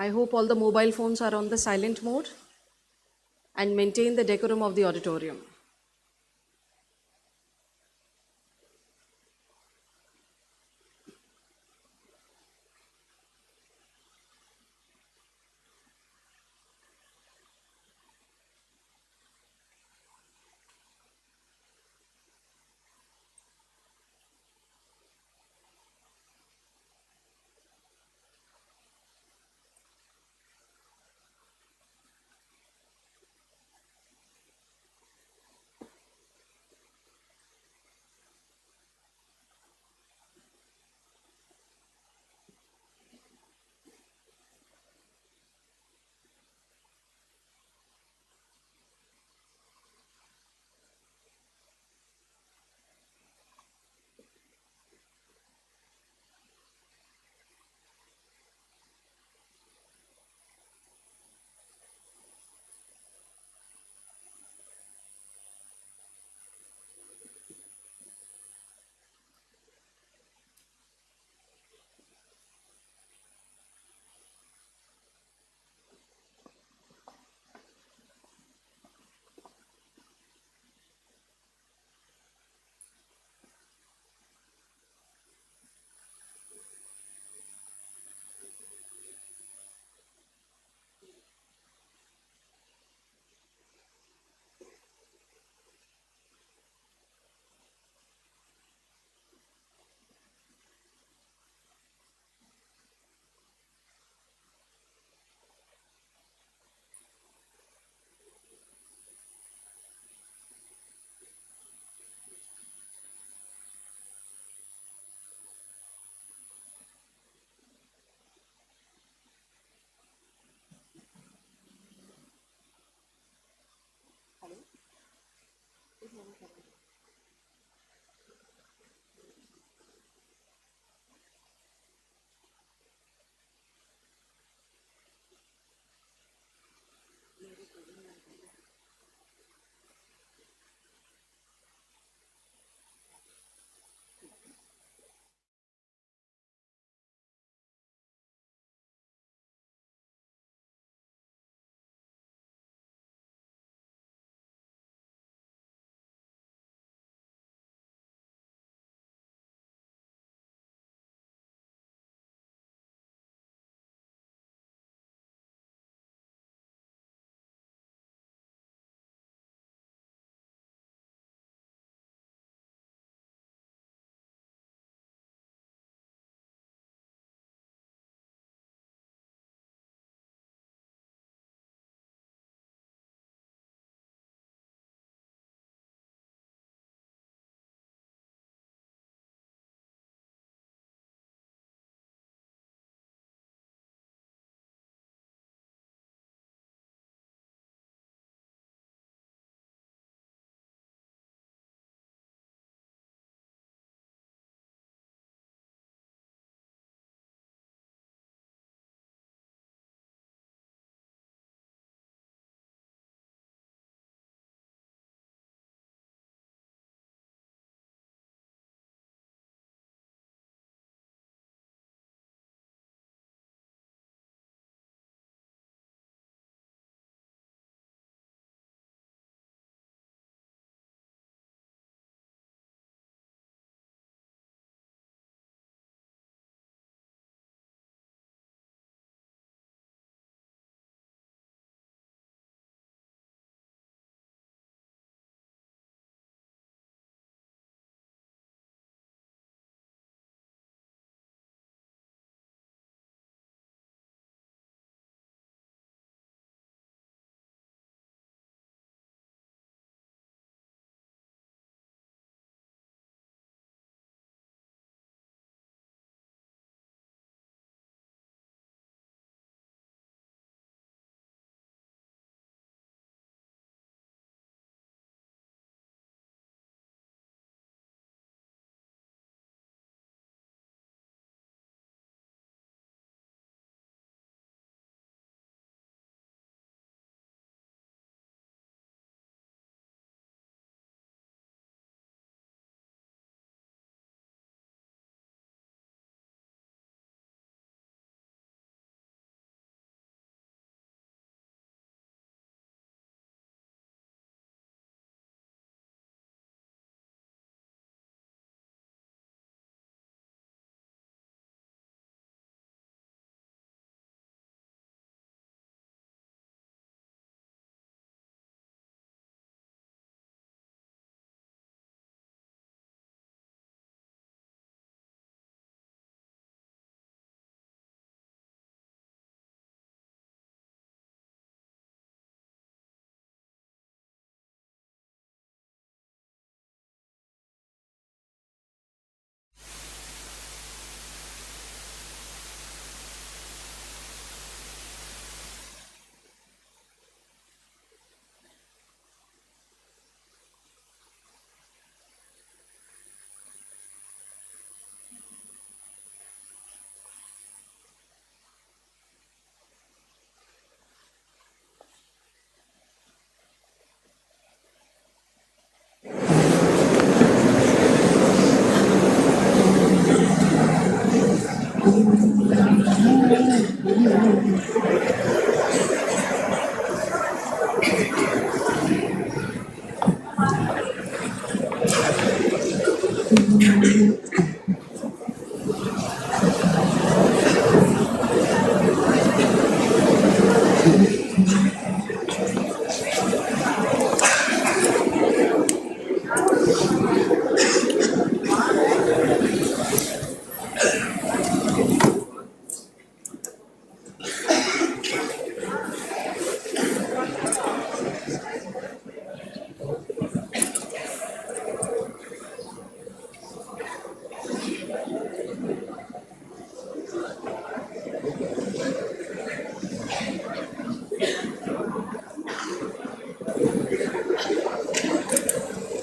I hope all the mobile phones are on the silent mode and maintain the decorum of the auditorium.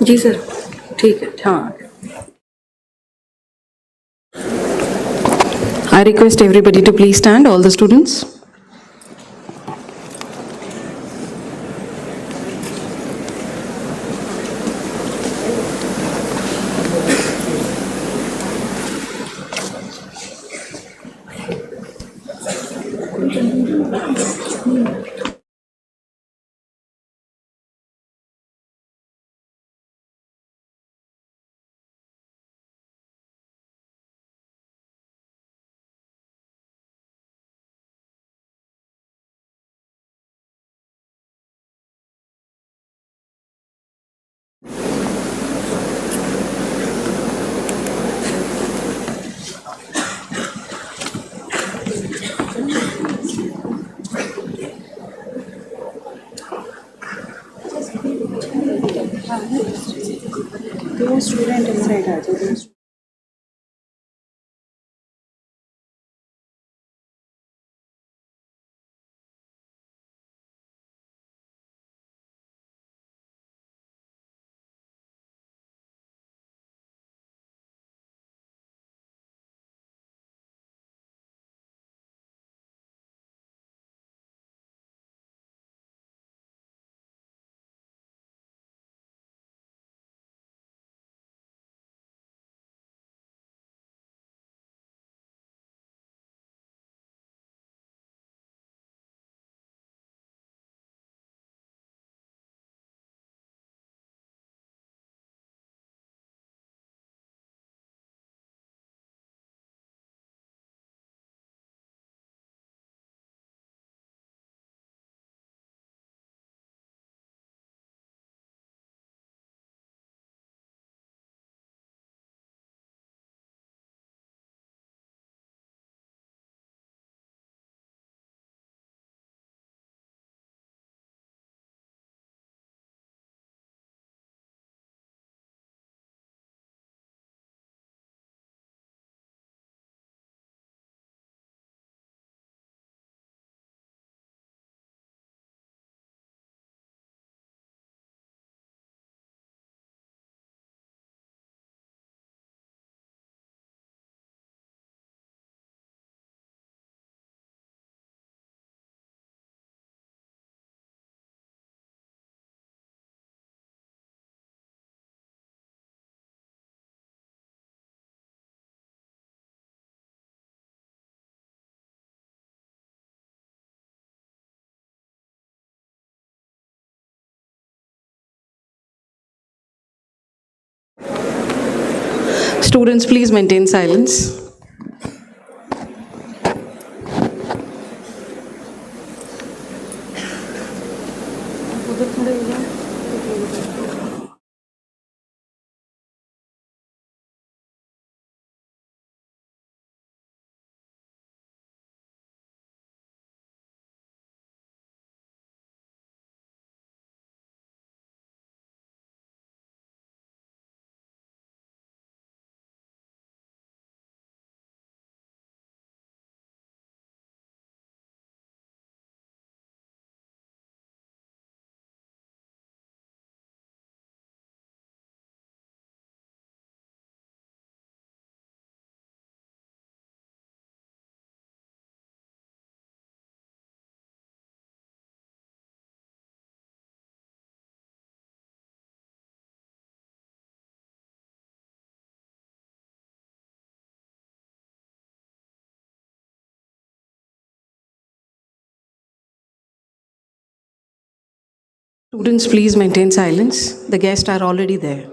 जी sir, ठीक है, हाँ. I request everybody to please stand, all the students. दो student इस side आ जाओ. Students, please maintain silence. Students, please maintain silence. The guests are already there.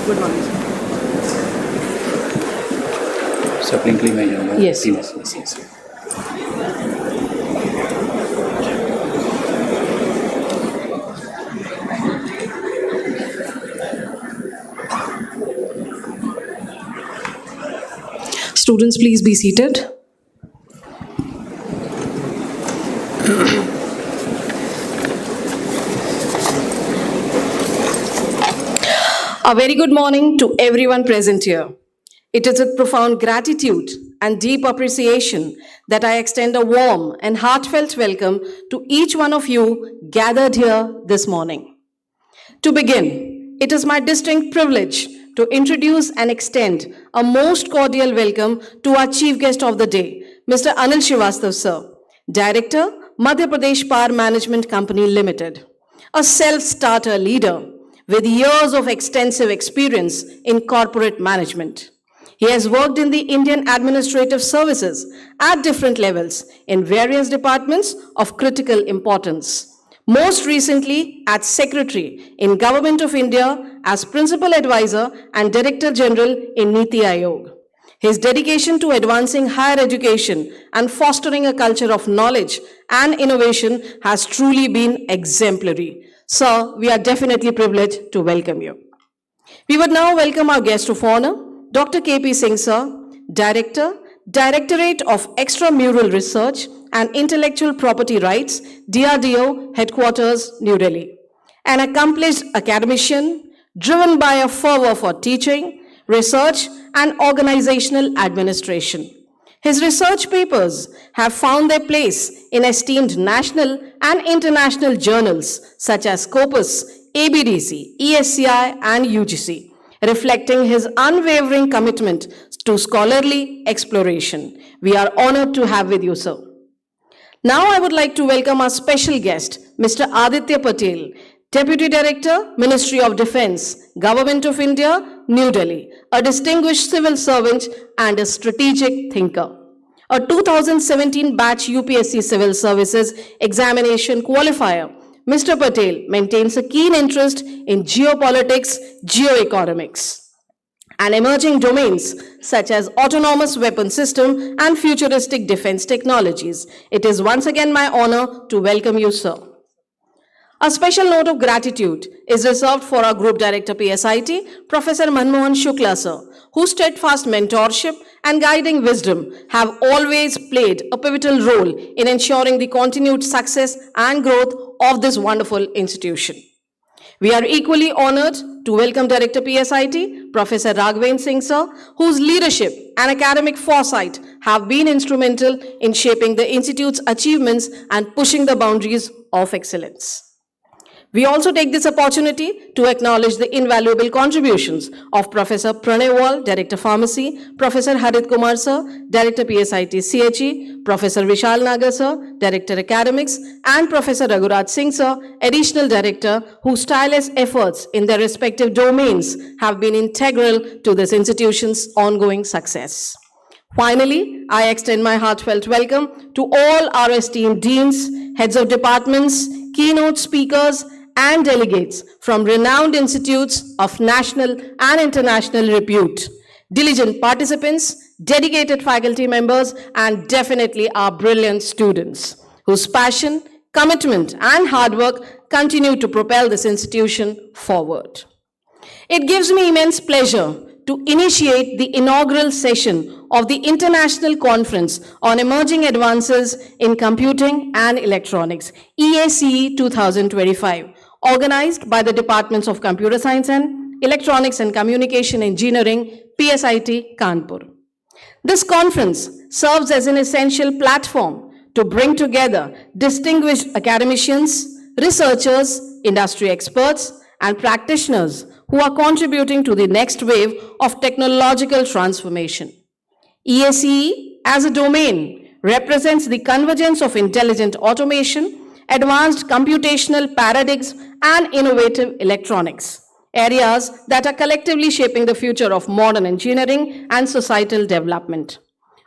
Good morning. Supplementary में जाऊँगा. Yes. Yes. Students, please be seated. A very good morning to everyone present here. It is with profound gratitude and deep appreciation that I extend a warm and heartfelt welcome to each one of you gathered here this morning. To begin, it is my distinct privilege to introduce and extend a most cordial welcome to our chief guest of the day, Mr. Anil Srivastav, sir, Director, Madhya Pradesh Power Management Company Limited, a self-starter leader with years of extensive experience in corporate management. He has worked in the Indian administrative services at different levels in various departments of critical importance. Most recently as Secretary in Government of India as Principal Advisor and Director General in Niti Aayog. His dedication to advancing higher education and fostering a culture of knowledge and innovation has truly been exemplary. Sir, we are definitely privileged to welcome you. We would now welcome our guest of honor, Dr. K.P. Singh, sir, Director, Directorate of Extramural Research and Intellectual Property Rights, DRDO, Headquarters, New Delhi. An accomplished academician, driven by a fervor for teaching, research, and organizational administration. His research papers have found their place in esteemed national and international journals such as Scopus, ABDC, ESCI, and UGC, reflecting his unwavering commitment to scholarly exploration. We are honored to have with you, sir. Now I would like to welcome our special guest, Mr. Aditya Patel, Deputy Director, Ministry of Defense, Government of India, New Delhi, a distinguished civil servant and a strategic thinker. A 2017 batch UPSC Civil Services examination qualifier, Mr. Patel maintains a keen interest in geopolitics, geoeconomics, and emerging domains such as autonomous weapon system and futuristic defense technologies. It is once again my honor to welcome you, sir. A special note of gratitude is reserved for our Group Director PSIT, Professor Manmohan Shukla, sir, whose steadfast mentorship and guiding wisdom have always played a pivotal role in ensuring the continued success and growth of this wonderful institution. We are equally honored to welcome Director PSIT, Professor Raghavendra Singh, sir, whose leadership and academic foresight have been instrumental in shaping the Institute's achievements and pushing the boundaries of excellence. We also take this opportunity to acknowledge the invaluable contributions of Professor Pranay Wall, Director Pharmacy, Professor Harit Kumar sir, Director PSIT CHE, Professor Vishal Nagar sir, Director Academics, and Professor Raghuraj Singh sir, Additional Director, whose tireless efforts in their respective domains have been integral to this institution's ongoing success. Finally, I extend my heartfelt welcome to all our esteemed deans, heads of departments, keynote speakers, and delegates from renowned institutes of national and international repute, diligent participants, dedicated faculty members, and definitely our brilliant students, whose passion, commitment, and hard work continue to propel this institution forward. It gives me immense pleasure to initiate the inaugural session of the International Conference on Emerging Advances in Computing and Electronics, EACE 2025, organized by the Departments of Computer Science and Electronics and Communication Engineering, PSIT Kanpur. This conference serves as an essential platform to bring together distinguished academicians, researchers, industry experts, and practitioners who are contributing to the next wave of technological transformation. EACE as a domain represents the convergence of intelligent automation, advanced computational paradigms, and innovative electronics, areas that are collectively shaping the future of modern engineering and societal development.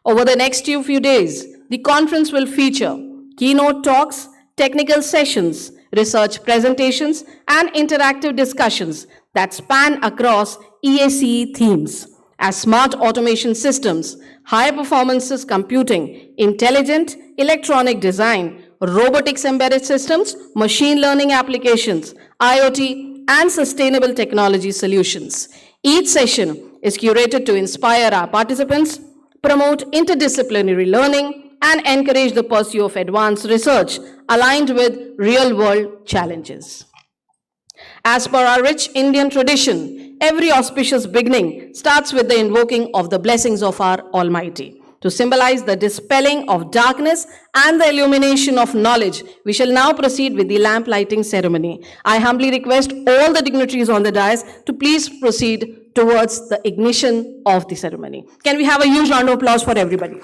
Over the next few days, the conference will feature keynote talks, technical sessions, research presentations, and interactive discussions that span across EACE themes as smart automation systems, high performances computing, intelligent electronic design, robotics embedded systems, machine learning applications, IoT, and sustainable technology solutions. Each session is curated to inspire our participants, promote interdisciplinary learning, and encourage the pursuit of advanced research aligned with real-world challenges. As per our rich Indian tradition, every auspicious beginning starts with the invoking of the blessings of our Almighty. To symbolize the dispelling of darkness and the illumination of knowledge, we shall now proceed with the lamp lighting ceremony. I humbly request all the dignitaries on the dais to please proceed towards the ignition of the ceremony. Can we have a huge round of applause for everybody?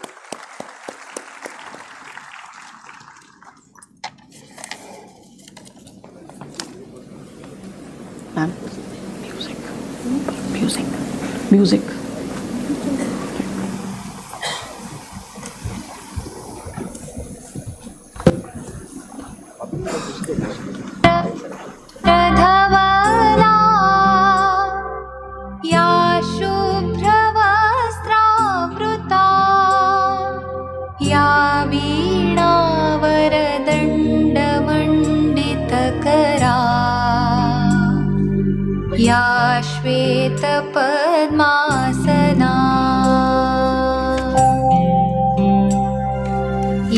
Ma'am, music. रधवला या शुभ्रवस्त्रावृता या वीणावरदण्डमण्डितकरा या श्वेतपद्मासना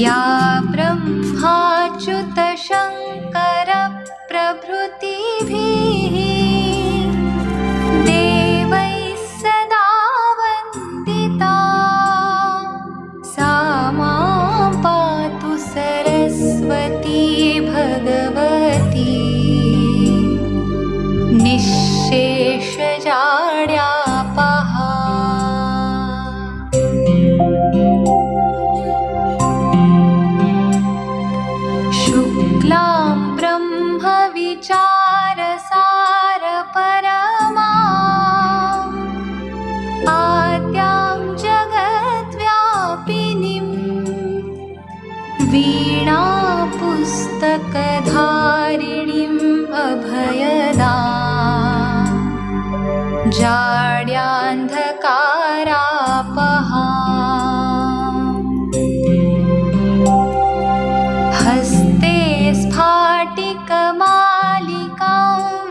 या ब्रह्माच्युतशङ्करप्रभृतिभिः देवैः सदा वन्दिता सा मां पातु सरस्वती भगवती निःशेषजाड्यापहा शुक्लां ब्रह्मविचारसारपरमा आद्यां जगद्व्यापिनीं वीणापुस्तकधारिणीम् अभयदा जाड्यान्धकारापहा हस्ते स्फाटिकमालिकां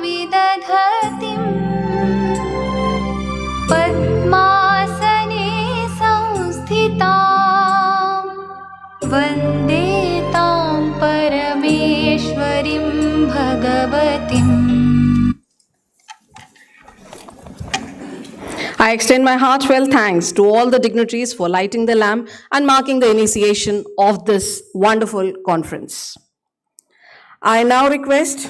विदधतीं पद्मासने संस्थितां वन्दे तां परमेश्वरीं भगवतीम्. I extend my heartfelt thanks to all the dignitaries for lighting the lamp and marking the initiation of this wonderful conference. I now request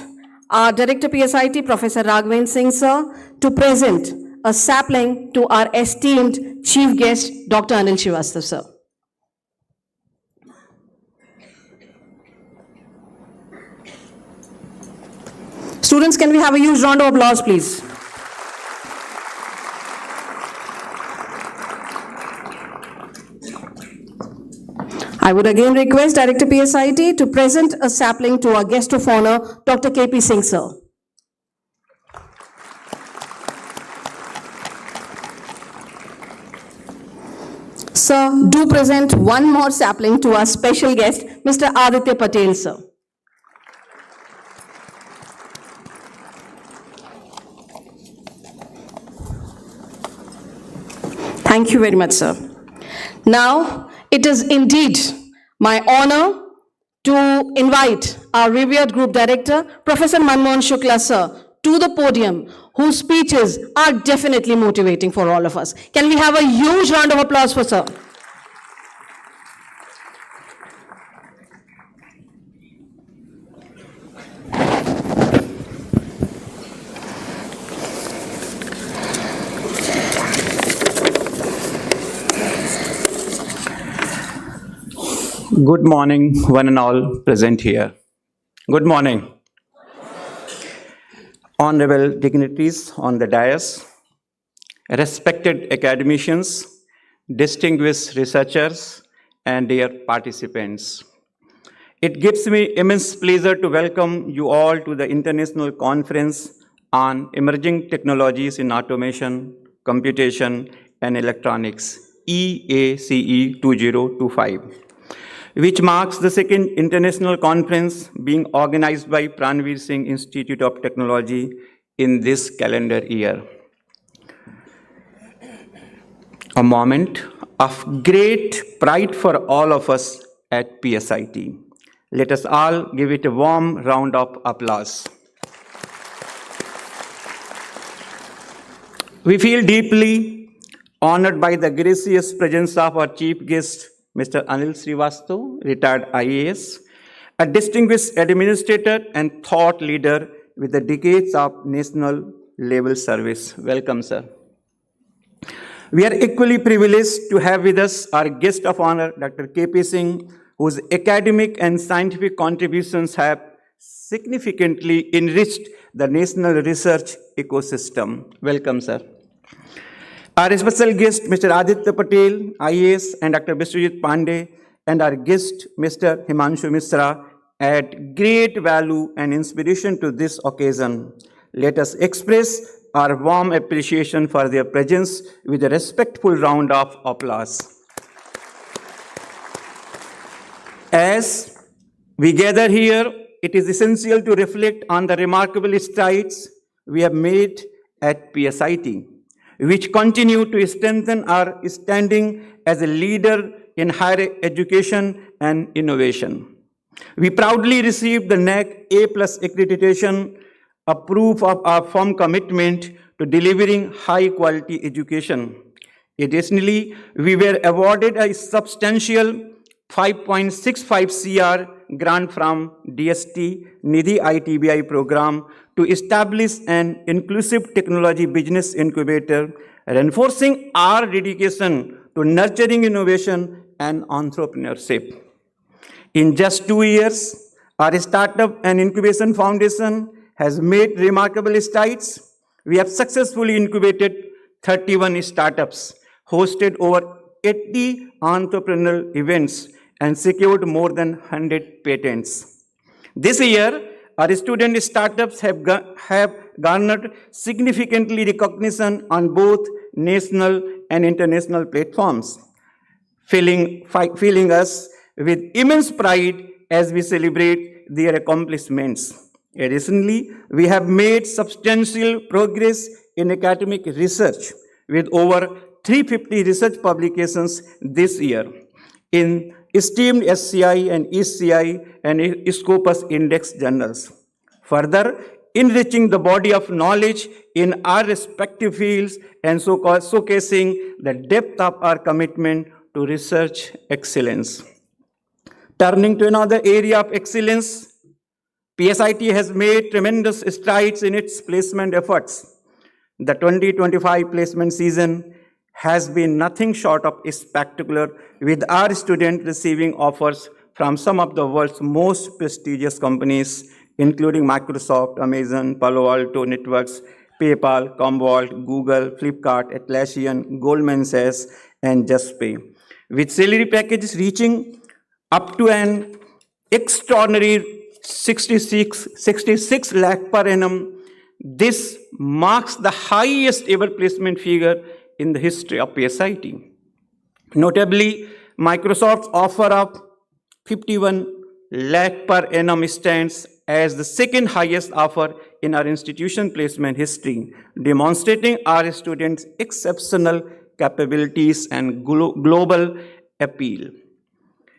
our Director PSIT, Professor Raghavendra Singh sir, to present a sapling to our esteemed chief guest, Dr. Anil Srivastava sir. Students, can we have a huge round of applause, please? I would again request Director PSIT to present a sapling to our guest of honor, Dr. KP Singh sir. Sir, do present one more sapling to our special guest, Mr. Aditya Patel sir. Thank you very much, sir. Now, it is indeed my honor to invite our revered Group Director, Professor Manmohan Shukla sir, to the podium, whose speeches are definitely motivating for all of us. Can we have a huge round of applause for sir? Good morning, one and all present here. Good morning. Honorable dignitaries on the dais, respected academicians, distinguished researchers, and dear participants. It gives me immense pleasure to welcome you all to the International Conference on Emerging Technologies in Automation, Computation, and Electronics, EACE 2025, which marks the second international conference being organized by Pranveer Singh Institute of Technology in this calendar year. A moment of great pride for all of us at PSIT. Let us all give it a warm round of applause. We feel deeply honored by the gracious presence of our chief guest, Mr. Anil Srivastav, retired IAS, a distinguished administrator and thought leader with the decades of national level service. Welcome, sir. We are equally privileged to have with us our guest of honor, Dr. K.P. Singh, whose academic and scientific contributions have significantly enriched the national research ecosystem. Welcome, sir. Our special guest, Mr. Aditya Patel, IAS, and Dr. Biswajit Pandey, and our guest, Mr. Himanshu Misra, add great value and inspiration to this occasion. Let us express our warm appreciation for their presence with a respectful round of applause. As we gather here, it is essential to reflect on the remarkable strides we have made at PSIT, which continue to strengthen our standing as a leader in higher education and innovation. We proudly received the NAAC A+ accreditation, a proof of our firm commitment to delivering high-quality education. Additionally, we were awarded a substantial 5.65 CR grant from DST Nidhi ITBI program to establish an inclusive technology business incubator, reinforcing our dedication to nurturing innovation and entrepreneurship. In just 2 years, our Startup and Incubation Foundation has made remarkable strides. We have successfully incubated 31 startups, hosted over 80 entrepreneurial events, and secured more than 100 patents. This year, our student startups have garnered significantly recognition on both national and international platforms, filling us with immense pride as we celebrate their accomplishments. Additionally, we have made substantial progress in academic research with over 350 research publications this year in esteemed SCI and ECI and Scopus Index journals, further enriching the body of knowledge in our respective fields and showcasing the depth of our commitment to research excellence. Turning to another area of excellence, PSIT has made tremendous strides in its placement efforts. The 2025 placement season has been nothing short of spectacular, with our students receiving offers from some of the world's most prestigious companies, including Microsoft, Amazon, Palo Alto Networks, PayPal, Commvault, Google, Flipkart, Atlassian, Goldman Sachs, and JustPay, with salary packages reaching up to an extraordinary 66 lakh per annum. This marks the highest ever placement figure in the history of PSIT. Notably, Microsoft's offer of 51 lakh per annum stands as the second highest offer in our institution placement history, demonstrating our students' exceptional capabilities and global appeal.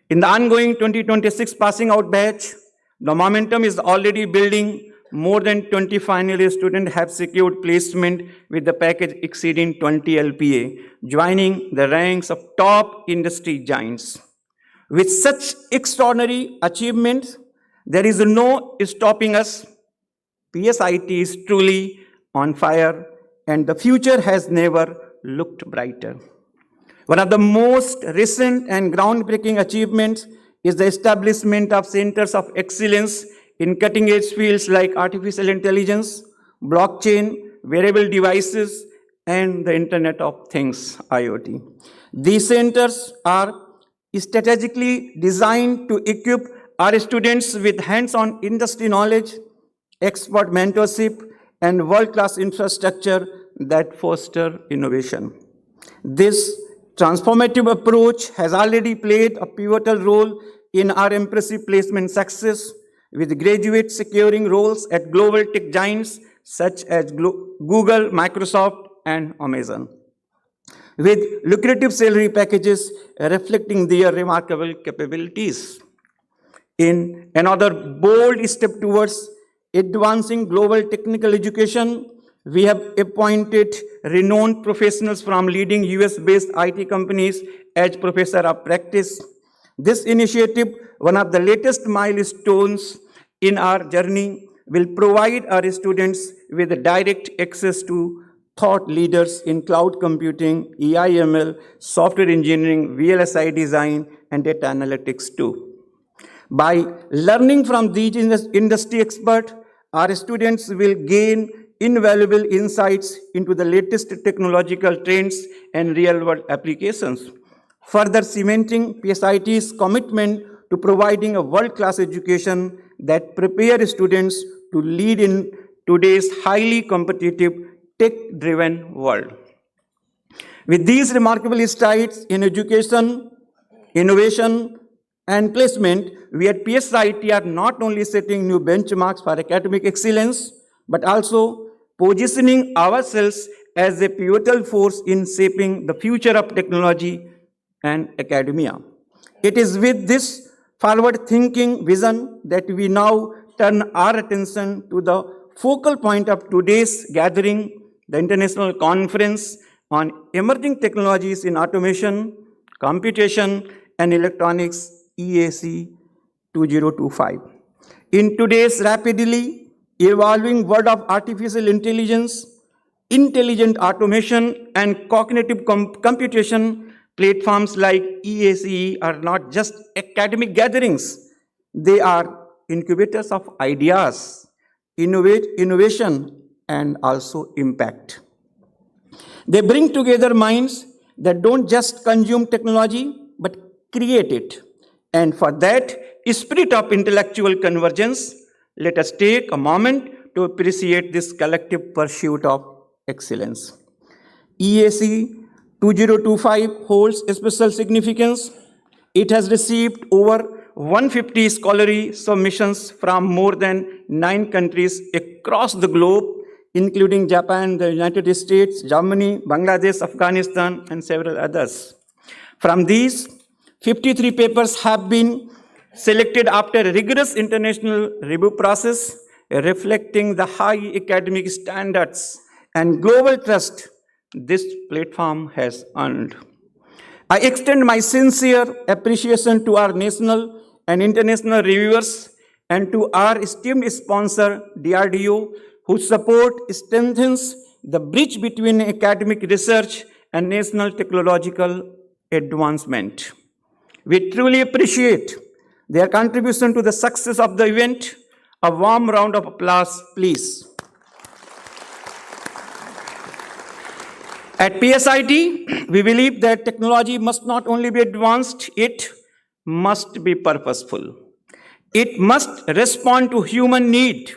In the ongoing 2026 passing out batch, the momentum is already building. More than 20 final year students have secured placement with the package exceeding 20 LPA, joining the ranks of top industry giants. With such extraordinary achievements, there is no stopping us. PSIT is truly on fire, and the future has never looked brighter. One of the most recent and groundbreaking achievements is the establishment of centers of excellence in cutting-edge fields like artificial intelligence, blockchain, wearable devices, and the Internet of Things, IoT. These centers are strategically designed to equip our students with hands-on industry knowledge, expert mentorship, and world-class infrastructure that foster innovation. This transformative approach has already played a pivotal role in our impressive placement success, with graduates securing roles at global tech giants such as Google, Microsoft, and Amazon, with lucrative salary packages reflecting their remarkable capabilities. In another bold step towards advancing global technical education, we have appointed renowned professionals from leading US-based IT companies as professor of practice. This initiative, one of the latest milestones in our journey, will provide our students with direct access to thought leaders in cloud computing, AI/ML, software engineering, VLSI design, and data analytics too. By learning from these industry experts, our students will gain invaluable insights into the latest technological trends and real-world applications, further cementing PSIT's commitment to providing a world-class education that prepares students to lead in today's highly competitive, tech-driven world. With these remarkable strides in education, innovation, and placement, we at PSIT are not only setting new benchmarks for academic excellence, but also positioning ourselves as a pivotal force in shaping the future of technology and academia. It is with this forward-thinking vision that we now turn our attention to the focal point of today's gathering, the International Conference on Emerging Technologies in Automation, Computation, and Electronics, EACE-2025. In today's rapidly evolving world of artificial intelligence, intelligent automation, and cognitive computation, platforms like EACE are not just academic gatherings. They are incubators of ideas, innovation, and also impact. They bring together minds that don't just consume technology, but create it. And for that spirit of intellectual convergence, let us take a moment to appreciate this collective pursuit of excellence. EACE 2025 holds a special significance. It has received over 150 scholarly submissions from more than 9 countries across the globe, including Japan, the United States, Germany, Bangladesh, Afghanistan, and several others. From these, 53 papers have been selected after a rigorous international review process, reflecting the high academic standards and global trust this platform has earned. I extend my sincere appreciation to our national and international reviewers and to our esteemed sponsor, DRDO, whose support strengthens the bridge between academic research and national technological advancement. We truly appreciate their contribution to the success of the event. A warm round of applause, please. At PSIT, we believe that technology must not only be advanced, it must be purposeful. It must respond to human need,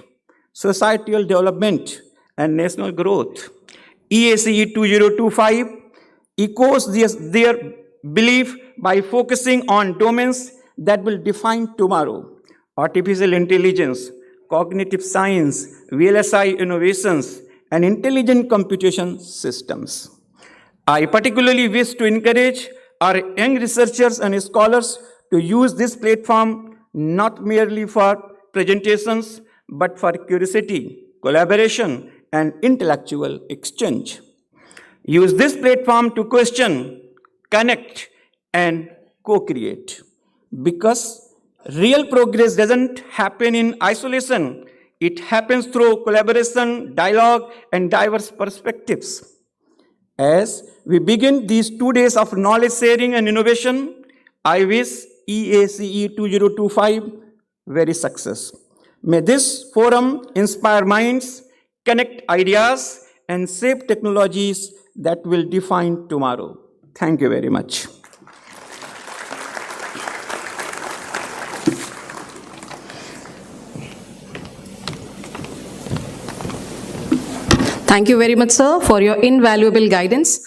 societal development, and national growth. EACE 2025 echoes their belief by focusing on domains that will define tomorrow: artificial intelligence, cognitive science, VLSI innovations, and intelligent computation systems. I particularly wish to encourage our young researchers and scholars to use this platform not merely for presentations, but for curiosity, collaboration, and intellectual exchange. Use this platform to question, connect, and co-create. Because real progress doesn't happen in isolation. It happens through collaboration, dialogue, and diverse perspectives. As we begin these 2 days of knowledge sharing and innovation, I wish EACE 2025 very success. May this forum inspire minds, connect ideas, and shape technologies that will define tomorrow. Thank you very much. Thank you very much, sir, for your invaluable guidance.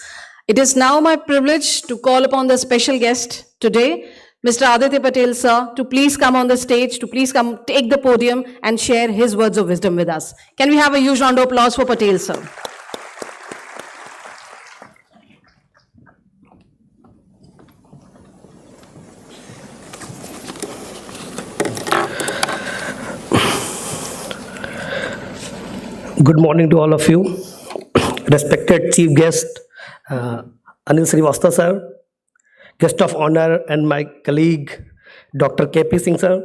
It is now my privilege to call upon the special guest today, Mr. Aditya Patel, sir, to please come on the stage, to please come take the podium and share his words of wisdom with us. Can we have a huge round of applause for Patel, sir? Good morning to all of you. Respected chief guest, Anil Srivastava sir, guest of honor and my colleague, Dr. KP Singh sir,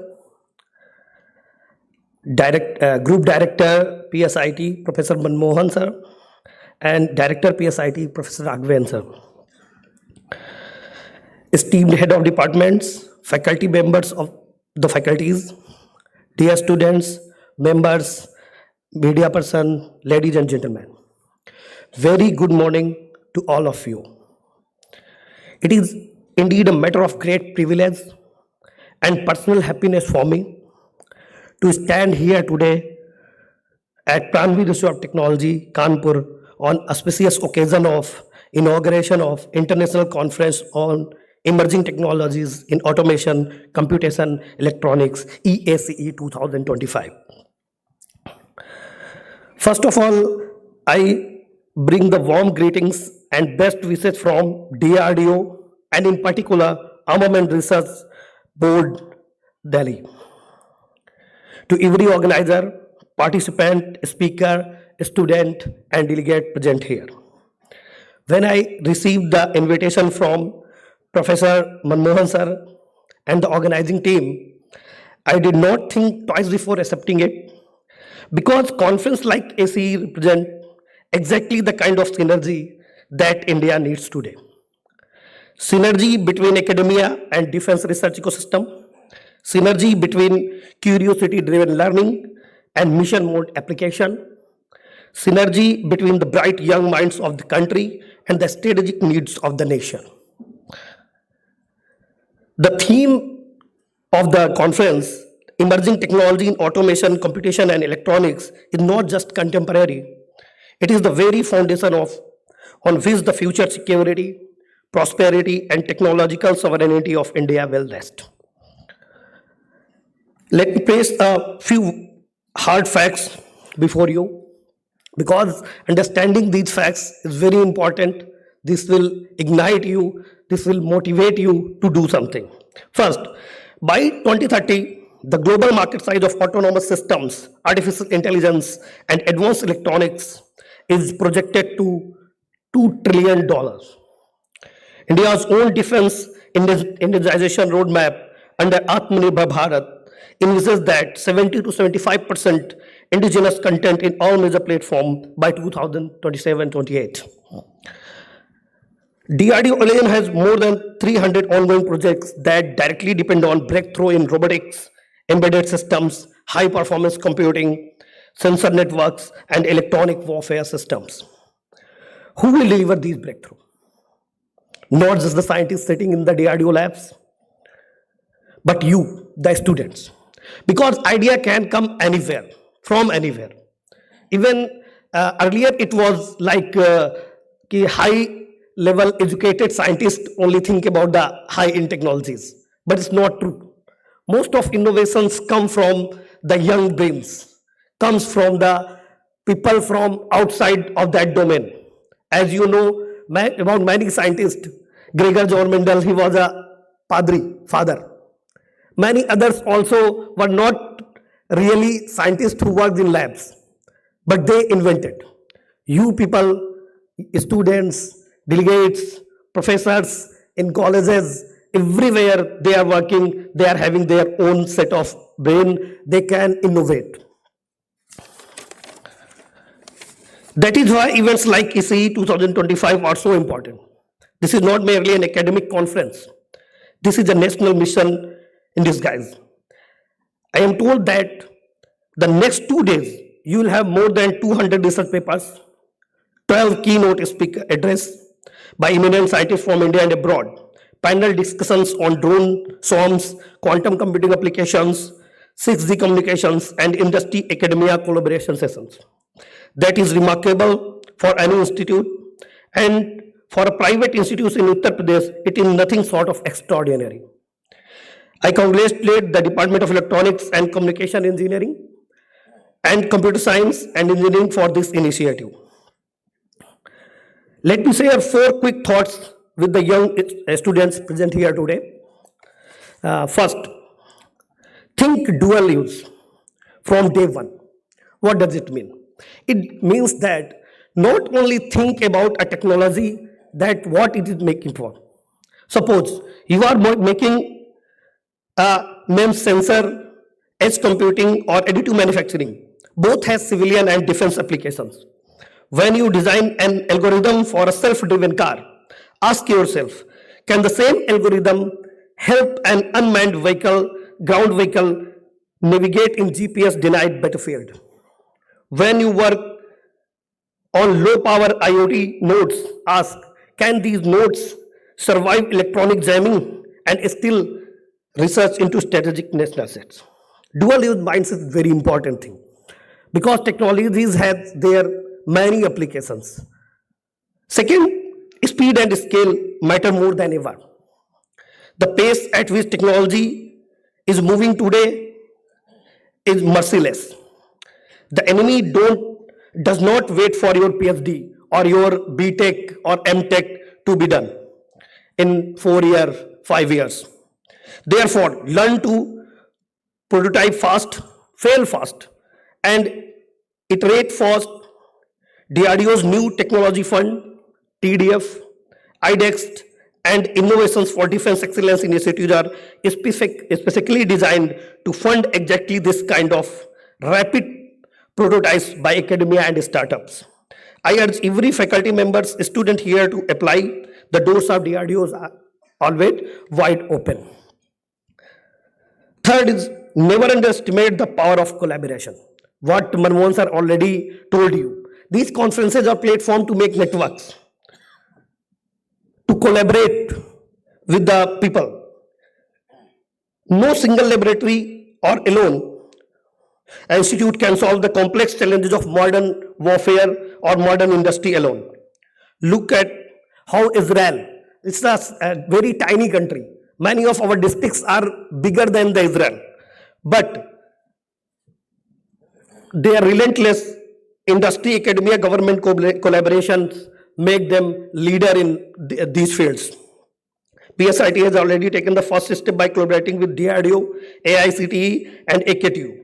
Group Director, PSIT, Professor Manmohan sir, and Director, PSIT, Professor Raghavan sir. Esteemed head of departments, faculty members of the faculties, dear students, members, media person, ladies and gentlemen. Very good morning to all of you. It is indeed a matter of great privilege and personal happiness for me to stand here today at Pranvi Institute of Technology, Kanpur, on auspicious occasion of inauguration of International Conference on Emerging Technologies in Automation, Computation, Electronics, EACE 2025. First of all, I bring the warm greetings and best wishes from DRDO and in particular Armament Research Board, Delhi. To every organizer, participant, speaker, student and delegate present here. When I received the invitation from Professor Manmohan sir and the organizing team, I did not think twice before accepting it, because conference like ACE represent exactly the kind of synergy that India needs today. Synergy between academia and defense research ecosystem, synergy between curiosity-driven learning and mission mode application, synergy between the bright young minds of the country and the strategic needs of the nation. The theme of the conference, Emerging Technology in Automation, Computation and Electronics, is not just contemporary. It is the very foundation on which the future security, prosperity and technological sovereignty of India will rest. Let me place a few hard facts before you, because understanding these facts is very important. This will ignite you, this will motivate you to do something. First, by 2030, the global market size of autonomous systems, artificial intelligence, and advanced electronics is projected to $2 trillion. India's own defense indigenization roadmap under Atmanirbhar Bharat envisages that 70 to 75% indigenous content in all major platforms by 2027-28. DRDO alone has more than 300 ongoing projects that directly depend on breakthrough in robotics, embedded systems, high-performance computing, sensor networks, and electronic warfare systems. Who will deliver these breakthroughs? Not just the scientists sitting in the DRDO labs, but you, the students. Because idea can come anywhere, from anywhere. Even earlier it was like high-level educated scientists only think about the high-end technologies, but it's not true. Most of innovations come from the young brains, comes from the people from outside of that domain. As you know, about many scientists, Gregor John Mendel, he was a father. Many others also were not really scientists who worked in labs, but they invented. You people, students, delegates, professors in colleges, everywhere they are working, they are having their own set of brain, they can innovate. That is why events like EACE 2025 are so important. This is not merely an academic conference. This is a national mission in disguise. I am told that the next 2 days, you will have more than 200 research papers, 12 keynote speaker address by eminent scientists from India and abroad, panel discussions on drone swarms, quantum computing applications, 6G communications, and industry academia collaboration sessions. That is remarkable for any institute, and for a private institution in Uttar Pradesh, it is nothing short of extraordinary. I congratulate the Department of Electronics and Communication Engineering and Computer Science and Engineering for this initiative. Let me share 4 quick thoughts with the young students present here today. First, think dual use from day one. What does it mean? It means that not only think about a technology that what it is making for. Suppose you are making a MEMS sensor, edge computing, or additive manufacturing. Both has civilian and defense applications. When you design an algorithm for a self-driven car, ask yourself, can the same algorithm help an unmanned vehicle, ground vehicle, navigate in GPS-denied battlefield? When you work on low-power IoT nodes, ask, can these nodes survive electronic jamming and still research into strategic national assets? Dual use minds is very important thing because technologies have their many applications. Second, speed and scale matter more than ever. The pace at which technology is moving today is merciless. The enemy does not wait for your PhD or your BTech or MTech to be done in 4 years, 5 years. Therefore, learn to prototype fast, fail fast, and iterate fast. DRDO's new technology fund, TDF, IDEX, and Innovations for Defense Excellence initiatives are specifically designed to fund exactly this kind of rapid prototypes by academia and startups. I urge every faculty members, student here to apply. The doors of DRDOs are always wide open. Third is never underestimate the power of collaboration. What Manmohan sir already told you. These conferences are platform to make networks, to collaborate with the people. No single laboratory or alone institute can solve the complex challenges of modern warfare or modern industry alone. Look at how Israel, it's a very tiny country. Many of our districts are bigger than the Israel, but their relentless industry, academia, government collaborations make them leader in these fields. PSIT has already taken the first step by collaborating with DRDO, AICTE, and AKTU.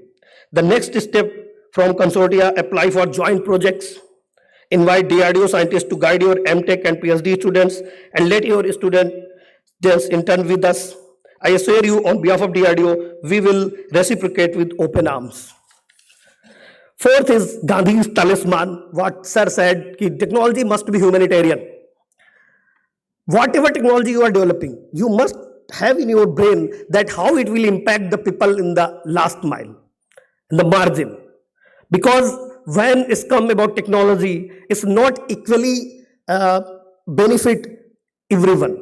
The next step from consortia, apply for joint projects, invite DRDO scientists to guide your MTech and PhD students, and let your students intern with us. I assure you on behalf of DRDO, we will reciprocate with open arms. Fourth is Gandhi's talisman, what sir said, that technology must be humanitarian. Whatever technology you are developing, you must have in your brain that how it will impact the people in the last mile, in the margin. Because when it's come about technology, it's not equally benefit everyone.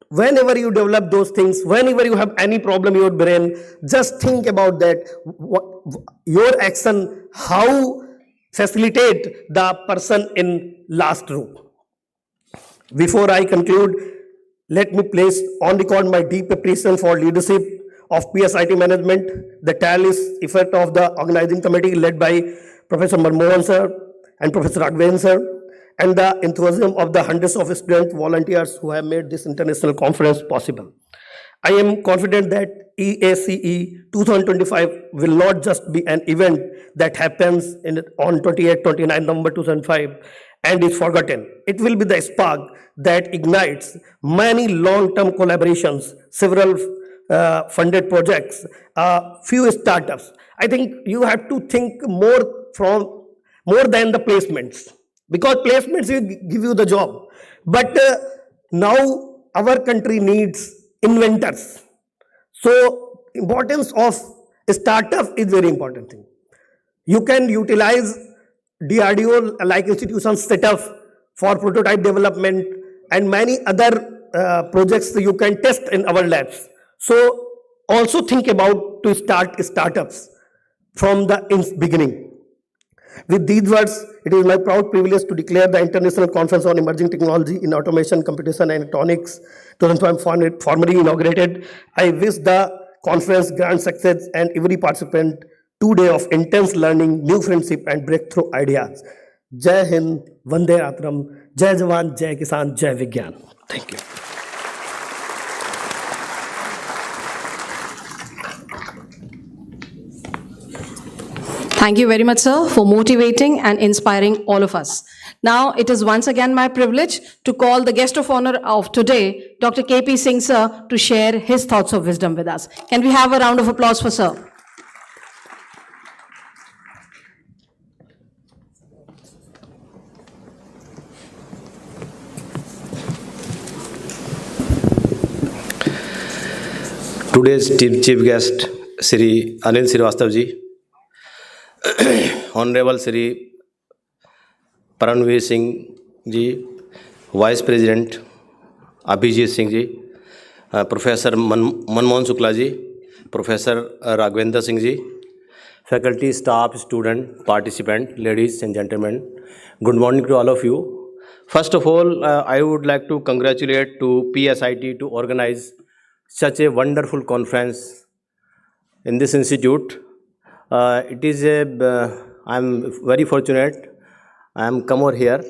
Whenever you develop those things, whenever you have any problem in your brain, just think about that, your action, how facilitate the person in last row. Before I conclude, let me place on record my deep appreciation for leadership of PSIT management, the tireless effort of the organizing committee led by Professor Manmohan sir and Professor Advain sir, and the enthusiasm of the hundreds of student volunteers who have made this international conference possible. I am confident that EACE 2025 will not just be an event that happens on 28-29 November 2005 and is forgotten. It will be the spark that ignites many long-term collaborations, several funded projects, few startups. I think you have to think more than the placements, because placements will give you the job. But now our country needs inventors. So importance of startup is very important thing. You can utilize DRDO like institutions set up for prototype development and many other projects you can test in our labs. So also think about to start startups from the beginning. With these words, it is my proud privilege to declare the International Conference on Emerging Technology in Automation, Computation and Electronics 2025 formally inaugurated. I wish the conference grand success and every participant 2 days of intense learning, new friendship and breakthrough ideas. Jai Hind, Vande Mataram, Jai Jawan, Jai Kisan, Jai Vigyan. Thank you. Thank you very much, sir, for motivating and inspiring all of us. Now, it is once again my privilege to call the guest of honor of today, Dr. K.P. Singh, sir, to share his thoughts of wisdom with us. Can we have a round of applause for sir? Today's chief guest, Sri Anil Srivastav ji, Honorable Sri Paranveer Singh ji, Vice President Abhijit Singh ji, Professor Manmohan Shukla ji, Professor Raghvendra Singh ji, faculty, staff, student, participant, ladies and gentlemen, good morning to all of you. First of all, I would like to congratulate to PSIT to organize such a wonderful conference in this institute. It is I'm very fortunate. I am come over here.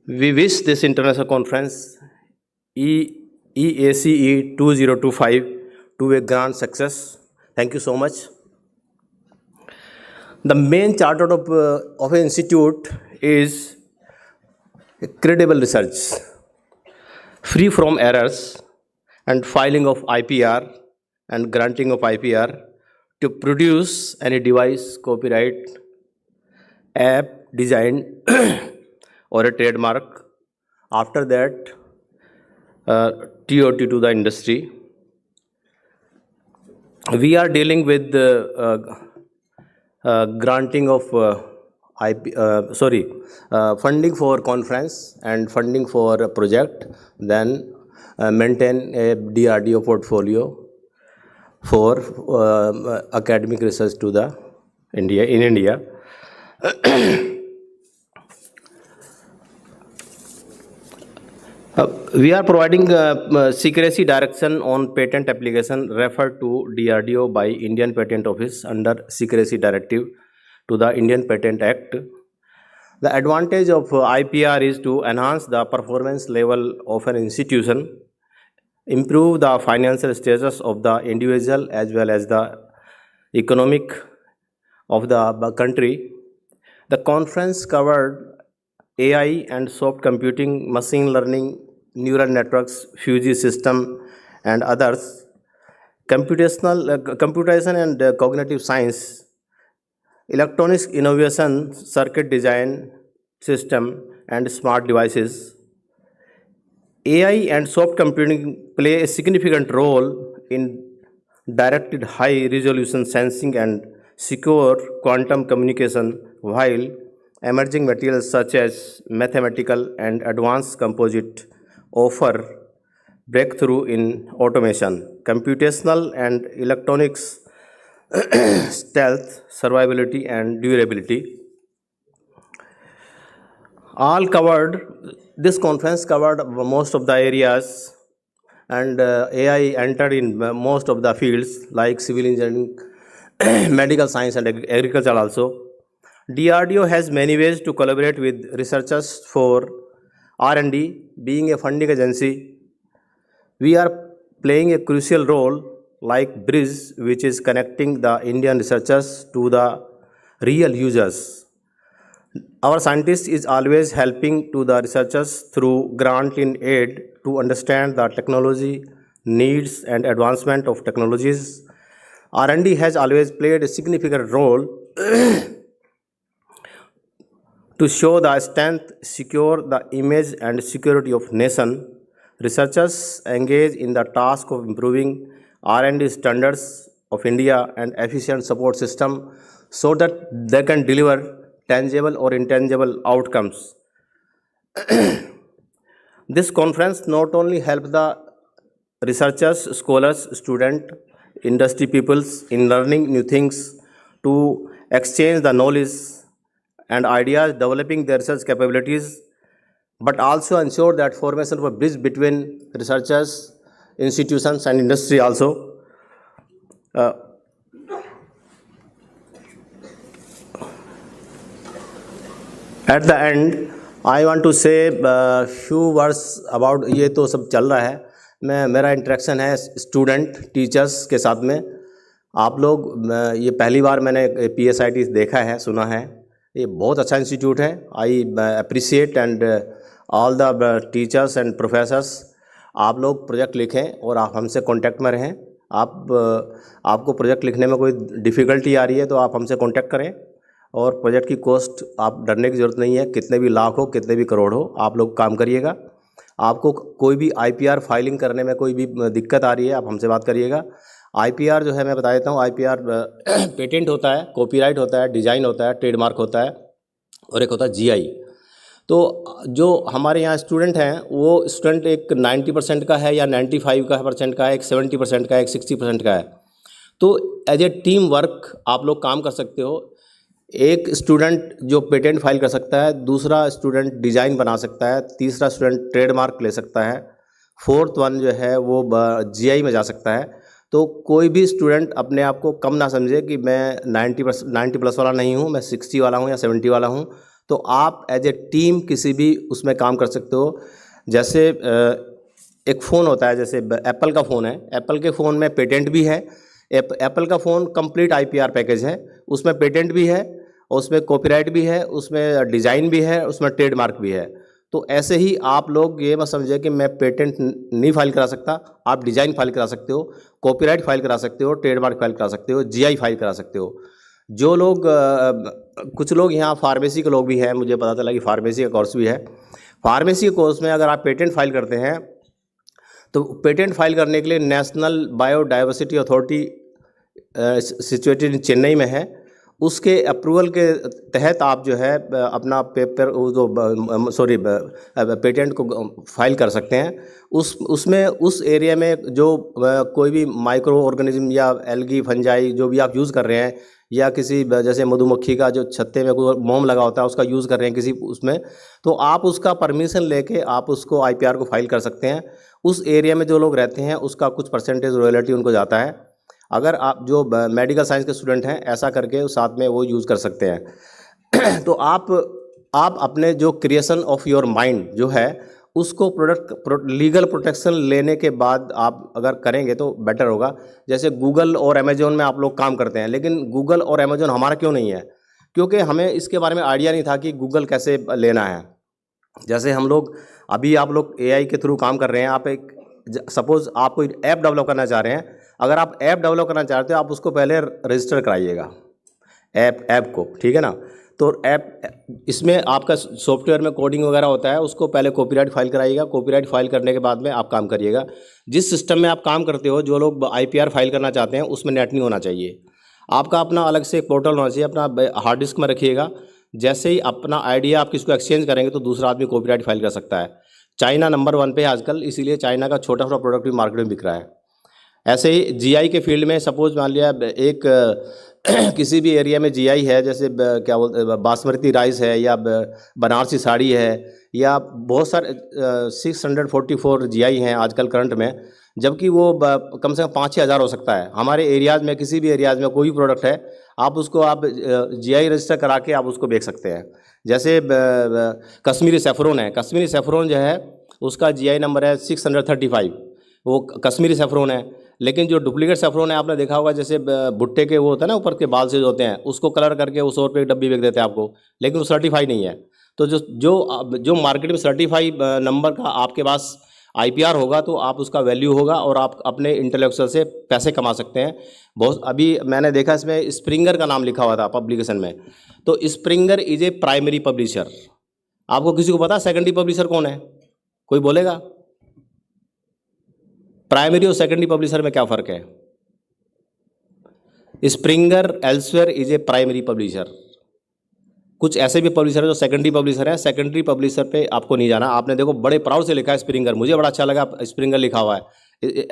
We wish this international conference EACE-2025 to a grand success. Thank you so much. The main charter of an institute is credible research, free from errors, and filing of IPR and granting of IPR to produce any device, copyright, app, design or a trademark. After that, TOT to the industry. We are dealing with granting of funding for conference and funding for a project, then maintain a DRDO portfolio for academic research to the in India. We are providing secrecy direction on patent application referred to DRDO by Indian Patent Office under Secrecy Directive to the Indian Patent Act. The advantage of IPR is to enhance the performance level of an institution, improve the financial status of the individual as well as the economic of the country. The conference covered AI and soft computing, machine learning, neural networks, fusion system, and others, computation and cognitive science, electronics innovation, circuit design, system, and smart devices. AI and soft computing play a significant role in directed high-resolution sensing and secure quantum communication, while emerging materials such as mathematical and advanced composite offer breakthrough in automation, computational and electronics, stealth, survivability, and durability. This conference covered most of the areas, and AI entered in most of the fields like civil engineering, medical science, and agriculture also. DRDO has many ways to collaborate with researchers for R&D. Being a funding agency, we are playing a crucial role like bridge, which is connecting the Indian researchers to the real users. Our scientists is always helping to the researchers through grant in aid to understand the technology needs and advancement of technologies. R&D has always played a significant role to show the strength, secure the image and security of nation. researchers engage in the task of improving R&D standards of India and efficient support system so that they can deliver tangible or intangible outcomes. This conference not only helps the researchers, scholars, students, industry peoples in learning new things to exchange the knowledge and ideas, developing their research capabilities, but also ensure that formation of a bridge between researchers, institutions, and industry also. At the end, I want to say few words about ये तो सब चल रहा है. मेरा interaction है student teachers के साथ में. आप लोग ये पहली बार मैंने PSIT देखा है, सुना है. ये बहुत अच्छा इंस्टीट्यूट है. I appreciate and all the teachers and professors. आप लोग प्रोजेक्ट लिखें और आप हमसे कांटेक्ट में रहें. आपको प्रोजेक्ट लिखने में कोई डिफ़िकल्टी आ रही है तो आप हमसे कांटेक्ट करें. और प्रोजेक्ट की कॉस्ट आप डरने की ज़रूरत नहीं है. कितने भी लाख हो, कितने भी करोड़ हो, आप लोग काम करिएगा. आपको कोई भी IPR फाइलिंग करने में कोई भी दिक्कत आ रही है, आप हमसे बात करिएगा. IPR जो है मैं बता देता हूँ. IPR पेटेंट होता है, कॉपीराइट होता है, डिज़ाइन होता है, ट्रेडमार्क होता है और एक होता है GI. तो जो हमारे यहाँ स्टूडेंट हैं वो स्टूडेंट एक 90% का है या 95% का है, एक 70% का है, एक 60% का है. तो एज ए टीम वर्क आप लोग काम कर सकते हो. एक स्टूडेंट जो पेटेंट फाइल कर सकता है, दूसरा स्टूडेंट डिज़ाइन बना सकता है, तीसरा स्टूडेंट ट्रेडमार्क ले सकता है, फोर्थ वन जो है वो GI में जा सकता है. तो कोई भी स्टूडेंट अपने आप को कम ना समझे कि मैं 90+ वाला नहीं हूँ, मैं 60 वाला हूँ या 70 वाला हूँ. तो आप एज ए टीम किसी भी उसमें काम कर सकते हो. जैसे एक फ़ोन होता है, जैसे एप्पल का फ़ोन है. एप्पल के फ़ोन में पेटेंट भी है. एप्पल का फ़ोन कंप्लीट IPR पैकेज है. उसमें पेटेंट भी है, उसमें कॉपीराइट भी है, उसमें डिज़ाइन भी है, उसमें ट्रेडमार्क भी है. तो ऐसे ही आप लोग ये मत समझिए कि मैं पेटेंट नहीं फाइल करा सकता. आप डिज़ाइन फाइल करा सकते हो, कॉपीराइट फाइल करा सकते हो, ट्रेडमार्क फाइल करा सकते हो, GI फाइल करा सकते हो. जो लोग कुछ लोग यहाँ फार्मेसी के लोग भी हैं, मुझे पता चला कि फार्मेसी का कोर्स भी है. फार्मेसी के कोर्स में अगर आप पेटेंट फाइल करते हैं तो पेटेंट फाइल करने के लिए national biodiversity authority situated in Chennai में है. उसके अप्रूवल के तहत आप जो है अपना पेटेंट को फाइल कर सकते हैं. उसमें उस एरिया में जो कोई भी माइक्रो ऑर्गेनिज्म या एल्गी फंजाई जो भी आप यूज़ कर रहे हैं, या किसी जैसे मधुमक्खी का जो छत्ते में कोई मोम लगा होता है उसका यूज़ कर रहे हैं किसी उसमें, तो आप उसका परमिशन लेके आप उसको IPR को फाइल कर सकते हैं. उस एरिया में जो लोग रहते हैं उसका कुछ परसेंटेज रॉयल्टी उनको जाता है. अगर आप जो मेडिकल साइंस के स्टूडेंट हैं ऐसा करके उस साथ में वो यूज़ कर सकते हैं. तो आप अपने जो क्रिएशन ऑफ योर माइंड जो है उसको लीगल प्रोटेक्शन लेने के बाद आप अगर करेंगे तो बेटर होगा. जैसे गूगल और अमेजोन में आप लोग काम करते हैं, लेकिन गूगल और अमेजोन हमारा क्यों नहीं है? क्योंकि हमें इसके बारे में आइडिया नहीं था कि गूगल कैसे लेना है. जैसे हम लोग अभी आप लोग AI के थ्रू काम कर रहे हैं. आप एक सपोज़ आप कोई ऐप डेवलप करना चाह रहे हैं. अगर आप ऐप डेवलप करना चाहते हो आप उसको पहले रजिस्टर कराइएगा ऐप को, ठीक है ना. तो ऐप इसमें आपका सॉफ्टवेयर में कोडिंग वगैरह होता है, उसको पहले कॉपीराइट फाइल कराइएगा. कॉपीराइट फाइल करने के बाद में आप काम करिएगा. जिस सिस्टम में आप काम करते हो, जो लोग IPR फाइल करना चाहते हैं उसमें नेट नहीं होना चाहिए. आपका अपना अलग से एक पोर्टल होना चाहिए, अपना हार्ड डिस्क में रखिएगा. जैसे ही अपना आइडिया आप किसको एक्सचेंज करेंगे तो दूसरा आदमी कॉपीराइट फाइल कर सकता है. चाइना नंबर 1 पे है आजकल, इसीलिए चाइना का छोटा छोटा प्रोडक्ट भी मार्केट में बिक रहा है. ऐसे ही GI के फील्ड में सपोज मान लिया एक किसी भी एरिया में GI है, जैसे क्या बोलते बासमती राइस है या बनारसी साड़ी है, या बहुत सारे 644 GI हैं आजकल करंट में, जबकि वो कम से कम 5-6 हज़ार हो सकता है. हमारे एरियाज़ में किसी भी एरियाज़ में कोई भी प्रोडक्ट है, आप उसको आप GI रजिस्टर करा के आप उसको बेच सकते हैं. जैसे कश्मीरी सेफ्रॉन है. कश्मीरी सेफ्रॉन जो है उसका GI नंबर है 635. वो कश्मीरी सेफ्रॉन है. लेकिन जो डुप्लीकेट सेफ्रॉन है आपने देखा होगा, जैसे भुट्टे के वो होता है ना, ऊपर के बाल से जो होते हैं, उसको कलर करके वो 100 रुपये की डब्बी बेच देते हैं आपको, लेकिन वो सर्टिफाई नहीं है. तो जो मार्केट में सर्टिफाई नंबर का आपके पास IPR होगा तो आप उसका वैल्यू होगा और आप अपने इंटेलेक्चुअल से पैसे कमा सकते हैं. बहुत अभी मैंने देखा इसमें स्प्रिंगर का नाम लिखा हुआ था पब्लिकेशन में. तो Springer is a primary publisher. आपको किसी को पता सेकेंडरी पब्लिशर कौन है? कोई बोलेगा? प्राइमरी और सेकेंडरी पब्लिशर में क्या फ़र्क है? Springer Elsevier is a primary publisher. कुछ ऐसे भी पब्लिशर है जो सेकेंडरी पब्लिशर है। सेकेंडरी पब्लिशर पे आपको नहीं जाना। आपने देखो बड़े प्राउड से लिखा है स्प्रिंगर, मुझे बड़ा अच्छा लगा स्प्रिंगर लिखा हुआ है।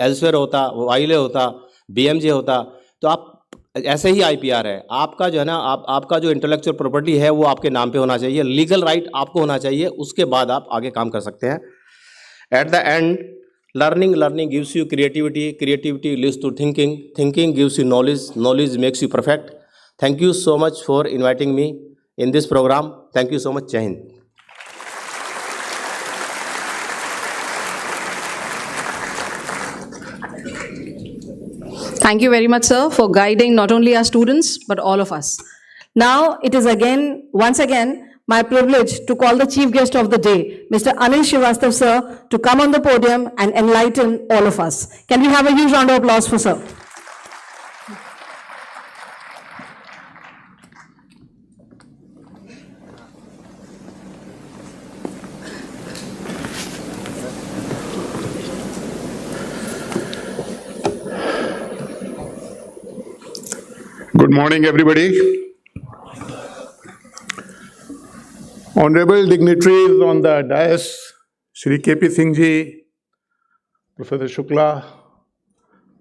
एल्सवेयर होता, वाइले होता, बीएमजे होता, तो आप ऐसे ही आईपीआर है आपका जो है ना, आपका जो इंटेलेक्चुअल प्रॉपर्टी है वो आपके नाम पे होना चाहिए, लीगल राइट आपको होना चाहिए, उसके बाद आप आगे काम कर सकते हैं। At the end learning gives you creativity leads to thinking gives you knowledge makes you perfect. Thank you so much for inviting me in this program. Thank you so much. जय हिंद। Thank you very much, sir, for guiding not only our students, but all of us. Now, it is once again, my privilege to call the chief guest of the day, Mr. Anil Srivastav, sir, to come on the podium and enlighten all of us. Can we have a huge round of applause for sir? Good morning, everybody. Honorable dignitaries on the dais, Shri K.P. Singh ji, Professor Shukla,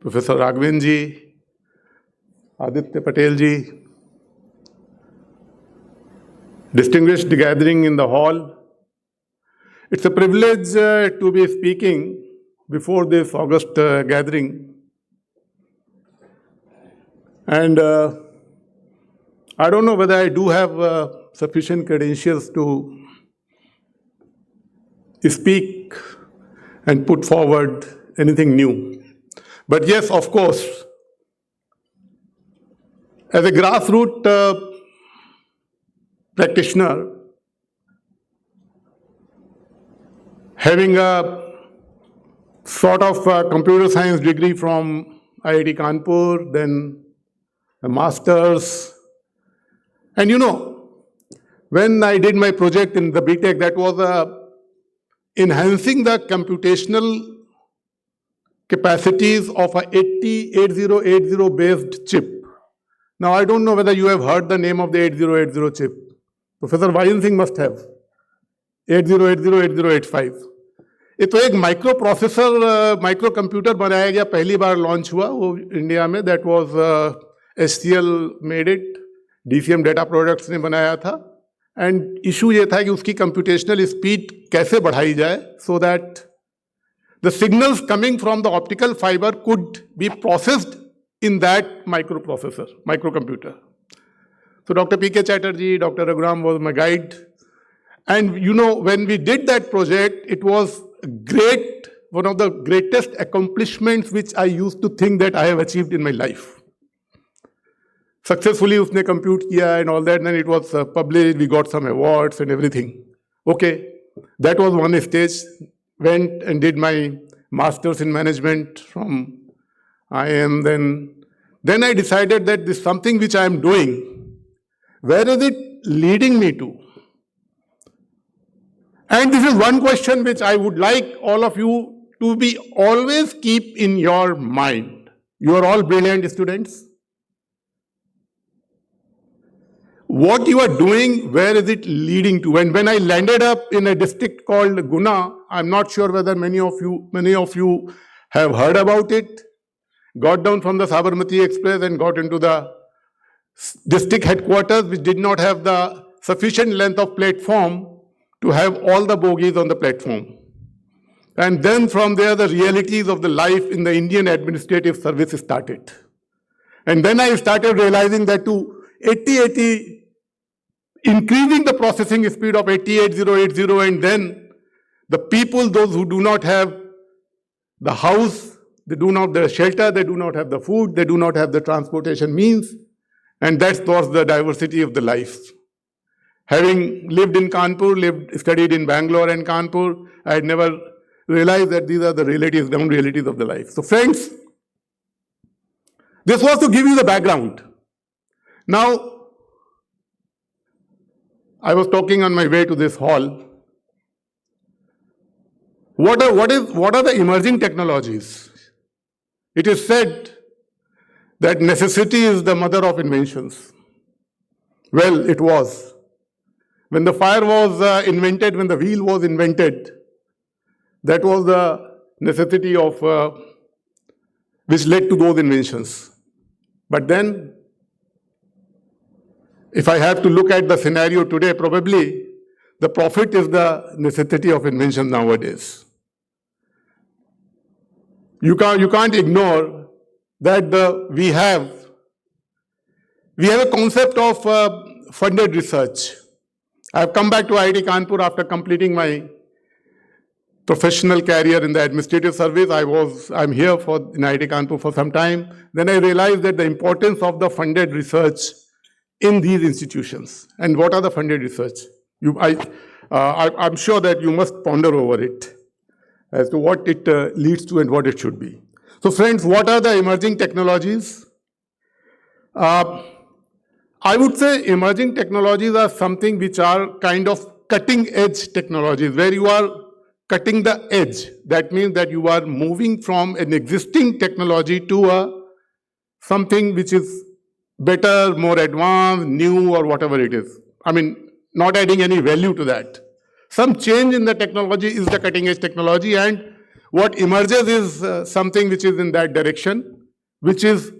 Professor Raghavin ji, Aditya Patel ji, distinguished gathering in the hall. It's a privilege to be speaking before this august gathering. And I don't know whether I do have sufficient credentials to speak and put forward anything new. But yes, of course, as a grassroots practitioner, having a sort of computer science degree from IIT Kanpur, then a master's. And you know, when I did my project in the BTech, that was enhancing the computational capacities of a 8080 based chip. Now, I don't know whether you have heard the name of the 8080 chip. Professor Vajan Singh must have. 8080-8085. ये तो एक micro processor micro computer बनाया गया, पहली बार launch हुआ वो India में. That was HCL made it, DCM data products ने बनाया था. एंड इशू ये था कि उसकी कंप्यूटेशनल स्पीड कैसे बढ़ाई जाए so that the signals coming from the optical fibre could be processed in that microprocessor, microcomputer. So Dr. P.K. Chatterjee, Dr. Raghuram was my guide. And you know, when we did that project, it was great, one of the greatest accomplishments which I used to think that I have achieved in my life. Successfully usne compute kiya and all that, and then it was published, we got some awards and everything. Okay, that was one stage. Went and did my master's in management from IIM. Then I decided that this is something which I am doing. Where is it leading me to? And this is one question which I would like all of you to be always keep in your mind. You are all brilliant students. What you are doing, where is it leading to? And when I landed up in a district called Guna, I'm not sure whether many of you have heard about it. Got down from the Sabarmati Express and got into the district headquarters, which did not have the sufficient length of platform to have all the bogies on the platform. And then from there, the realities of the life in the Indian administrative service started. And then I started realizing that to 8080, increasing the processing speed of 8080, and then the people, those who do not have the house, they do not have the shelter, they do not have the food, they do not have the transportation means, and that was the diversity of the life. Having lived in Kanpur, studied in Bangalore and Kanpur, I had never realized that these are the realities, ground realities of the life. So friends, this was to give you the background. Now, I was talking on my way to this hall. What are the emerging technologies? It is said that necessity is the mother of inventions. Well, it was. When the fire was invented, when the wheel was invented, that was the necessity of which led to those inventions. But then, if I have to look at the scenario today, probably the profit is the necessity of invention nowadays. You can't ignore that we have a concept of funded research. I have come back to IIT Kanpur after completing my professional career in the administrative service. I'm here in IIT Kanpur for some time. Then I realized that the importance of the funded research in these institutions. And what are the funded research? I'm sure that you must ponder over it as to what it leads to and what it should be. So friends, what are the emerging technologies? I would say emerging technologies are something which are kind of cutting edge technologies, where you are cutting the edge. That means that you are moving from an existing technology to something which is better, more advanced, new, or whatever it is. I mean, not adding any value to that. Some change in the technology is the cutting edge technology, and what emerges is something which is in that direction, which is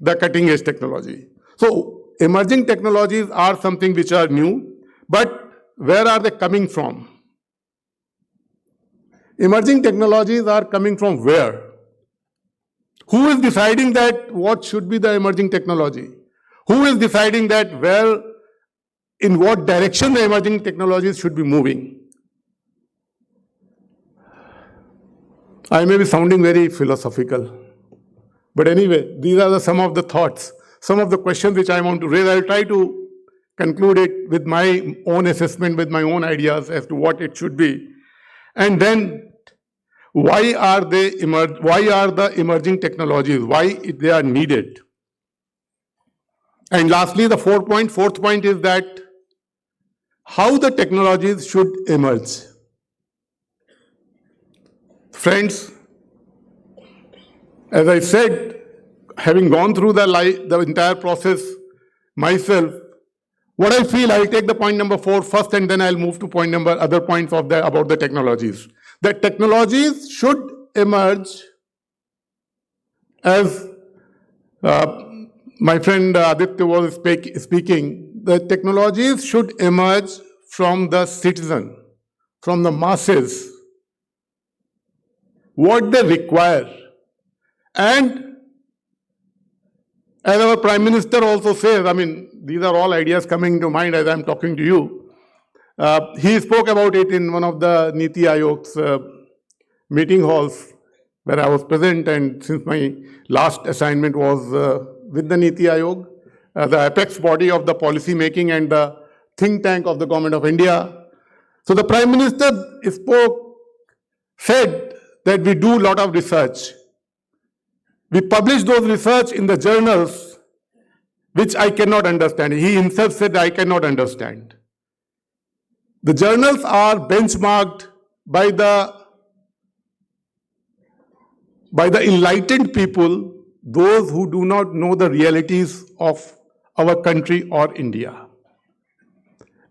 the cutting edge technology. So emerging technologies are something which are new, but where are they coming from? Emerging technologies are coming from where? Who is deciding that what should be the emerging technology? Who is deciding that in what direction the emerging technologies should be moving? I may be sounding very philosophical, but anyway, these are some of the thoughts, some of the questions which I want to raise. I'll try to conclude it with my own assessment, with my own ideas as to what it should be. And then, why are the emerging technologies, why they are needed? And lastly, the fourth point is that how the technologies should emerge. Friends, as I said, having gone through the entire process myself, what I feel, I'll take the point number 4 first, and then I'll move to other points about the technologies. The technologies should emerge as my friend Aditya was speaking. The technologies should emerge from the citizen, from the masses, what they require. And as our Prime Minister also says, I mean, these are all ideas coming to mind as I'm talking to you. He spoke about it in one of the Niti Aayog's meeting halls where I was present, and since my last assignment was with the Niti Aayog, the apex body of the policy making and the think tank of the Government of India. So the Prime Minister said that we do a lot of research. We publish those research in the journals, which I cannot understand. He himself said, I cannot understand. The journals are benchmarked by the enlightened people, those who do not know the realities of our country or India.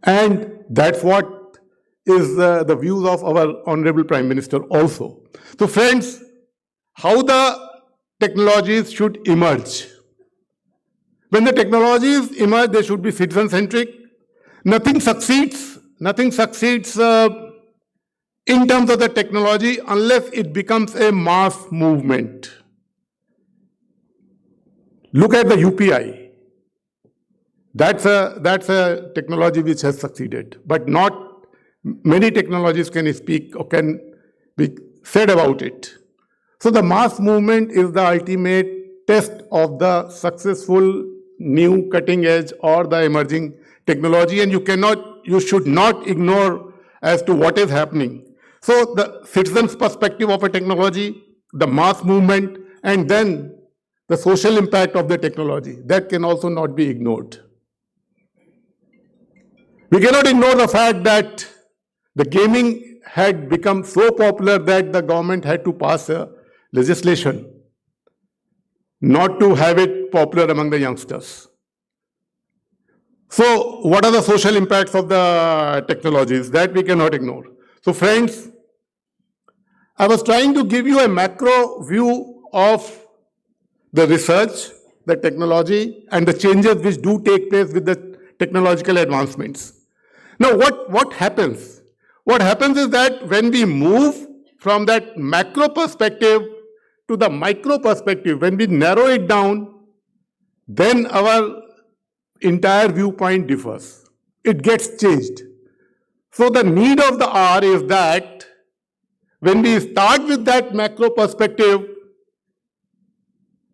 And that's what is the views of our Honorable Prime Minister also. So friends, how the technologies should emerge. When the technologies emerge, they should be citizen-centric. Nothing succeeds in terms of the technology unless it becomes a mass movement. Look at the UPI. That's a technology which has succeeded, but not many technologies can speak or can be said about it. So the mass movement is the ultimate test of the successful new cutting edge or the emerging technology, and you should not ignore as to what is happening. So the citizen's perspective of a technology, the mass movement, and then the social impact of the technology, that can also not be ignored. We cannot ignore the fact that the gaming had become so popular that the government had to pass a legislation not to have it popular among the youngsters. So what are the social impacts of the technologies? That we cannot ignore. So friends, I was trying to give you a macro view of the research, the technology, and the changes which do take place with the technological advancements. Now, what happens? What happens is that when we move from that macro perspective to the micro perspective, when we narrow it down, then our entire viewpoint differs. It gets changed. So the need of the hour is that when we start with that macro perspective,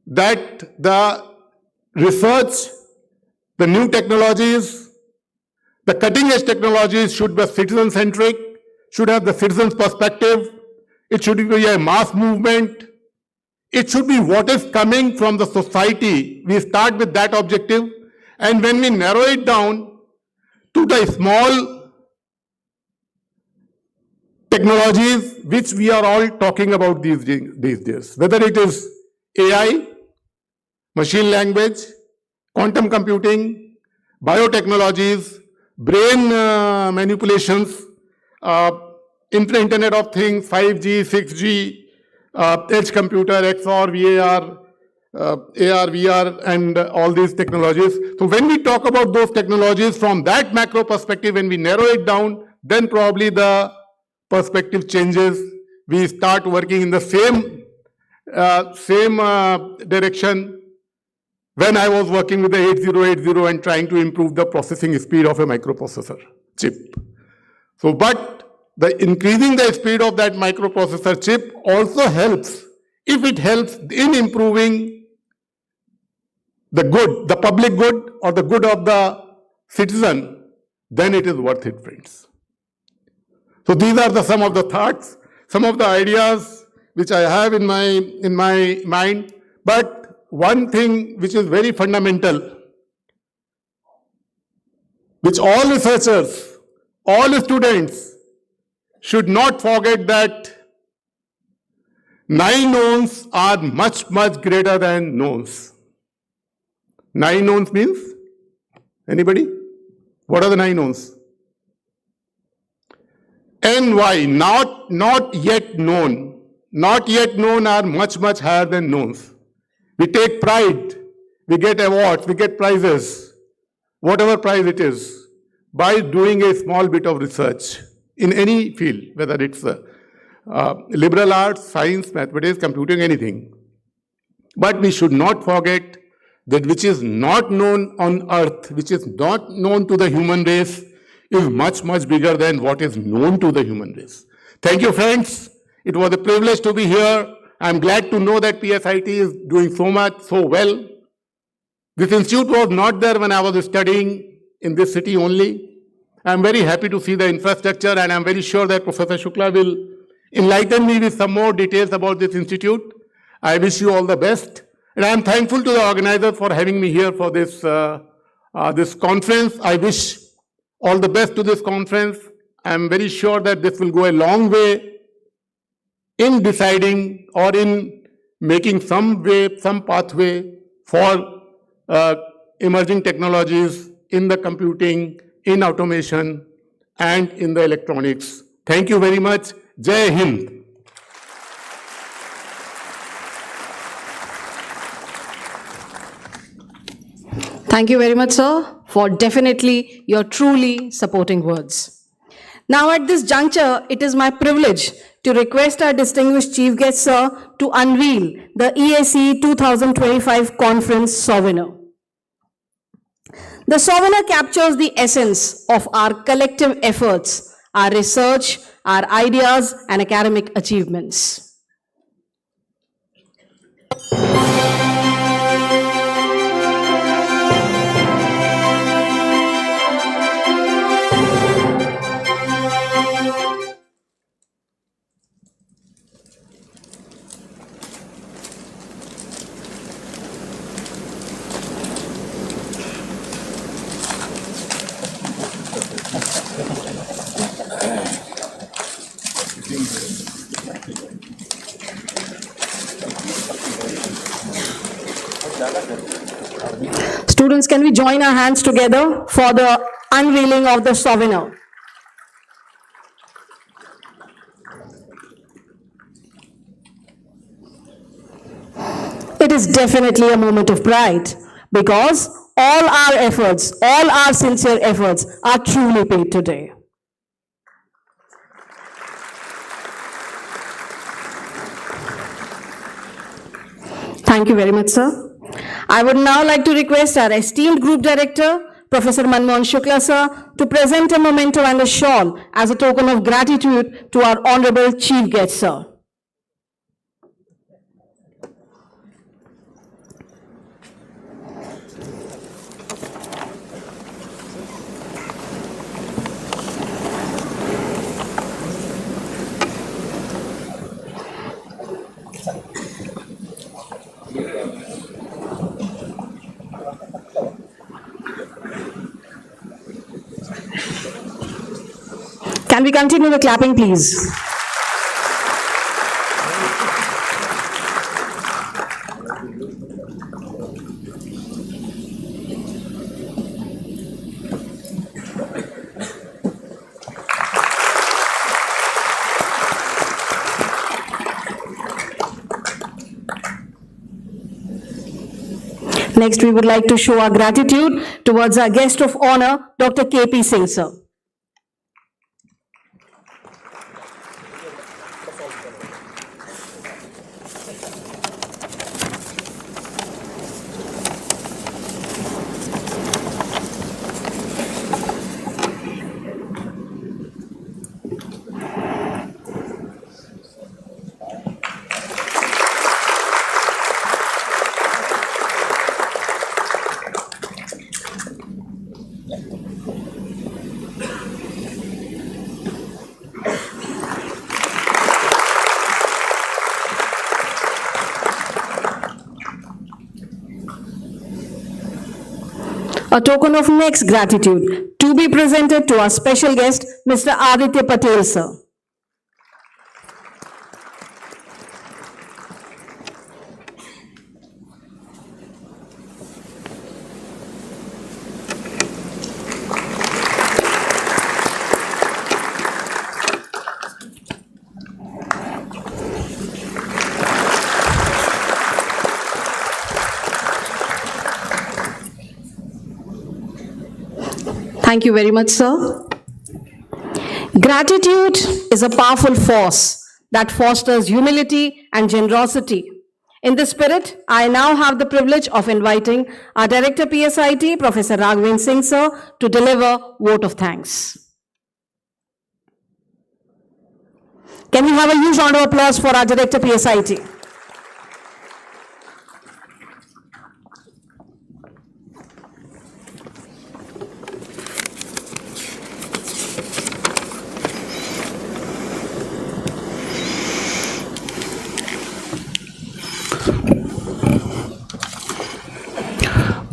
that the research, the new technologies, the cutting edge technologies should be citizen-centric, should have the citizen's perspective, it should be a mass movement, it should be what is coming from the society. We start with that objective, and when we narrow it down to the small technologies which we are all talking about these days, whether it is AI, machine language, quantum computing, biotechnologies, brain manipulations, Internet of Things, 5G, 6G, edge computer, XR, VAR, AR, VR, and all these technologies. So when we talk about those technologies from that macro perspective, when we narrow it down, then probably the perspective changes. We start working in the same direction when I was working with the 8080 and trying to improve the processing speed of a microprocessor chip. So, but the increasing the speed of that microprocessor chip also helps, if it helps in improving the good, the public good or the good of the citizen, then it is worth it, friends. So these are some of the thoughts, some of the ideas which I have in my mind. But one thing which is very fundamental, which all researchers, all students should not forget, that 9 knowns are much, much greater than knowns. 9 knowns means? Anybody? What are the 9 knowns? NY, not yet known. Not yet known are much, much higher than knowns. We take pride, we get awards, we get prizes, whatever prize it is, by doing a small bit of research in any field, whether it's liberal arts, science, mathematics, computing, anything. But we should not forget that which is not known on earth, which is not known to the human race, is much, much bigger than what is known to the human race. Thank you, friends. It was a privilege to be here. I'm glad to know that PSIT is doing so much, so well. This institute was not there when I was studying in this city only. I'm very happy to see the infrastructure, and I'm very sure that Professor Shukla will enlighten me with some more details about this institute. I wish you all the best. And I'm thankful to the organizer for having me here for this, this conference. I wish all the best to this conference. I'm very sure that this will go a long way in deciding or in making some way, some pathway for emerging technologies in the computing, in automation, and in the electronics. Thank you very much. Jai Hind. Thank you very much, sir, for definitely your truly supporting words. Now, at this juncture, it is my privilege to request our distinguished chief guest, sir, to unveil the EACE 2025 conference Souvenir. The Souvenir captures the essence of our collective efforts, our research, our ideas, and academic achievements. Students, can we join our hands together for the unveiling of the Souvenir? It is definitely a moment of pride because all our efforts, all our sincere efforts are truly paid today. Thank you very much, sir. I would now like to request our esteemed Group Director, Professor Manmohan Shukla, sir, to present a memento and a shawl as a token of gratitude to our Honorable Chief Guest, sir. Can we continue the clapping, please? Next, we would like to show our gratitude towards our guest of honor, Dr. K.P. Singh, sir. A token of next gratitude to be presented to our special guest, Mr. Aditya Patel, sir. Thank you very much, sir. Gratitude is a powerful force that fosters humility and generosity. In this spirit, I now have the privilege of inviting our Director PSIT, Professor Raghavendra Singh, sir, to deliver vote of thanks. Can we have a huge round of applause for our Director PSIT?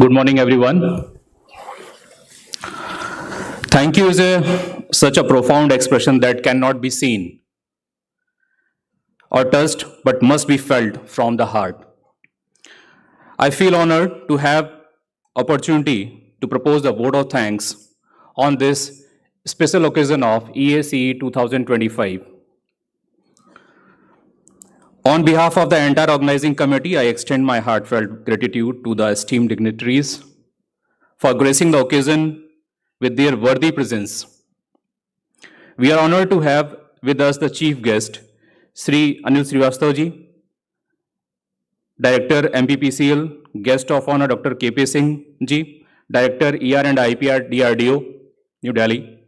Good morning, everyone. Thank you is such a profound expression that cannot be seen or touched, but must be felt from the heart. I feel honored to have opportunity to propose the vote of thanks on this special occasion of EACE 2025. On behalf of the entire organizing committee, I extend my heartfelt gratitude to the esteemed dignitaries for gracing the occasion with their worthy presence. We are honored to have with us the chief guest, Sri Anil Srivastav-ji, Director MPPCL, Guest of Honor Dr. K.P. Singh-ji, Director ER and IPR DRDO, New Delhi,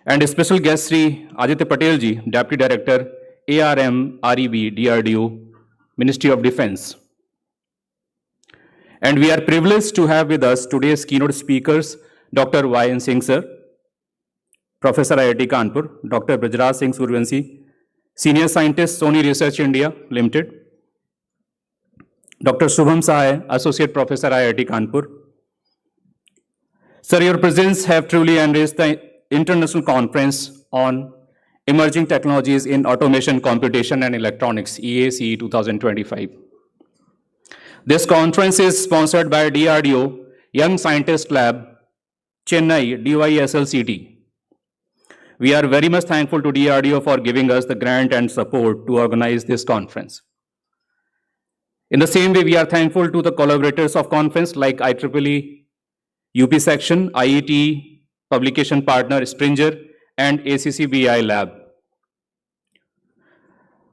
and a special guest Sri Aditya Patel-ji, Deputy Director ARM REB DRDO, Ministry of Defense. And we are privileged to have with us today's keynote speakers, Dr. Y.N. Singh sir, Professor IIT Kanpur, Dr. Brajraj Singh Survanshi, Senior Scientist, Sony Research India Limited, Dr. Shubham Sahai, Associate Professor IIT Kanpur. Sir, your presence have truly enriched the international conference on Emerging Technologies in Automation, Computation and Electronics, EACE 2025. This conference is sponsored by DRDO, Young Scientist Lab, Chennai, DYSLCT. We are very much thankful to DRDO for giving us the grant and support to organize this conference. In the same way, we are thankful to the collaborators of conference like IEEE, UP section, IET, publication partner Springer, and ACCBI lab.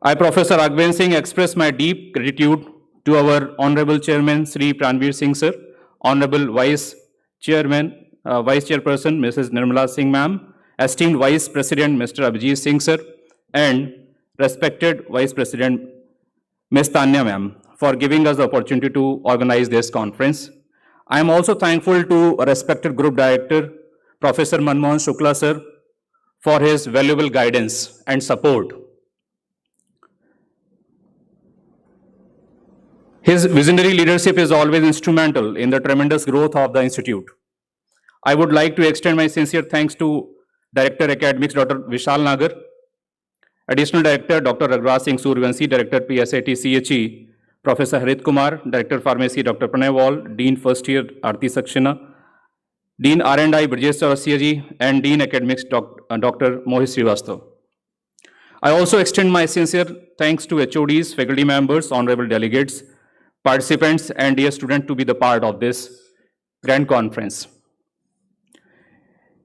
I, Professor Agwen Singh, express my deep gratitude to our Honorable Chairman, Sri Pranveer Singh Sir, Honorable Vice Chairperson, Mrs. Nirmala Singh Ma'am, esteemed Vice President, Mr. Abhijit Singh Sir, and respected Vice President, Ms. Tanya Ma'am, for giving us the opportunity to organize this conference. I am also thankful to respected Group Director, Professor Manmohan Shukla Sir, for his valuable guidance and support. His visionary leadership is always instrumental in the tremendous growth of the Institute. I would like to extend my sincere thanks to Director Academics, Dr. Vishal Nagar, Additional Director, Dr. Ragraj Singh Survanshi, Director PSIT CHE, Professor Harit Kumar, Director Pharmacy, Dr. Pranay Wall, Dean First Year, Arti Saxena, Dean R&I, Brijesh Chaurasia, and Dean Academics, Dr. Mohit Srivastav. I also extend my sincere thanks to HODs, faculty members, honorable delegates, participants, and dear students to be the part of this grand conference.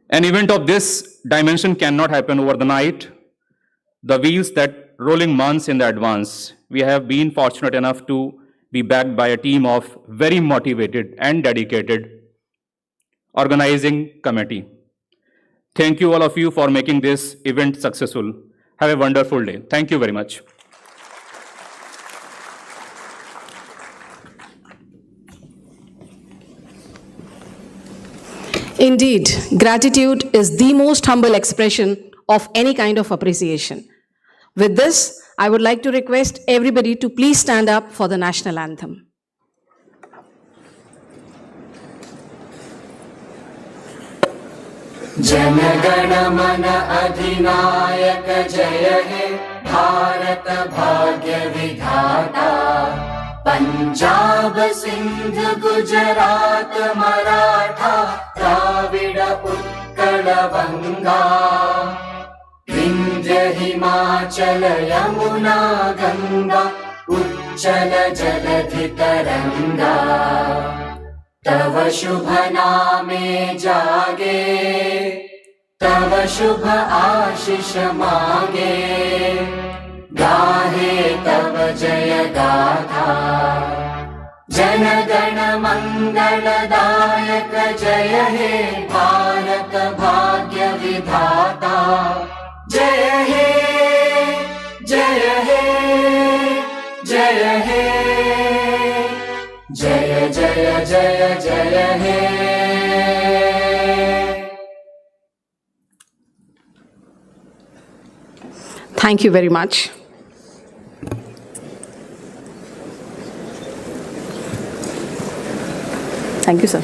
An event of this dimension cannot happen over the night. The wheels that rolling months in the advance. We have been fortunate enough to be backed by a team of very motivated and dedicated organizing committee. Thank you all of you for making this event successful. Have a wonderful day. Thank you very much. Indeed, gratitude is the most humble expression of any kind of appreciation. With this, I would like to request everybody to please stand up for the national anthem. Jana Gana मन अधिनायक जय हे भारत भाग्य विधाता पंजाब सिंध गुजरात मराठा द्राविड उत्कल बंगा विंध्य हिमाचल यमुना गंगा उच्चल जलधि तरंगा तव शुभ नामे जागे तव शुभ आशीष मांगे गाहे तव जय गाथा जन गण मंगलदायक जय हे भारत भाग्य विधाता जय हे जय हे जय हे जय जय जय जय हे Thank you very much. Thank you, sir.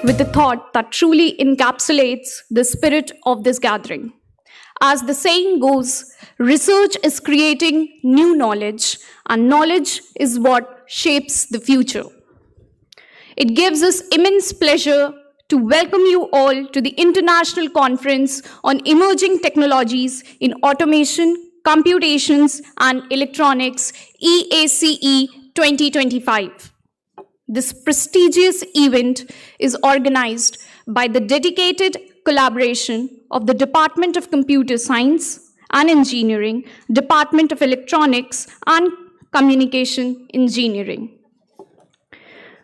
with the thought that truly encapsulates the spirit of this gathering. As the saying goes, research is creating new knowledge, and knowledge is what shapes the future. It gives us immense pleasure to welcome you all to the International Conference on Emerging Technologies in Automation, Computations, and Electronics, EACE 2025. This prestigious event is organized by the dedicated collaboration of the Department of Computer Science and Engineering, Department of Electronics and Communication Engineering.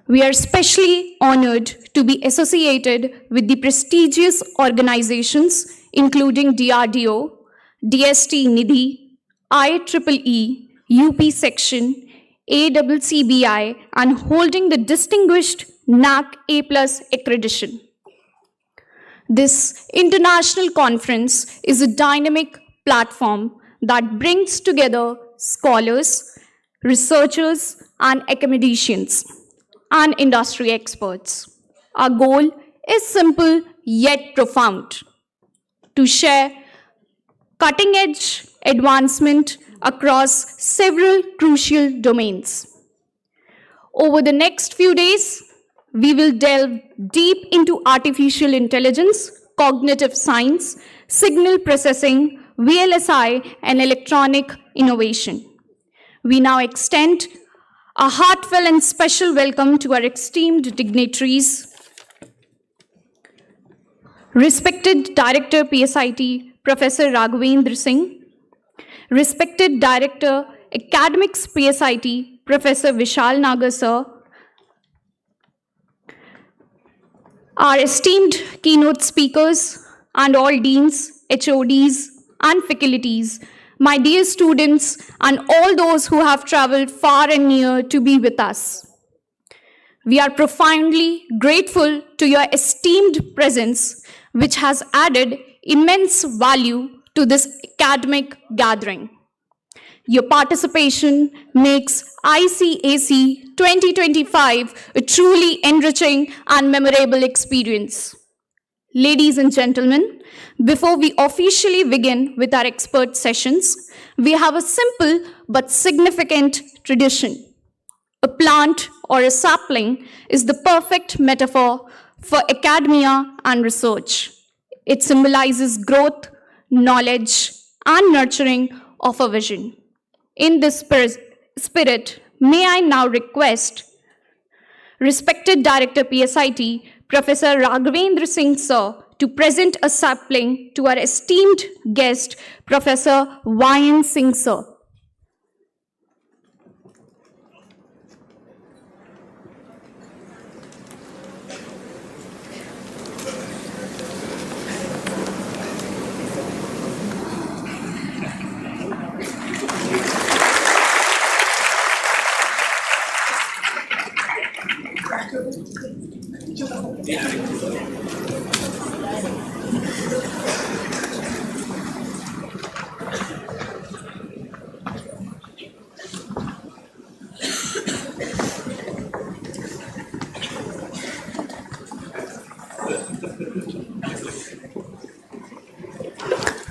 We are especially honored to be associated with the prestigious organizations including DRDO, DST Nidhi, IEEE, UP Section, ACCBI, and holding the distinguished NAC A+ accreditation. This international conference is a dynamic platform that brings together scholars, researchers, and academicians, and industry experts. Our goal is simple yet profound: to share cutting-edge advancement across several crucial domains. Over the next few days, we will delve deep into artificial intelligence, cognitive science, signal processing, VLSI, and electronic innovation. We now extend a heartfelt and special welcome to our esteemed dignitaries. Respected Director PSIT, Professor Raghavendra Singh. Respected Director Academics PSIT, Professor Vishal Nagar Sir. Our esteemed keynote speakers and all deans, HODs, and faculties, my dear students, and all those who have traveled far and near to be with us. We are profoundly grateful to your esteemed presence, which has added immense value to this academic gathering. Your participation makes EACE 2025 a truly enriching and memorable experience. Ladies and gentlemen, before we officially begin with our expert sessions, we have a simple but significant tradition. A plant or a sapling is the perfect metaphor for academia and research. It symbolizes growth, knowledge, and nurturing of a vision. In this spirit, may I now request respected Director PSIT, Professor Raghavendra Singh Sir, to present a sapling to our esteemed guest, Professor Y.N. Singh Sir.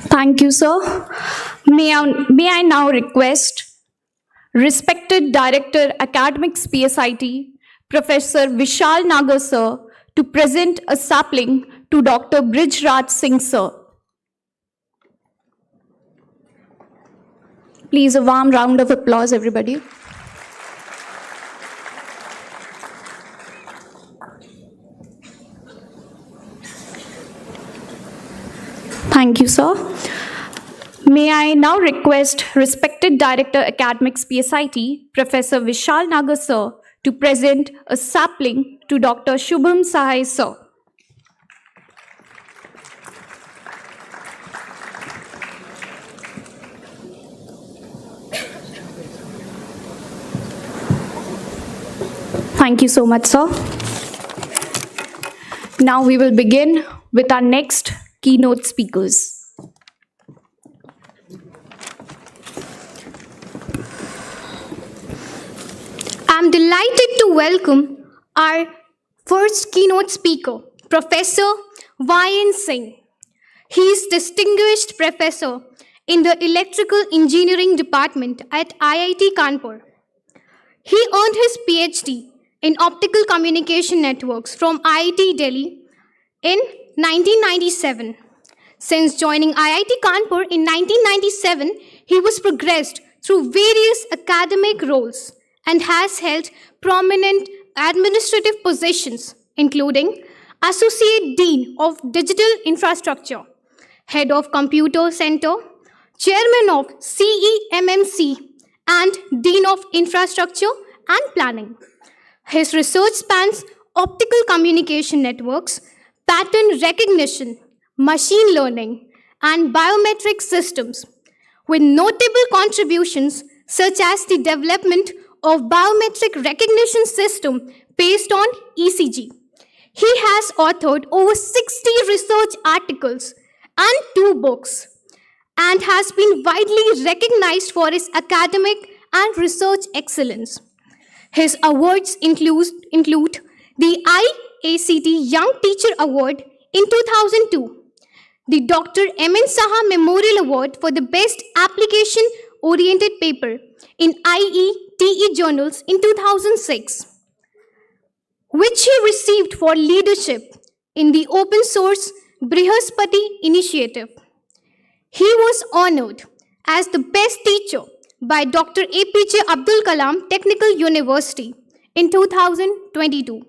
Thank you, sir. May I now request respected Director Academics PSIT, Professor Vishal Nagar Sir, to present a sapling to Dr. Brijraj Singh Sir. Please, a warm round of applause, everybody. Thank you, sir. May I now request respected Director Academics PSIT, Professor Vishal Nagar Sir, to present a sapling to Dr. Shubham Sahai Sir. Thank you so much, sir. Now we will begin with our next keynote speakers. I'm delighted to welcome our first keynote speaker, Professor Y.N. Singh. He is Distinguished Professor in the Electrical Engineering Department at IIT Kanpur. He earned his PhD in Optical Communication Networks from IIT Delhi in 1997. Since joining IIT Kanpur in 1997, he was progressed through various academic roles and has held prominent administrative positions, including Associate Dean of Digital Infrastructure, Head of Computer Center, Chairman of CEMMC, and Dean of Infrastructure and Planning. His research spans optical communication networks, pattern recognition, machine learning, and biometric systems, with notable contributions such as the development of biometric recognition system based on ECG. He has authored over 60 research articles and 2 books, and has been widely recognized for his academic and research excellence. His awards include the IACT Young Teacher Award in 2002, the Dr. M.N. Saha Memorial Award for the Best Application-Oriented Paper in IETE Journals in 2006, which he received for leadership in the open source Brihaspati initiative. He was honored as the best teacher by Dr. APJ Abdul Kalam Technical University in 2022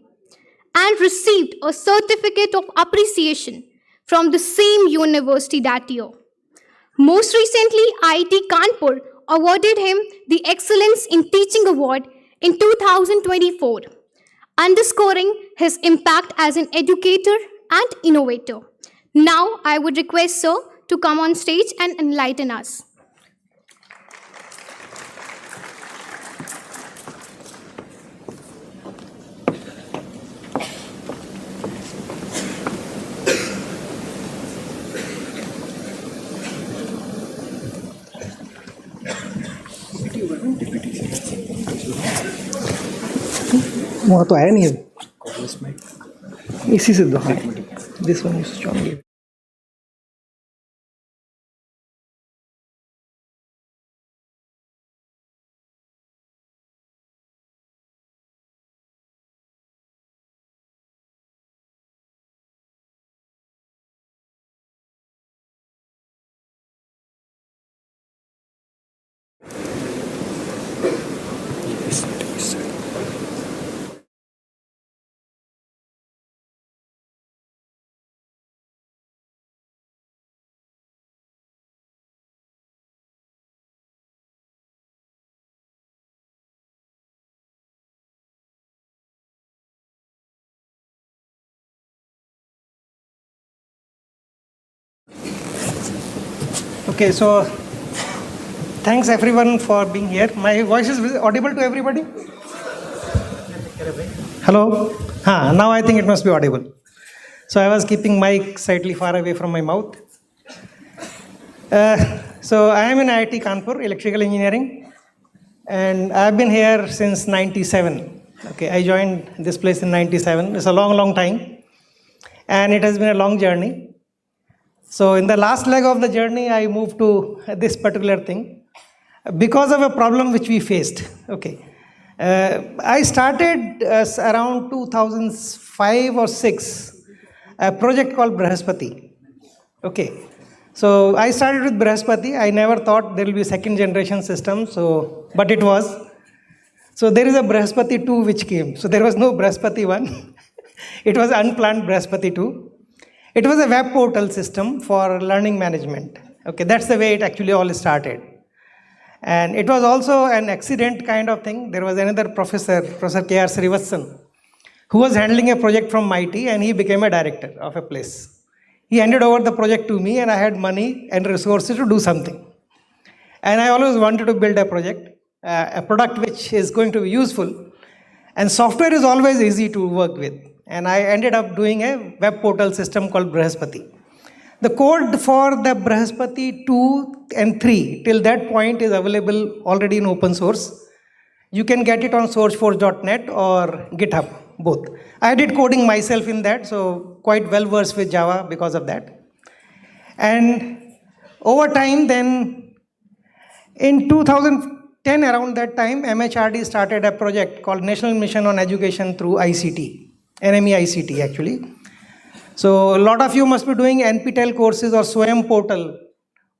and received a certificate of appreciation from the same university that year. Most recently, IIT Kanpur awarded him the Excellence in Teaching Award in 2024, underscoring his impact as an educator and innovator. Now, I would request Sir to come on stage and enlighten us. वहाँ तो आया नहीं है इसी से दो this one is strong Okay, so thanks everyone for being here. My voice is audible to everybody? Hello? Now I think it must be audible. So I was keeping mic slightly far away from my mouth. So I am in IIT Kanpur, electrical engineering, and I've been here since 97. Okay, I joined this place in 97. It's a long, long time, and it has been a long journey. So in the last leg of the journey, I moved to this particular thing because of a problem which we faced. Okay, I started around 2005 or 6 a project called Brihaspati. Okay, so I started with Brihaspati. I never thought there will be second generation system, but it was. So there is a Brihaspati 2 which came. So there was no Brihaspati 1. It was unplanned Brihaspati 2. It was a web portal system for learning management. Okay, that's the way it actually all started. And it was also an accident kind of thing. There was another professor, Professor K.R. Srivatsan, who was handling a project from MIT, and he became a director of a place. He handed over the project to me, and I had money and resources to do something. And I always wanted to build a project, a product which is going to be useful. And software is always easy to work with. And I ended up doing a web portal system called Brihaspati. The code for the Brihaspati 2 and 3 till that point is available already in open source. You can get it on sourceforge.net or GitHub, both. I did coding myself in that, so quite well versed with Java because of that. And over time then, in 2010 around that time, MHRD started a project called National Mission on Education through ICT. NME ICT actually. So a lot of you must be doing NPTEL courses or SWAYAM portal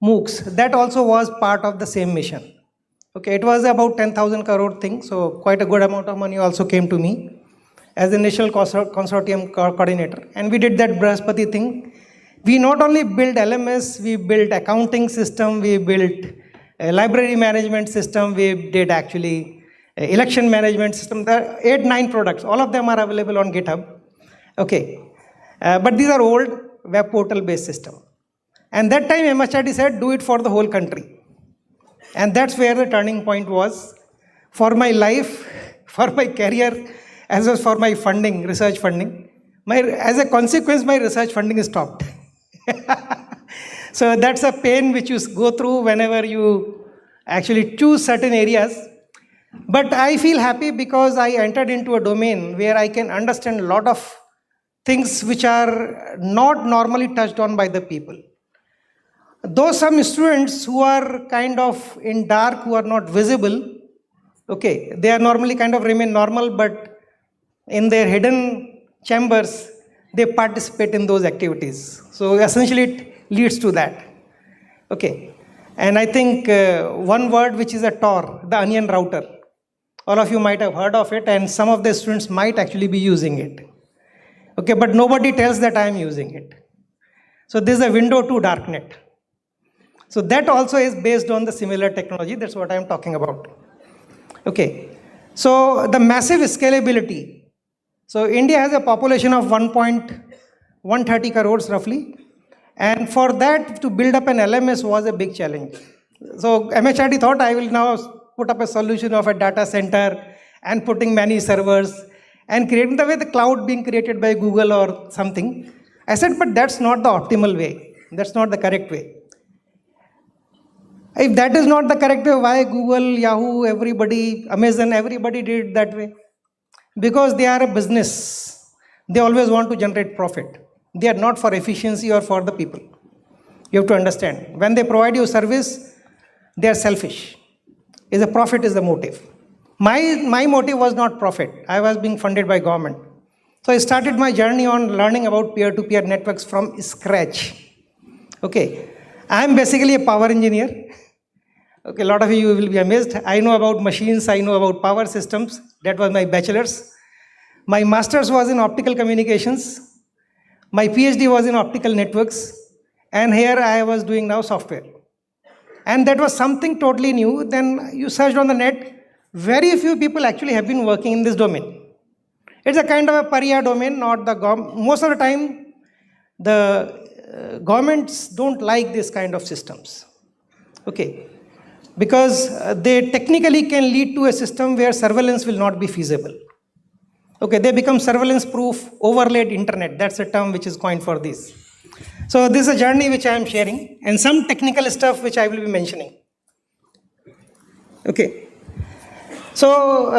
MOOCs. That also was part of the same mission. Okay, it was about 10,000 crore thing, so quite a good amount of money also came to me as the initial consortium coordinator. And we did that Brihaspati thing We not only built LMS, we built accounting system, we built a library management system, we did actually election management system. There are 8-9 products. All of them are available on GitHub. Okay. But these are old web portal based system. And that time MHRD said, do it for the whole country. And that's where the turning point was for my life, for my career, as well as for my funding, research funding. As a consequence, my research funding stopped. So that's a pain which you go through whenever you actually choose certain areas. But I feel happy because I entered into a domain where I can understand a lot of things which are not normally touched on by the people. Though some students who are kind of in dark, who are not visible, okay, they are normally kind of remain normal, but in their hidden chambers, they participate in those activities. So essentially it leads to that. Okay. And I think one word which is a TOR, the onion router. All of you might have heard of it, and some of the students might actually be using it. Okay, but nobody tells that I am using it. So this is a window to darknet. So that also is based on the similar technology. That's what I am talking about. Okay. So the massive scalability. So India has a population of 1.130 crores roughly. And for that to build up an LMS was a big challenge. So MHRD thought I will now put up a solution of a data center and putting many servers and creating the way the cloud being created by Google or something. I said, but that's not the optimal way. That's not the correct way. If that is not the correct way, why Google, Yahoo, everybody, Amazon, everybody did it that way? Because they are a business. They always want to generate profit. They are not for efficiency or for the people. You have to understand. When they provide you service, they are selfish. The profit is the motive. My motive was not profit. I was being funded by government. So I started my journey on learning about peer-to-peer networks from scratch. Okay. I am basically a power engineer. Okay, a lot of you will be amazed. I know about machines, I know about power systems. That was my bachelor's. My master's was in optical communications. My PhD was in optical networks. And here I was doing now software. And that was something totally new. Then you searched on the net. Very few people actually have been working in this domain. It's a kind of a pariah domain, not the government. Most of the time, the governments don't like this kind of systems. Okay. Because they technically can lead to a system where surveillance will not be feasible. Okay, they become surveillance-proof, overlaid internet. That's a term which is coined for this. So this is a journey which I am sharing, and some technical stuff which I will be mentioning. Okay. So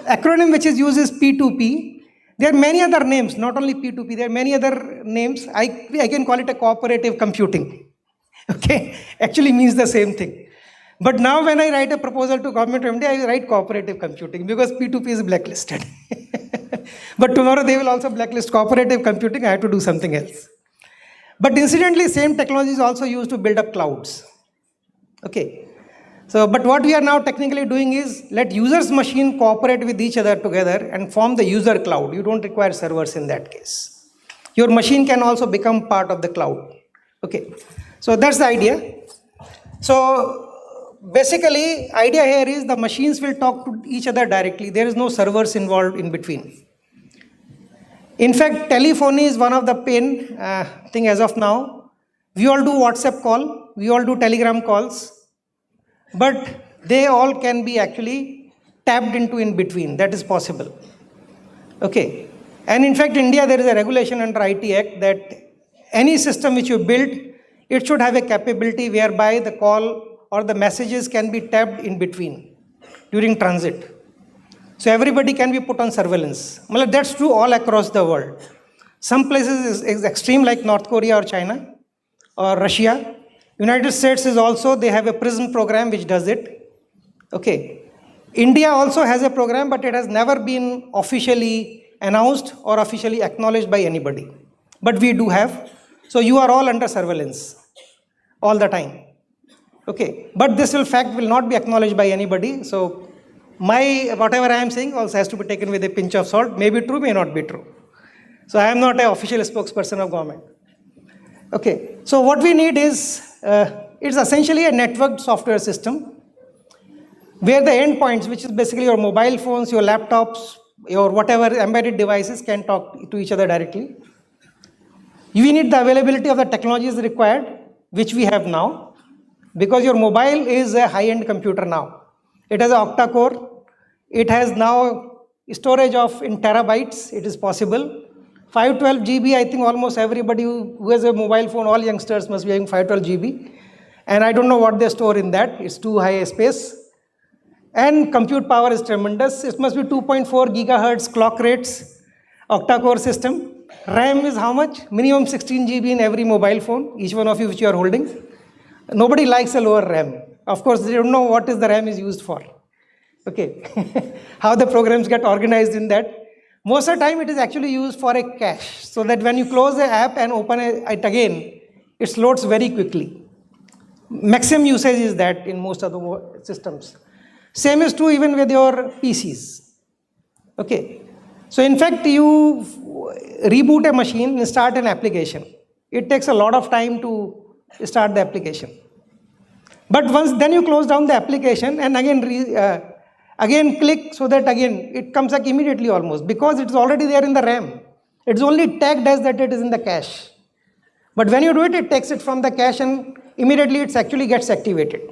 acronym which is used is P2P. There are many other names, not only P2P. There are many other names. I can call it a cooperative computing. Okay, actually means the same thing. But now when I write a proposal to government of India, I write cooperative computing because P2P is blacklisted. But tomorrow they will also blacklist cooperative computing. I have to do something else. But incidentally, same technology is also used to build up clouds. Okay. So, but what we are now technically doing is let users' machine cooperate with each other together and form the user cloud. You don't require servers in that case. Your machine can also become part of the cloud. Okay. So that's the idea. So basically, idea here is the machines will talk to each other directly. There is no servers involved in between. In fact, telephony is one of the pain thing as of now. We all do WhatsApp call. We all do Telegram calls. But they all can be actually tapped into in between. That is possible. Okay. And in fact, India, there is a regulation under IT Act that any system which you build, it should have a capability whereby the call or the messages can be tapped in between during transit. So everybody can be put on surveillance. Well, that's true all across the world. Some places is extreme like North Korea or China or Russia. United States is also, they have a PRISM program which does it. Okay. India also has a program, but it has never been officially announced or officially acknowledged by anybody. But we do have. So you are all under surveillance all the time. Okay. But this fact will not be acknowledged by anybody. So whatever I am saying also has to be taken with a pinch of salt. May be true, may not be true. So I am not an official spokesperson of government. Okay, so what we need is, it's essentially a networked software system where the endpoints, which is basically your mobile phones, your laptops, your whatever embedded devices can talk to each other directly. We need the availability of the technologies required, which we have now, because your mobile is a high-end computer now. It has an octa-core. It has now storage of in terabytes. It is possible. 512 GB, I think almost everybody who has a mobile phone, all youngsters must be having 512 GB. And I don't know what they store in that. It's too high a space. And compute power is tremendous. It must be 2.4 gigahertz clock rates, octa-core system. RAM is how much? Minimum 16 GB in every mobile phone, each one of you which you are holding. Nobody likes a lower RAM. Of course, they don't know what is the RAM is used for. Okay, how the programs get organized in that. Most of the time, it is actually used for a cache, so that when you close the app and open it again, it loads very quickly. Maximum usage is that in most of the systems. Same is true even with your PCs. Okay, so in fact, you reboot a machine and start an application. It takes a lot of time to start the application. But once then you close down the application and again click, so that again it comes back immediately almost, because it's already there in the RAM. It's only tagged as that it is in the cache. But when you do it, it takes it from the cache and immediately it actually gets activated.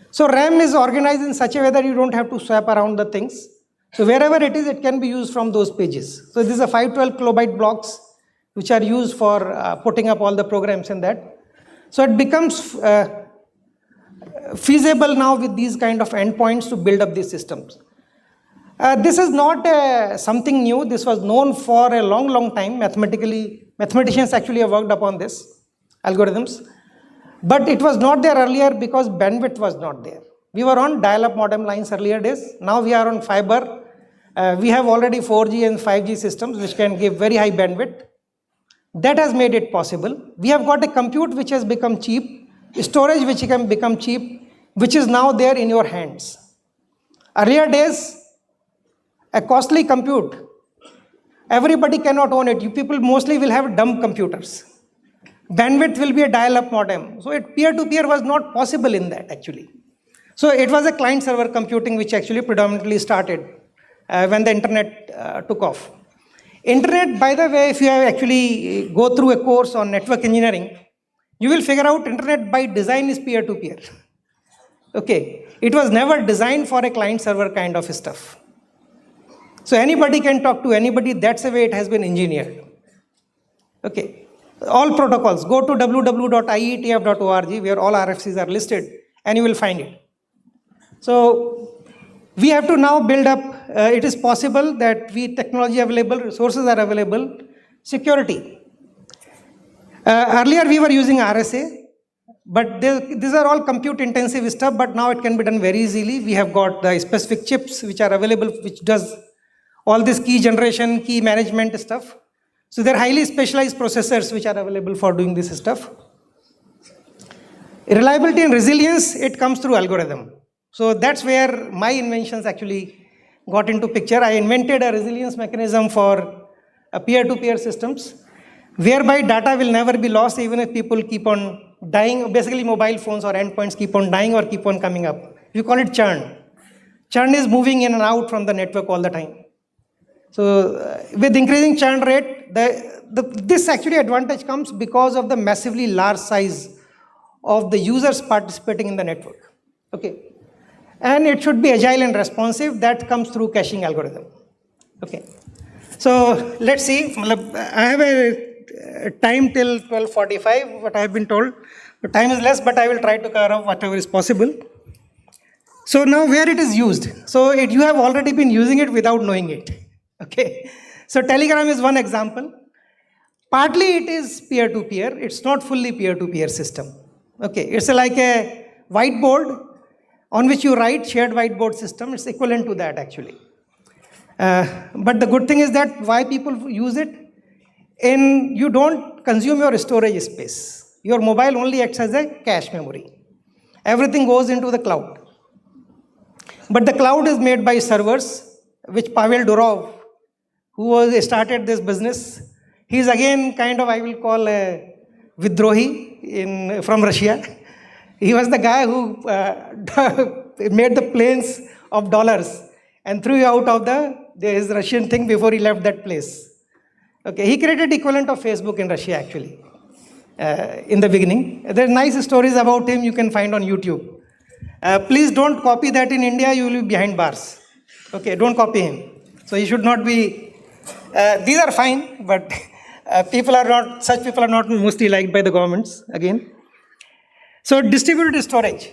So RAM is organized in such a way that you don't have to swap around the things. So wherever it is, it can be used from those pages. So this is a 512 kilobyte blocks which are used for putting up all the programs in that. So it becomes feasible now with these kind of endpoints to build up these systems. This is not something new. This was known for a long time. Mathematicians actually have worked upon this algorithms. But it was not there earlier because bandwidth was not there. We were on dial-up modem lines earlier days. Now we are on fiber. We have already 4G and 5G systems which can give very high bandwidth. That has made it possible. We have got a compute which has become cheap, storage which can become cheap, which is now there in your hands. Earlier days, a costly compute, everybody cannot own it. You people mostly will have dumb computers. Bandwidth will be a dial-up modem. So peer-to-peer was not possible in that actually. So it was a client-server computing which actually predominantly started when the internet took off. Internet, by the way, if you have actually go through a course on network engineering, you will figure out internet by design is peer-to-peer. Okay, it was never designed for a client-server kind of stuff. So anybody can talk to anybody. That's the way it has been engineered. Okay, all protocols. Go to www.ietf.org where all RFCs are listed and you will find it. So we have to now build up, it is possible that technology available, resources are available, security. Earlier we were using RSA, but these are all compute intensive stuff, but now it can be done very easily. We have got the specific chips which are available, which does all this key generation, key management stuff. So they're highly specialized processors which are available for doing this stuff. Reliability and resilience, it comes through algorithm. So that's where my inventions actually got into picture. I invented a resilience mechanism for peer-to-peer systems, whereby data will never be lost even if people keep on dying. Basically mobile phones or endpoints keep on dying or keep on coming up. We call it churn. Churn is moving in and out from the network all the time. So with increasing churn rate, this actually advantage comes because of the massively large size of the users participating in the network. Okay. And it should be agile and responsive. That comes through caching algorithm. Okay. So let's see. I have a time till 12:45, what I have been told. The time is less, but I will try to cover up whatever is possible. So now where it is used. So you have already been using it without knowing it. Okay. So Telegram is one example. Partly it is peer-to-peer. It's not fully peer-to-peer system. Okay. It's like a whiteboard on which you write, shared whiteboard system. It's equivalent to that actually. But the good thing is that why people use it, you don't consume your storage space. Your mobile only acts as a cache memory. Everything goes into the cloud. But the cloud is made by servers, which Pavel Durov, who started this business, he's again kind of, I will call a Vidrohi from Russia. He was the guy who made the planes of dollars and threw out of his Russian thing before he left that place. Okay, he created equivalent of Facebook in Russia actually in the beginning. There are nice stories about him you can find on YouTube. Please don't copy that in India, you will be behind bars. Okay, don't copy him. So he should not be, these are fine, but such people are not mostly liked by the governments again. So distributed storage.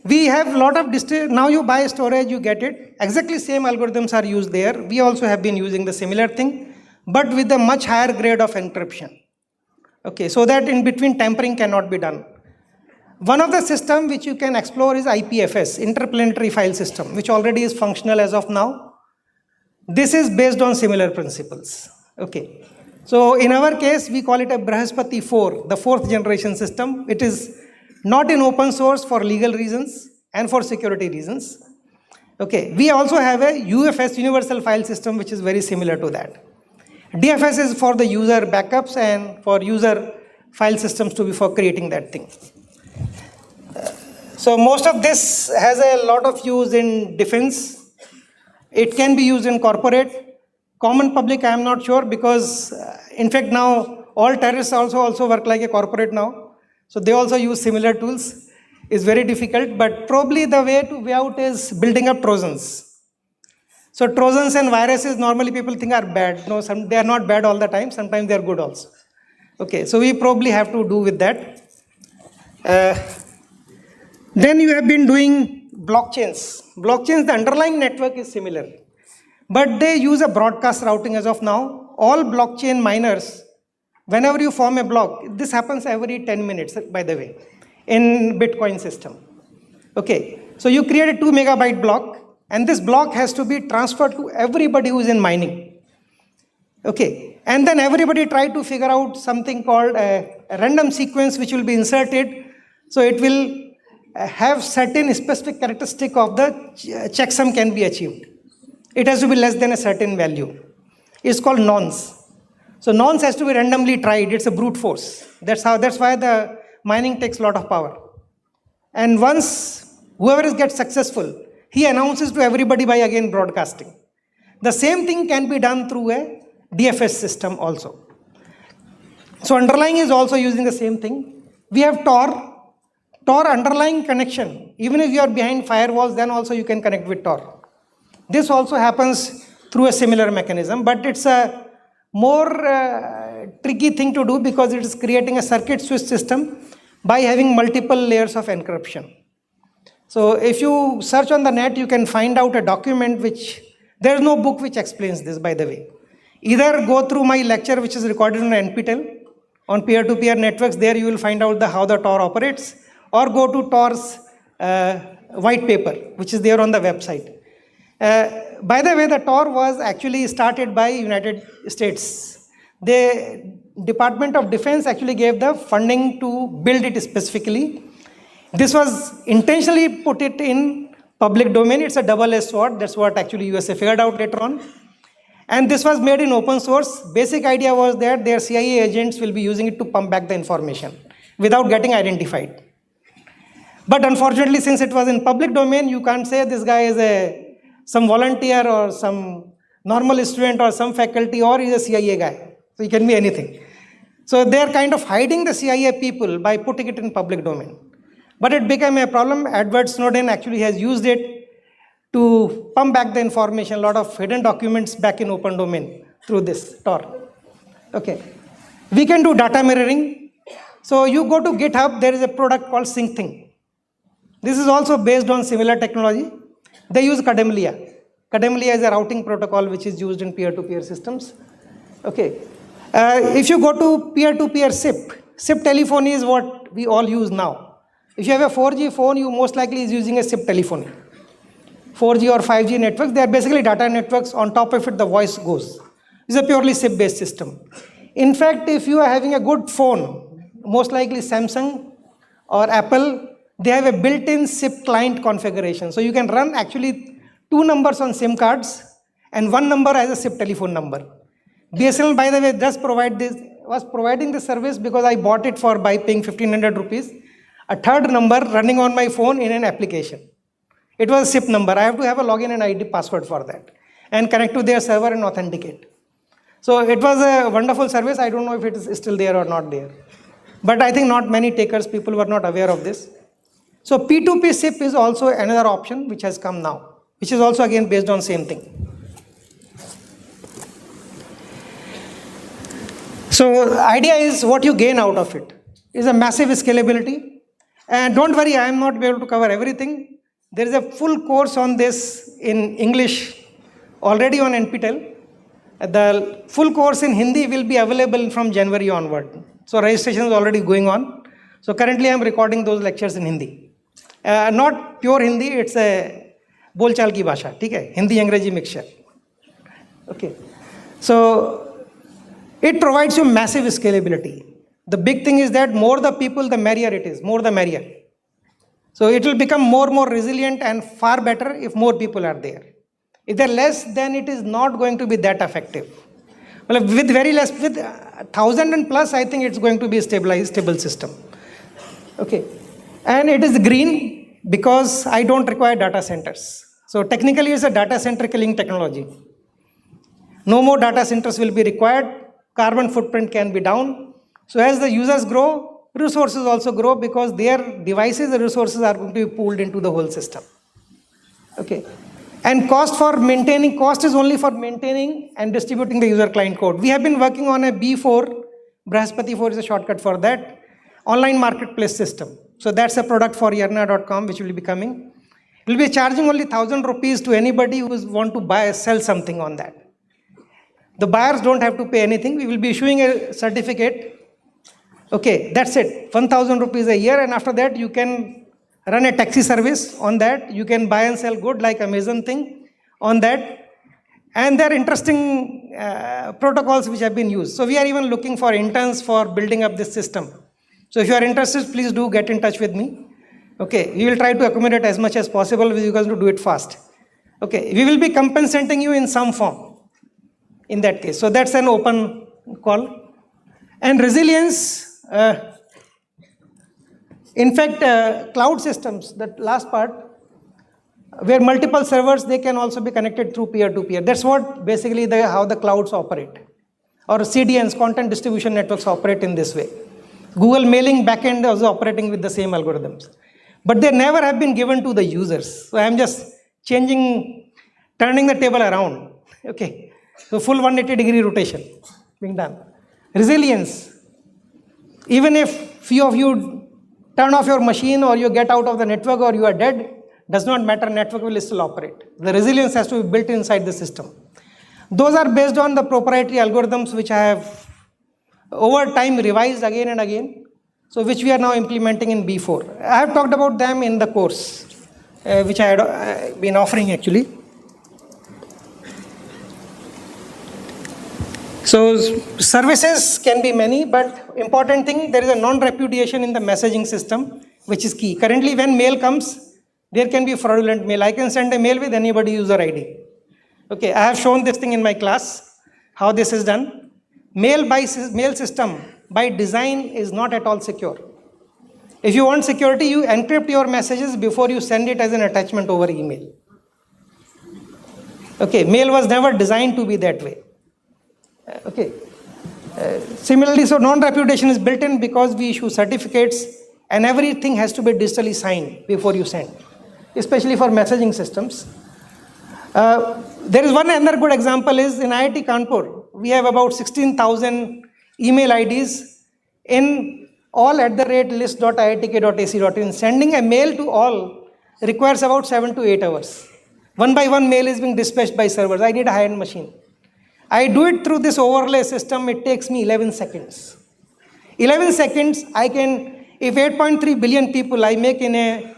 We have a lot of, now you buy storage, you get it. Exactly same algorithms are used there. We also have been using the similar thing, but with a much higher grade of encryption. Okay, so that in between tampering cannot be done. One of the system which you can explore is IPFS, Interplanetary File System, which already is functional as of now. This is based on similar principles. Okay, so in our case, we call it a Brahaspati 4, the 4th generation system. It is not in open source for legal reasons and for security reasons. Okay, we also have a UFS, Universal File System, which is very similar to that. DFS is for the user backups and for user file systems to be for creating that thing. So most of this has a lot of use in defense. It can be used in corporate. Common public, I am not sure, because in fact now all terrorists also work like a corporate now. So they also use similar tools. It's very difficult, but probably the way out is building up Trojans. So Trojans and viruses normally people think are bad. No, they are not bad all the time. Sometimes they are good also. Okay, so we probably have to do with that. Then you have been doing blockchains. Blockchains, the underlying network is similar, but they use a broadcast routing as of now. All blockchain miners, whenever you form a block, this happens every 10 minutes, by the way, in Bitcoin system. Okay, so you create a 2 megabyte block, and this block has to be transferred to everybody who is in mining. Okay, and then everybody try to figure out something called a random sequence which will be inserted. So it will have certain specific characteristic of the checksum can be achieved. It has to be less than a certain value. It's called nonce. So nonce has to be randomly tried. It's a brute force. That's why the mining takes a lot of power. And once whoever gets successful, he announces to everybody by again broadcasting. The same thing can be done through a DFS system also. So underlying is also using the same thing. We have Tor. Tor underlying connection. Even if you are behind firewalls, then also you can connect with Tor. This also happens through a similar mechanism, but it's a more tricky thing to do because it is creating a circuit switch system by having multiple layers of encryption. So if you search on the net, you can find out a document which, there is no book which explains this, by the way. Either go through my lecture which is recorded on NPTEL on peer-to-peer networks, there you will find out how the Tor operates, or go to Tor's white paper, which is there on the website. By the way, the Tor was actually started by United States. The Department of Defense actually gave the funding to build it specifically. This was intentionally put it in public domain. It's a double-edged sword. That's what actually USA figured out later on. And this was made in open source. Basic idea was that their CIA agents will be using it to pump back the information without getting identified. But unfortunately, since it was in public domain, you can't say this guy is some volunteer or some normal student or some faculty or he's a CIA guy. So he can be anything. So they're kind of hiding the CIA people by putting it in public domain. But it became a problem. Edward Snowden actually has used it to pump back the information, a lot of hidden documents back in open domain through this Tor. Okay. We can do data mirroring. So you go to GitHub, there is a product called SyncThing. This is also based on similar technology. They use Kademlia. Kademlia is a routing protocol which is used in peer-to-peer systems. Okay. If you go to peer-to-peer SIP, SIP telephony is what we all use now. If you have a 4G phone, you most likely is using a SIP telephony. 4G or 5G networks, they are basically data networks. On top of it, the voice goes. It's a purely SIP-based system. In fact, if you are having a good phone, most likely Samsung or Apple, they have a built-in SIP client configuration. So you can run actually 2 numbers on SIM cards and 1 number as a SIP telephone number. BSNL, by the way, does provide this was providing the service because I bought it for by paying 1500 rupees, a third number running on my phone in an application. It was a SIP number. I have to have a login and ID password for that and connect to their server and authenticate. So it was a wonderful service. I don't know if it is still there or not there. But I think not many takers, people were not aware of this. So P2P SIP is also another option which has come now, which is also again based on same thing. So the idea is what you gain out of it is a massive scalability. And don't worry, I am not able to cover everything. There is a full course on this in English already on NPTEL. The full course in Hindi will be available from January onward. So registration is already going on. So currently I am recording those lectures in Hindi. Not pure Hindi, it's a bolchal ki bhasha, okay? Hindi Angrezi mixture. Okay. So it provides you massive scalability. The big thing is that more the people, the merrier it is, more the merrier. So it will become more resilient and far better if more people are there. If they're less, then it is not going to be that effective. Well, with very less, with 1,000 and plus, I think it's going to be a stable system. Okay. And it is green because I don't require data centers. So technically it's a data center killing technology. No more data centers will be required. Carbon footprint can be down. So as the users grow, resources also grow because their devices and resources are going to be pooled into the whole system. Okay. And cost is only for maintaining and distributing the user client code. We have been working on a B4, Brahaspati 4 is a shortcut for that, online marketplace system. So that's a product for Yarna.com which will be coming. It will be charging only 1,000 rupees to anybody who want to sell something on that. The buyers don't have to pay anything. We will be issuing a certificate. Okay, that's it. 1,000 rupees a year, and after that you can run a taxi service on that. You can buy and sell good like Amazon thing on that. And there are interesting protocols which have been used. So we are even looking for interns for building up this system. So if you are interested, please do get in touch with me. Okay, we will try to accommodate as much as possible with you guys to do it fast. Okay, we will be compensating you in some form in that case. So that's an open call. And resilience, in fact, cloud systems, that last part, where multiple servers, they can also be connected through peer-to-peer. That's what basically how the clouds operate. Or CDNs, content distribution networks, operate in this way. Google mailing backend is operating with the same algorithms. But they never have been given to the users. So I'm just turning the table around. Okay. So full 180-degree rotation being done. Resilience. Even if few of you turn off your machine or you get out of the network or you are dead, does not matter, network will still operate. The resilience has to be built inside the system. Those are based on the proprietary algorithms which I have over time revised again and again, so which we are now implementing in B4. I have talked about them in the course, which I had been offering actually. So services can be many, but important thing, there is a non-repudiation in the messaging system, which is key. Currently when mail comes, there can be fraudulent mail. I can send a mail with anybody user ID. Okay, I have shown this thing in my class, how this is done. Mail system by design is not at all secure. If you want security, you encrypt your messages before you send it as an attachment over email. Okay, mail was never designed to be that way. Okay. Similarly, so non-repudiation is built in because we issue certificates and everything has to be digitally signed before you send, especially for messaging systems. There is one another good example is in IIT Kanpur. We have about 16,000 email IDs in all@list.iitk.ac.in. Sending a mail to all requires about 7 to 8 hours. One by one mail is being dispatched by servers. I need a high-end machine. I do it through this overlay system. It takes me 11 seconds. 11 seconds, I can, if 8.3 billion people I make in a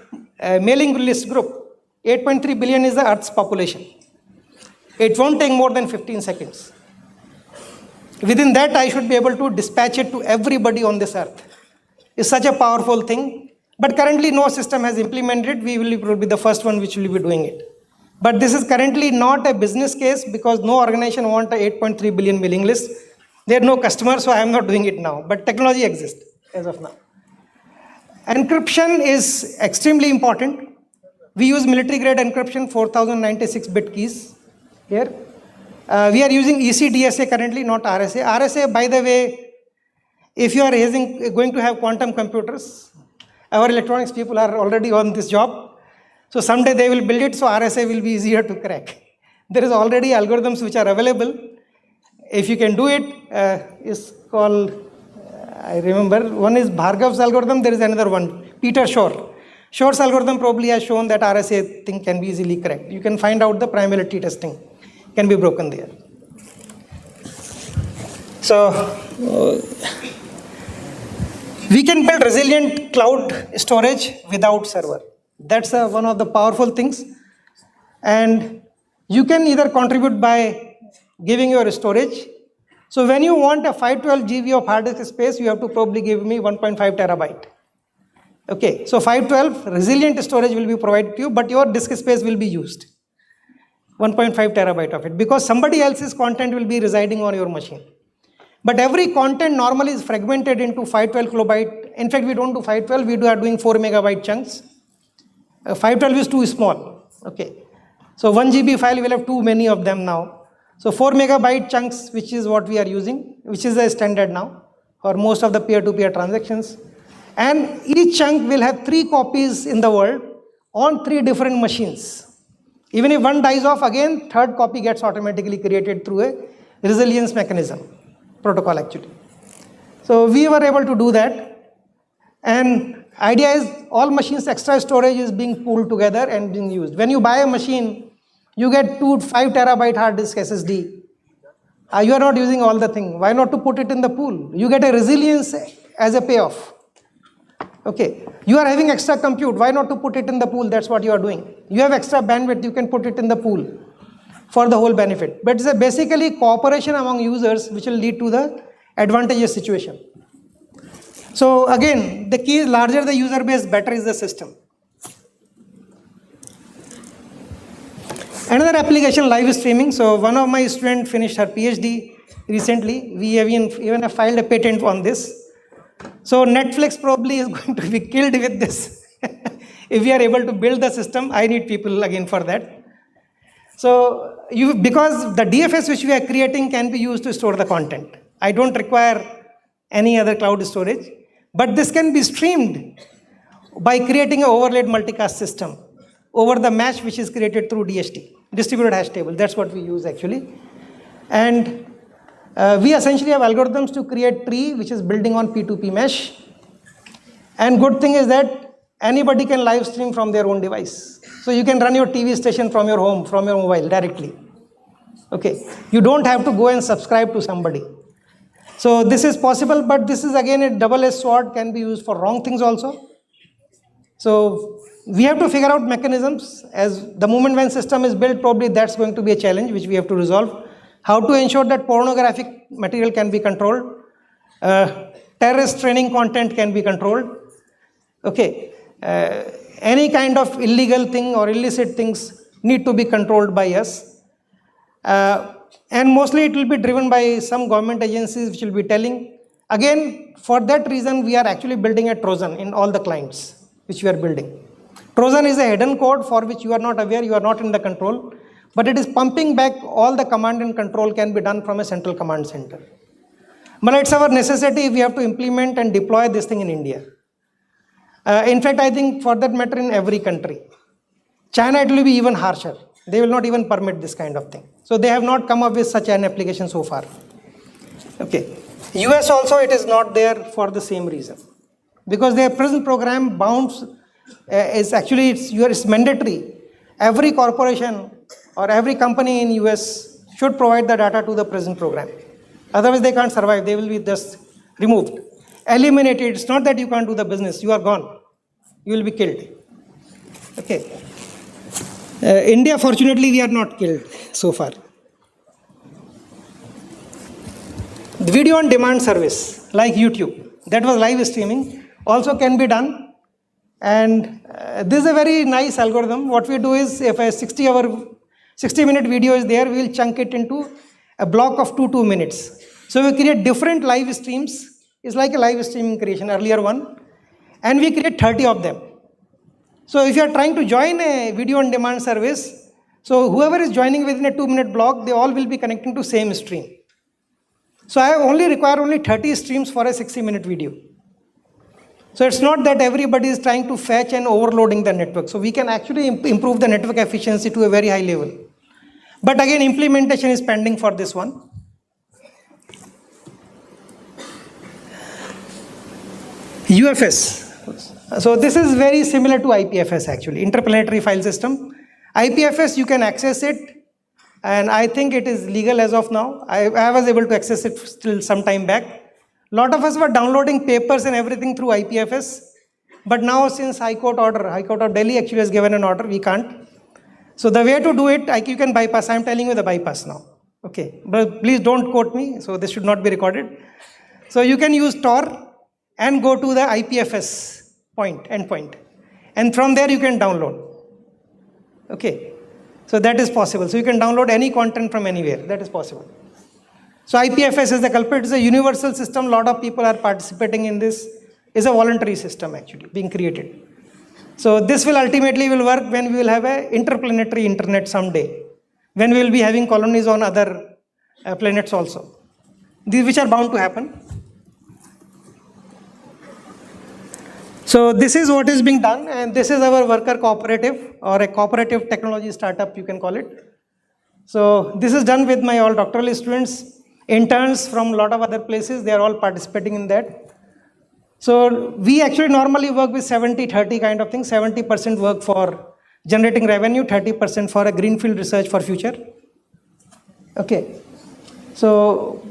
mailing list group, 8.3 billion is the Earth's population. It won't take more than 15 seconds. Within that, I should be able to dispatch it to everybody on this earth. It's such a powerful thing. But currently, no system has implemented it. We will be the first one which will be doing it. But this is currently not a business case because no organization wants a 8.3 billion mailing list. There are no customers, so I am not doing it now, but technology exists as of now. Encryption is extremely important. We use military grade encryption, 4096-bit keys here. We are using ECDSA currently, not RSA. RSA, by the way, if you are going to have quantum computers, our electronics people are already on this job. So someday they will build it, so RSA will be easier to crack. There is already algorithms which are available. If you can do it, it's called, I remember, one is Bhargav's algorithm, there is another one, Peter Shor. Shor's algorithm probably has shown that RSA thing can be easily cracked. You can find out the primality testing can be broken there. So, we can build resilient cloud storage without server. That's one of the powerful things. And you can either contribute by giving your storage. So when you want a 512 GB of hard disk space, you have to probably give me 1.5 terabyte. Okay, so 512 resilient storage will be provided to you, but your disk space will be used. 1.5 terabyte of it, because somebody else's content will be residing on your machine. But every content normally is fragmented into 512 kilobyte. In fact, we don't do 512, we are doing 4 megabyte chunks. 512 is too small. Okay, so 1 GB file, we'll have too many of them now. So 4 megabyte chunks, which is what we are using, which is the standard now for most of the peer-to-peer transactions. And each chunk will have 3 copies in the world on 3 different machines. Even if one dies off, again, third copy gets automatically created through a resilience mechanism, protocol actually. So we were able to do that. And idea is all machines extra storage is being pooled together and being used. When you buy a machine, you get 5 terabyte hard disk SSD. You are not using all the thing. Why not to put it in the pool? You get a resilience as a payoff. Okay, you are having extra compute. Why not to put it in the pool? That's what you are doing. You have extra bandwidth. You can put it in the pool for the whole benefit. But it's basically cooperation among users which will lead to the advantageous situation. So again, the key is larger the user base, better is the system. Another application, live streaming. So one of my students finished her PhD recently. We have even filed a patent on this. So Netflix probably is going to be killed with this. If we are able to build the system, I need people again for that. So because the DFS which we are creating can be used to store the content. I don't require any other cloud storage, but this can be streamed by creating an overlaid multicast system over the mesh which is created through DHT, distributed hash table. That's what we use actually. And we essentially have algorithms to create tree which is building on P2P mesh. And good thing is that anybody can live stream from their own device. So you can run your TV station from your home, from your mobile directly. Okay, you don't have to go and subscribe to somebody. So this is possible, but this is again a double-edged sword, can be used for wrong things also. So we have to figure out mechanisms. As the moment when system is built, probably that's going to be a challenge which we have to resolve. How to ensure that pornographic material can be controlled, terrorist training content can be controlled. Okay, any kind of illegal thing or illicit things need to be controlled by us. And mostly it will be driven by some government agencies which will be telling. Again, for that reason, we are actually building a Trojan in all the clients which we are building. Trojan is a hidden code for which you are not aware, you are not in the control. But it is pumping back all the command and control can be done from a central command center. But it's our necessity, we have to implement and deploy this thing in India. In fact, I think for that matter in every country. China, it will be even harsher. They will not even permit this kind of thing. So they have not come up with such an application so far. Okay. US also, it is not there for the same reason. Because their prison program bounds is actually, it's mandatory. Every corporation or every company in US should provide the data to the prison program. Otherwise they can't survive, they will be just removed. Eliminated, it's not that you can't do the business, you are gone. You will be killed. Okay. India, fortunately, we are not killed so far. The video on demand service, like YouTube, that was live streaming, also can be done. And this is a very nice algorithm. What we do is, if a 60-minute video is there, we will chunk it into a block of 2 minutes. So we create different live streams. It's like a live streaming creation, earlier one. And we create 30 of them. So if you are trying to join a video on demand service, so whoever is joining within a 2-minute block, they all will be connecting to same stream. So I require only 30 streams for a 60-minute video. So it's not that everybody is trying to fetch and overloading the network. So we can actually improve the network efficiency to a very high level. But again, implementation is pending for this one. UFS. So this is very similar to IPFS actually, interplanetary file system. IPFS, you can access it, and I think it is legal as of now. I was able to access it still some time back. A lot of us were downloading papers and everything through IPFS, but now since High Court of Delhi actually has given an order, we can't. So the way to do it, you can bypass. I'm telling you the bypass now. Okay, but please don't quote me, so this should not be recorded. So you can use Tor and go to the IPFS endpoint, and from there you can download. Okay, so that is possible. So you can download any content from anywhere. That is possible. So IPFS is the culprit. It's a universal system. A lot of people are participating in this. It's a voluntary system actually being created. So this will ultimately work when we will have an interplanetary internet someday, when we will be having colonies on other planets also. These which are bound to happen. So this is what is being done, and this is our worker cooperative, or a cooperative technology startup you can call it. So this is done with my all doctoral students, interns from a lot of other places. They are all participating in that. So we actually normally work with 70-30 kind of thing. 70% work for generating revenue, 30% for a greenfield research for future. Okay. So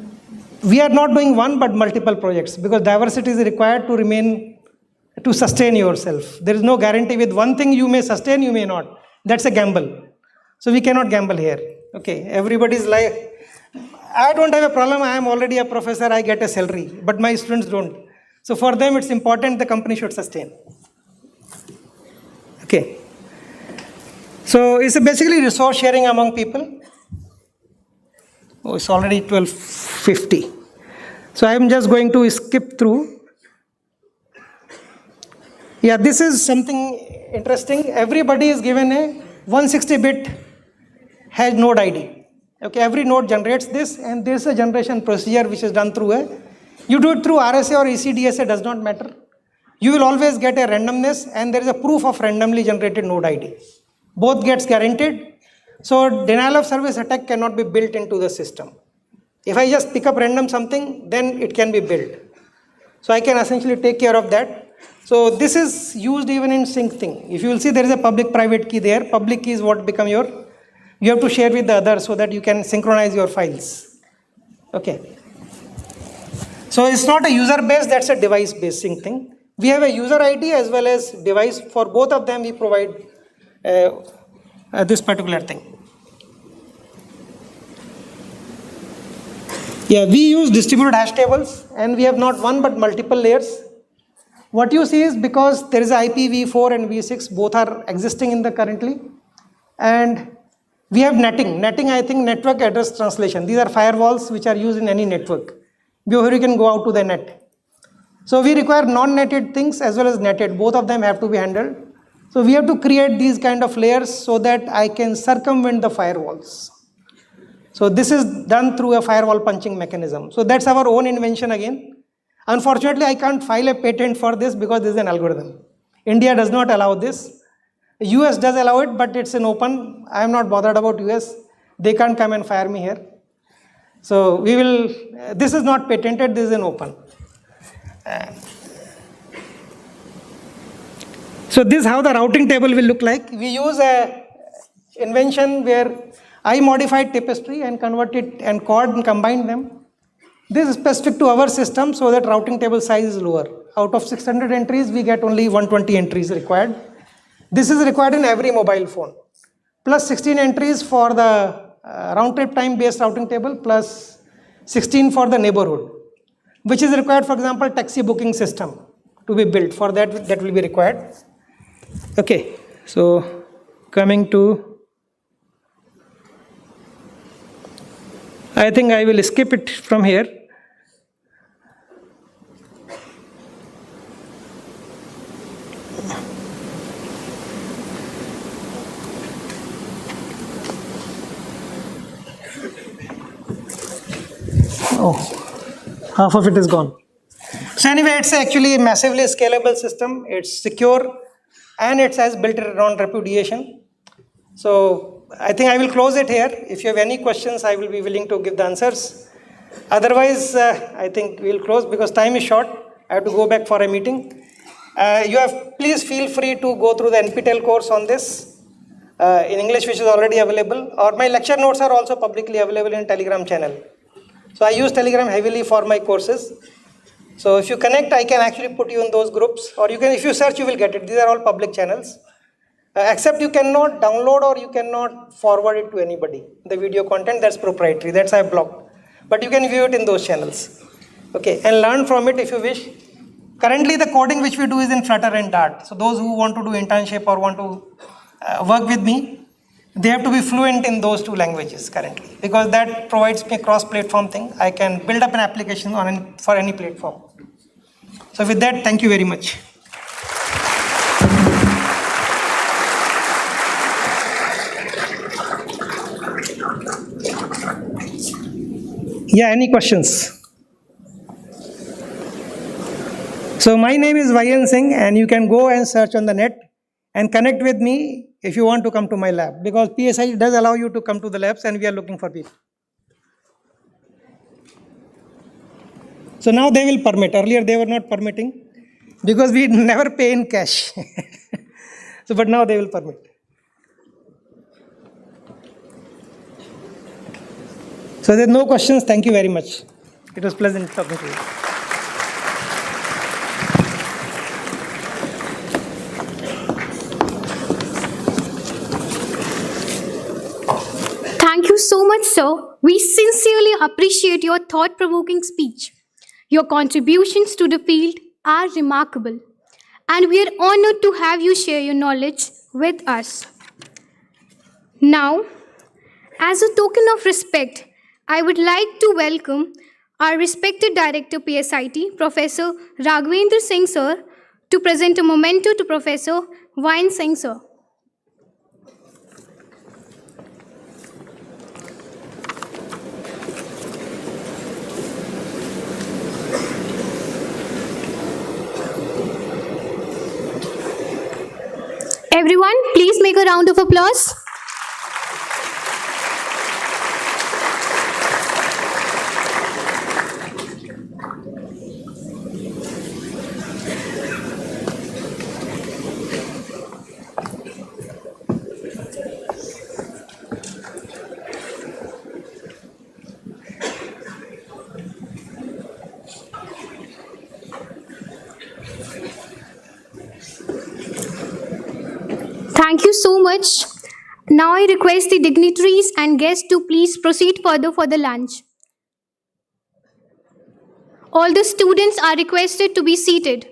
we are not doing one but multiple projects, because diversity is required to sustain yourself. There is no guarantee. With one thing you may sustain, you may not. That's a gamble. So we cannot gamble here. Okay, everybody's like, I don't have a problem, I am already a professor, I get a salary, but my students don't. So for them it's important the company should sustain. Okay. So it's basically resource sharing among people. Oh, it's already 12:50. So I am just going to skip through. Yeah, this is something interesting. Everybody is given a 160-bit has node ID. Okay, every node generates this, and there is a generation procedure which is done through you do it through RSA or ECDSA, does not matter. You will always get a randomness, and there is a proof of randomly generated node ID. Both gets guaranteed. So denial of service attack cannot be built into the system. If I just pick up random something, then it can be built. So I can essentially take care of that. So this is used even in sync thing. If you will see, there is a public-private key there. Public key is what become you have to share with the other so that you can synchronize your files. Okay. So it's not a user-based, that's a device-based sync thing. We have a user ID as well as device. For both of them, we provide this particular thing. Yeah, we use distributed hash tables, and we have not one but multiple layers. What you see is because there is IPv4 and v6, both are existing in the currently, and we have netting. Netting, I think, network address translation. These are firewalls which are used in any network. Before you can go out to the net. So we require non-netted things as well as netted. Both of them have to be handled. So we have to create these kind of layers so that I can circumvent the firewalls. So this is done through a firewall punching mechanism. So that's our own invention again. Unfortunately, I can't file a patent for this because this is an algorithm. India does not allow this. US does allow it, but it's an open. I am not bothered about US. They can't come and fire me here. So we will, this is not patented, this is an open. So this is how the routing table will look like. We use a invention where I modified tapestry and convert it and chord and combine them. This is specific to our system so that routing table size is lower. Out of 600 entries, we get only 120 entries required. This is required in every mobile phone. Plus 16 entries for the round trip time based routing table, plus 16 for the neighborhood, which is required, for example, taxi booking system to be built. For that, that will be required. Okay, so coming to, I think I will skip it from here. Oh, half of it is gone. So anyway, it's actually a massively scalable system. It's secure and it has built around repudiation. So I think I will close it here. If you have any questions, I will be willing to give the answers. Otherwise, I think we'll close because time is short. I have to go back for a meeting. Please feel free to go through the NPTEL course on this in English, which is already available, or my lecture notes are also publicly available in Telegram channel. So I use Telegram heavily for my courses. So if you connect, I can actually put you in those groups, or you can, if you search, you will get it. These are all public channels. Except you cannot download or you cannot forward it to anybody. The video content, that's proprietary, that's I blocked. But you can view it in those channels. Okay, and learn from it if you wish. Currently the coding which we do is in Flutter and Dart. So those who want to do internship or want to work with me, they have to be fluent in those two languages currently, because that provides me a cross-platform thing. I can build up an application for any platform. So with that, thank you very much. Yeah, any questions? So my name is Vayan Singh, and you can go and search on the net and connect with me if you want to come to my lab, because PSI does allow you to come to the labs and we are looking for people. So now they will permit. Earlier they were not permitting because we never pay in cash. So but now they will permit. So there are no questions. Thank you very much. It was pleasant talking to you. Thank you so much, sir. We sincerely appreciate your thought-provoking speech. Your contributions to the field are remarkable, and we are honored to have you share your knowledge with us. Now, as a token of respect, I would like to welcome our respected Director PSIT, Professor Raghavendra Singh sir, to present a memento to Professor Vayan Singh sir. Everyone, please make a round of applause. Thank you so much. Now I request the dignitaries and guests to please proceed further for the lunch. All the students are requested to be seated.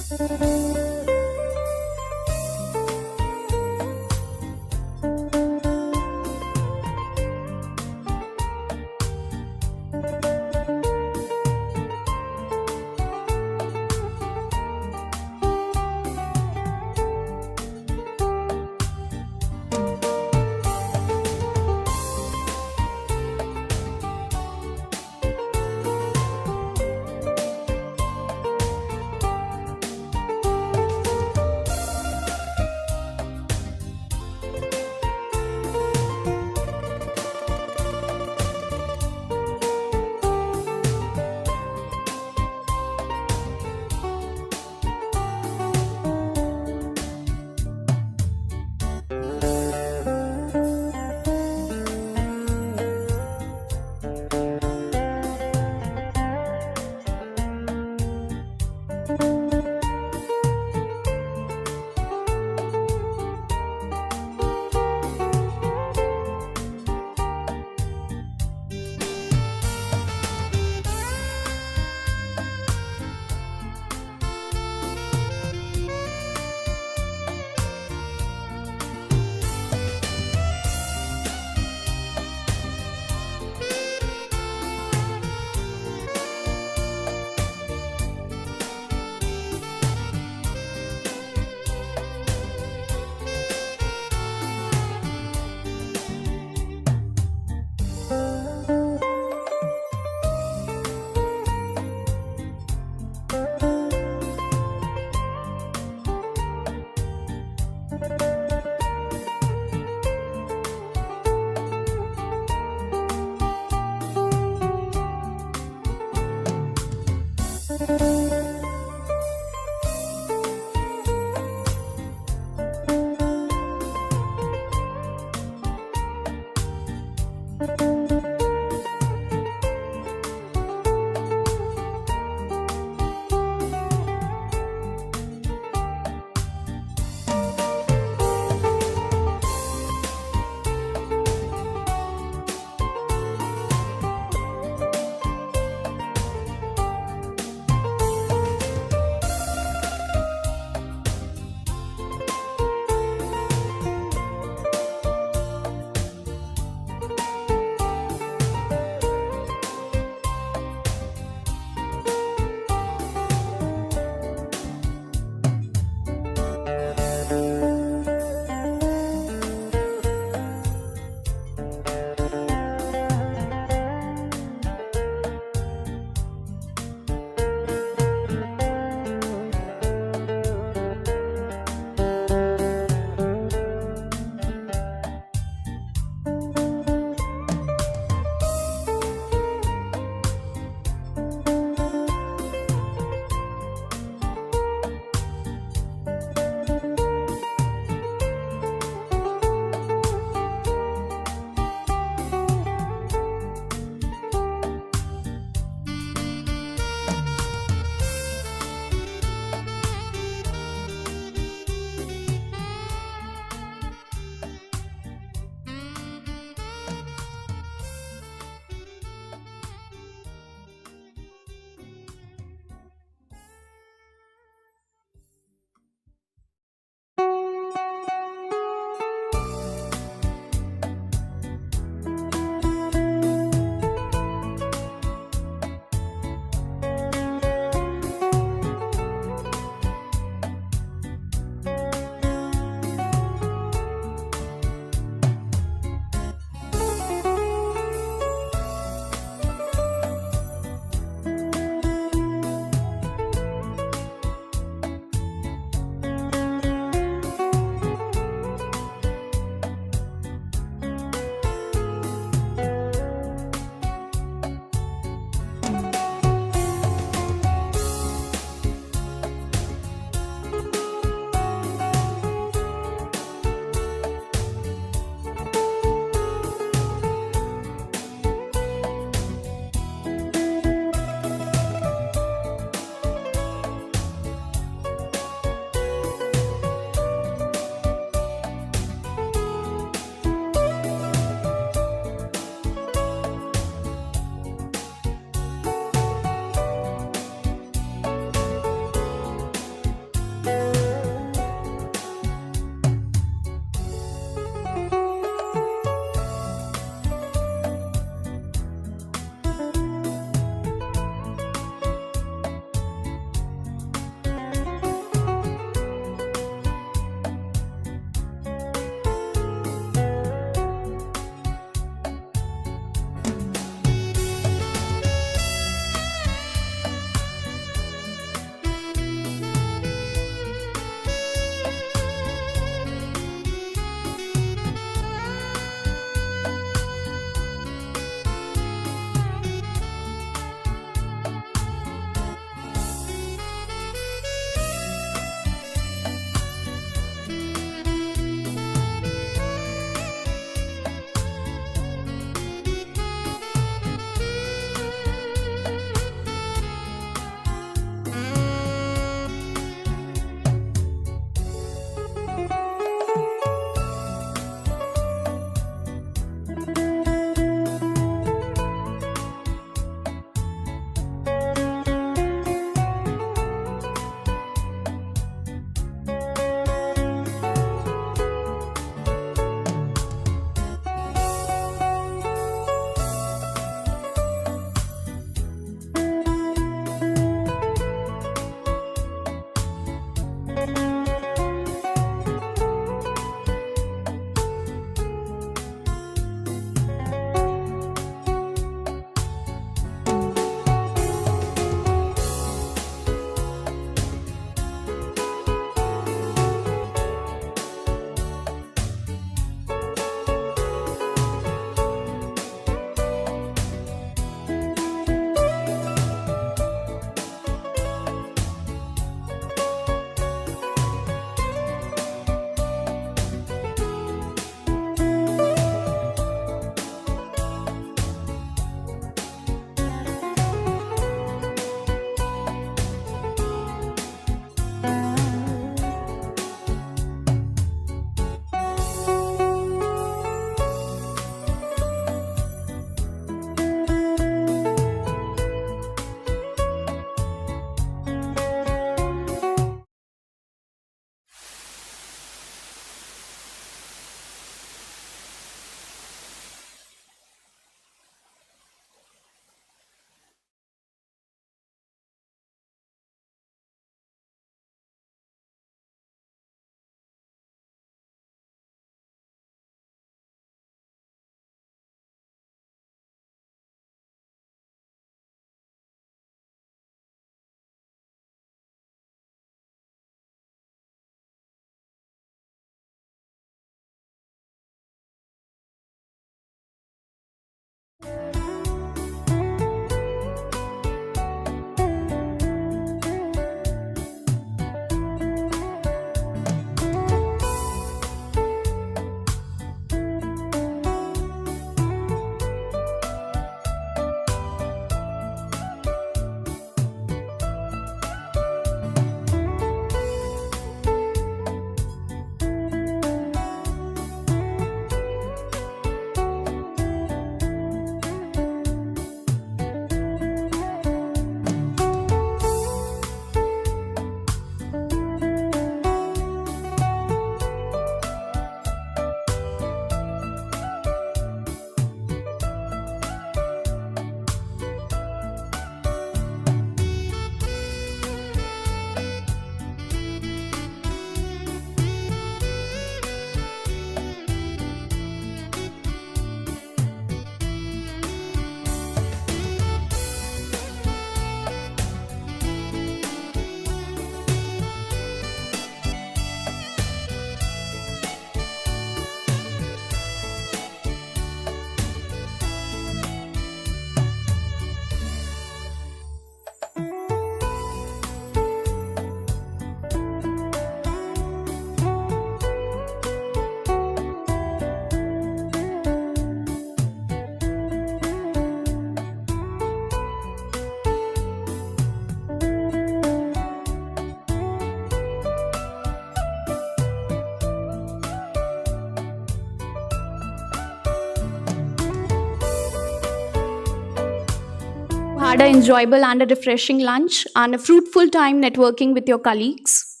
had an enjoyable and a refreshing lunch and a fruitful time networking with your colleagues.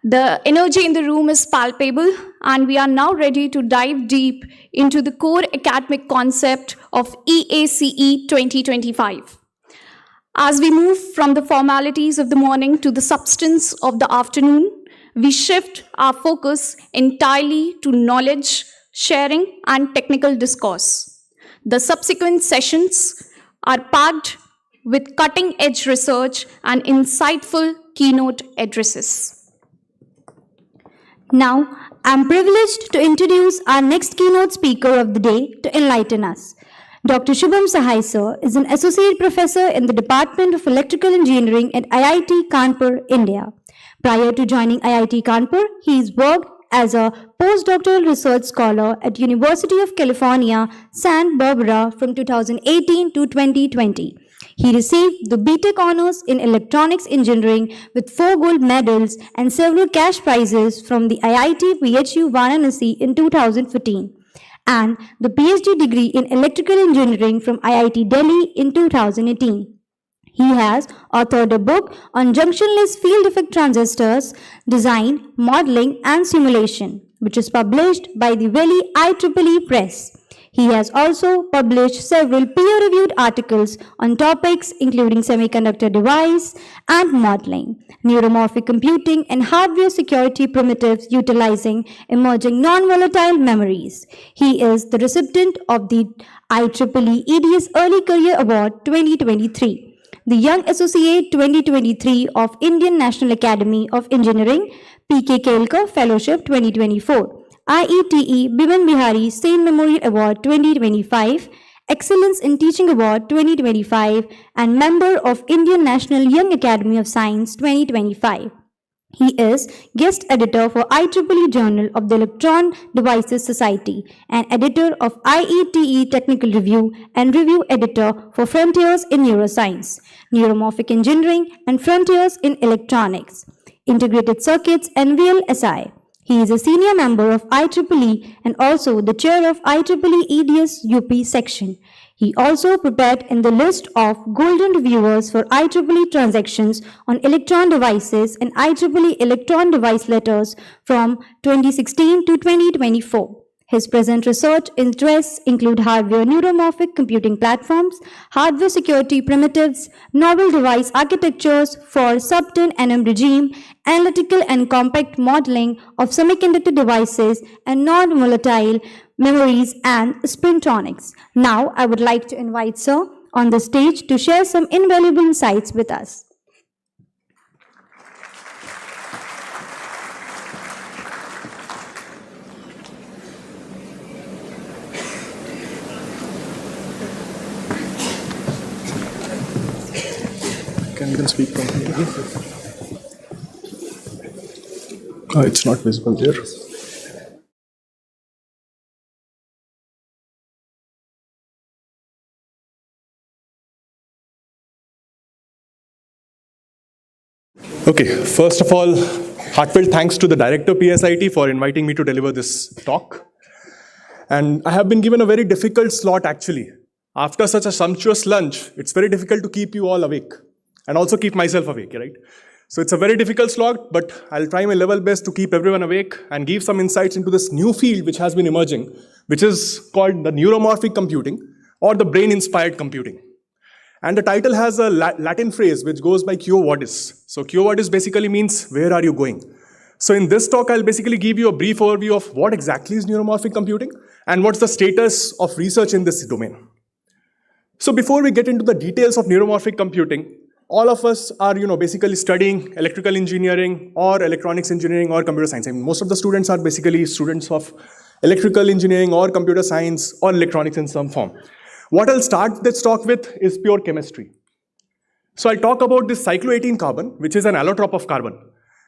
The energy in the room is palpable, and we are now ready to dive deep into the core academic concept of EACE 2025. As we move from the formalities of the morning to the substance of the afternoon, we shift our focus entirely to knowledge, sharing, and technical discourse. The subsequent sessions are packed with cutting-edge research and insightful keynote addresses. Now, I'm privileged to introduce our next keynote speaker of the day to enlighten us. Dr. Shubham Sahai sir is an associate professor in the Department of Electrical Engineering at IIT Kanpur, India. Prior to joining IIT Kanpur, he's worked as a postdoctoral research scholar at University of California, Santa Barbara from 2018 to 2020. He received the BTech honors in electronics engineering with 4 gold medals and several cash prizes from the IIT PHU Varanasi in 2014, and the PhD degree in electrical engineering from IIT Delhi in 2018. He has authored a book on junctionless field effect transistors, design, modeling, and simulation, which is published by the Valley IEEE Press. He has also published several peer-reviewed articles on topics including semiconductor device and modeling, neuromorphic computing, and hardware security primitives utilizing emerging non-volatile memories. He is the recipient of the IEEE EDS Early Career Award 2023. The Young Associate 2023 of Indian National Academy of Engineering, P.K. Kelkar Fellowship 2024, IETE Biman Bihari Sen Memorial Award 2025, Excellence in Teaching Award 2025, and member of Indian National Young Academy of Science 2025. He is guest editor for IEEE Journal of the Electron Devices Society and editor of IETE Technical Review and review editor for Frontiers in Neuroscience, Neuromorphic Engineering, and Frontiers in Electronics, Integrated Circuits, and VLSI. He is a senior member of IEEE and also the chair of IEEE EDS UP section. He also prepared in the list of golden reviewers for IEEE transactions on electron devices and IEEE electron device letters from 2016 to 2024. His present research interests include hardware neuromorphic computing platforms, hardware security primitives, novel device architectures for sub-10 nm regime, analytical and compact modeling of semiconductor devices, and non-volatile memories and spintronics. Now, I would like to invite Sir on the stage to share some invaluable insights with us. You can speak from here. It's not visible there. Okay, first of all, heartfelt thanks to the director PSIT for inviting me to deliver this talk. And I have been given a very difficult slot actually. After such a sumptuous lunch, it's very difficult to keep you all awake and also keep myself awake, right? So it's a very difficult slot, but I'll try my level best to keep everyone awake and give some insights into this new field which has been emerging, which is called the neuromorphic computing or the brain-inspired computing. And the title has a Latin phrase which goes by Quo Vadis. So Quo Vadis basically means, where are you going? So in this talk, I'll basically give you a brief overview of what exactly is neuromorphic computing and what's the status of research in this domain. So before we get into the details of neuromorphic computing, all of us are, basically studying electrical engineering or electronics engineering or computer science. I mean, most of the students are basically students of electrical engineering or computer science or electronics in some form. What I'll start this talk with is pure chemistry. So I'll talk about this cyclo-18 carbon, which is an allotrope of carbon.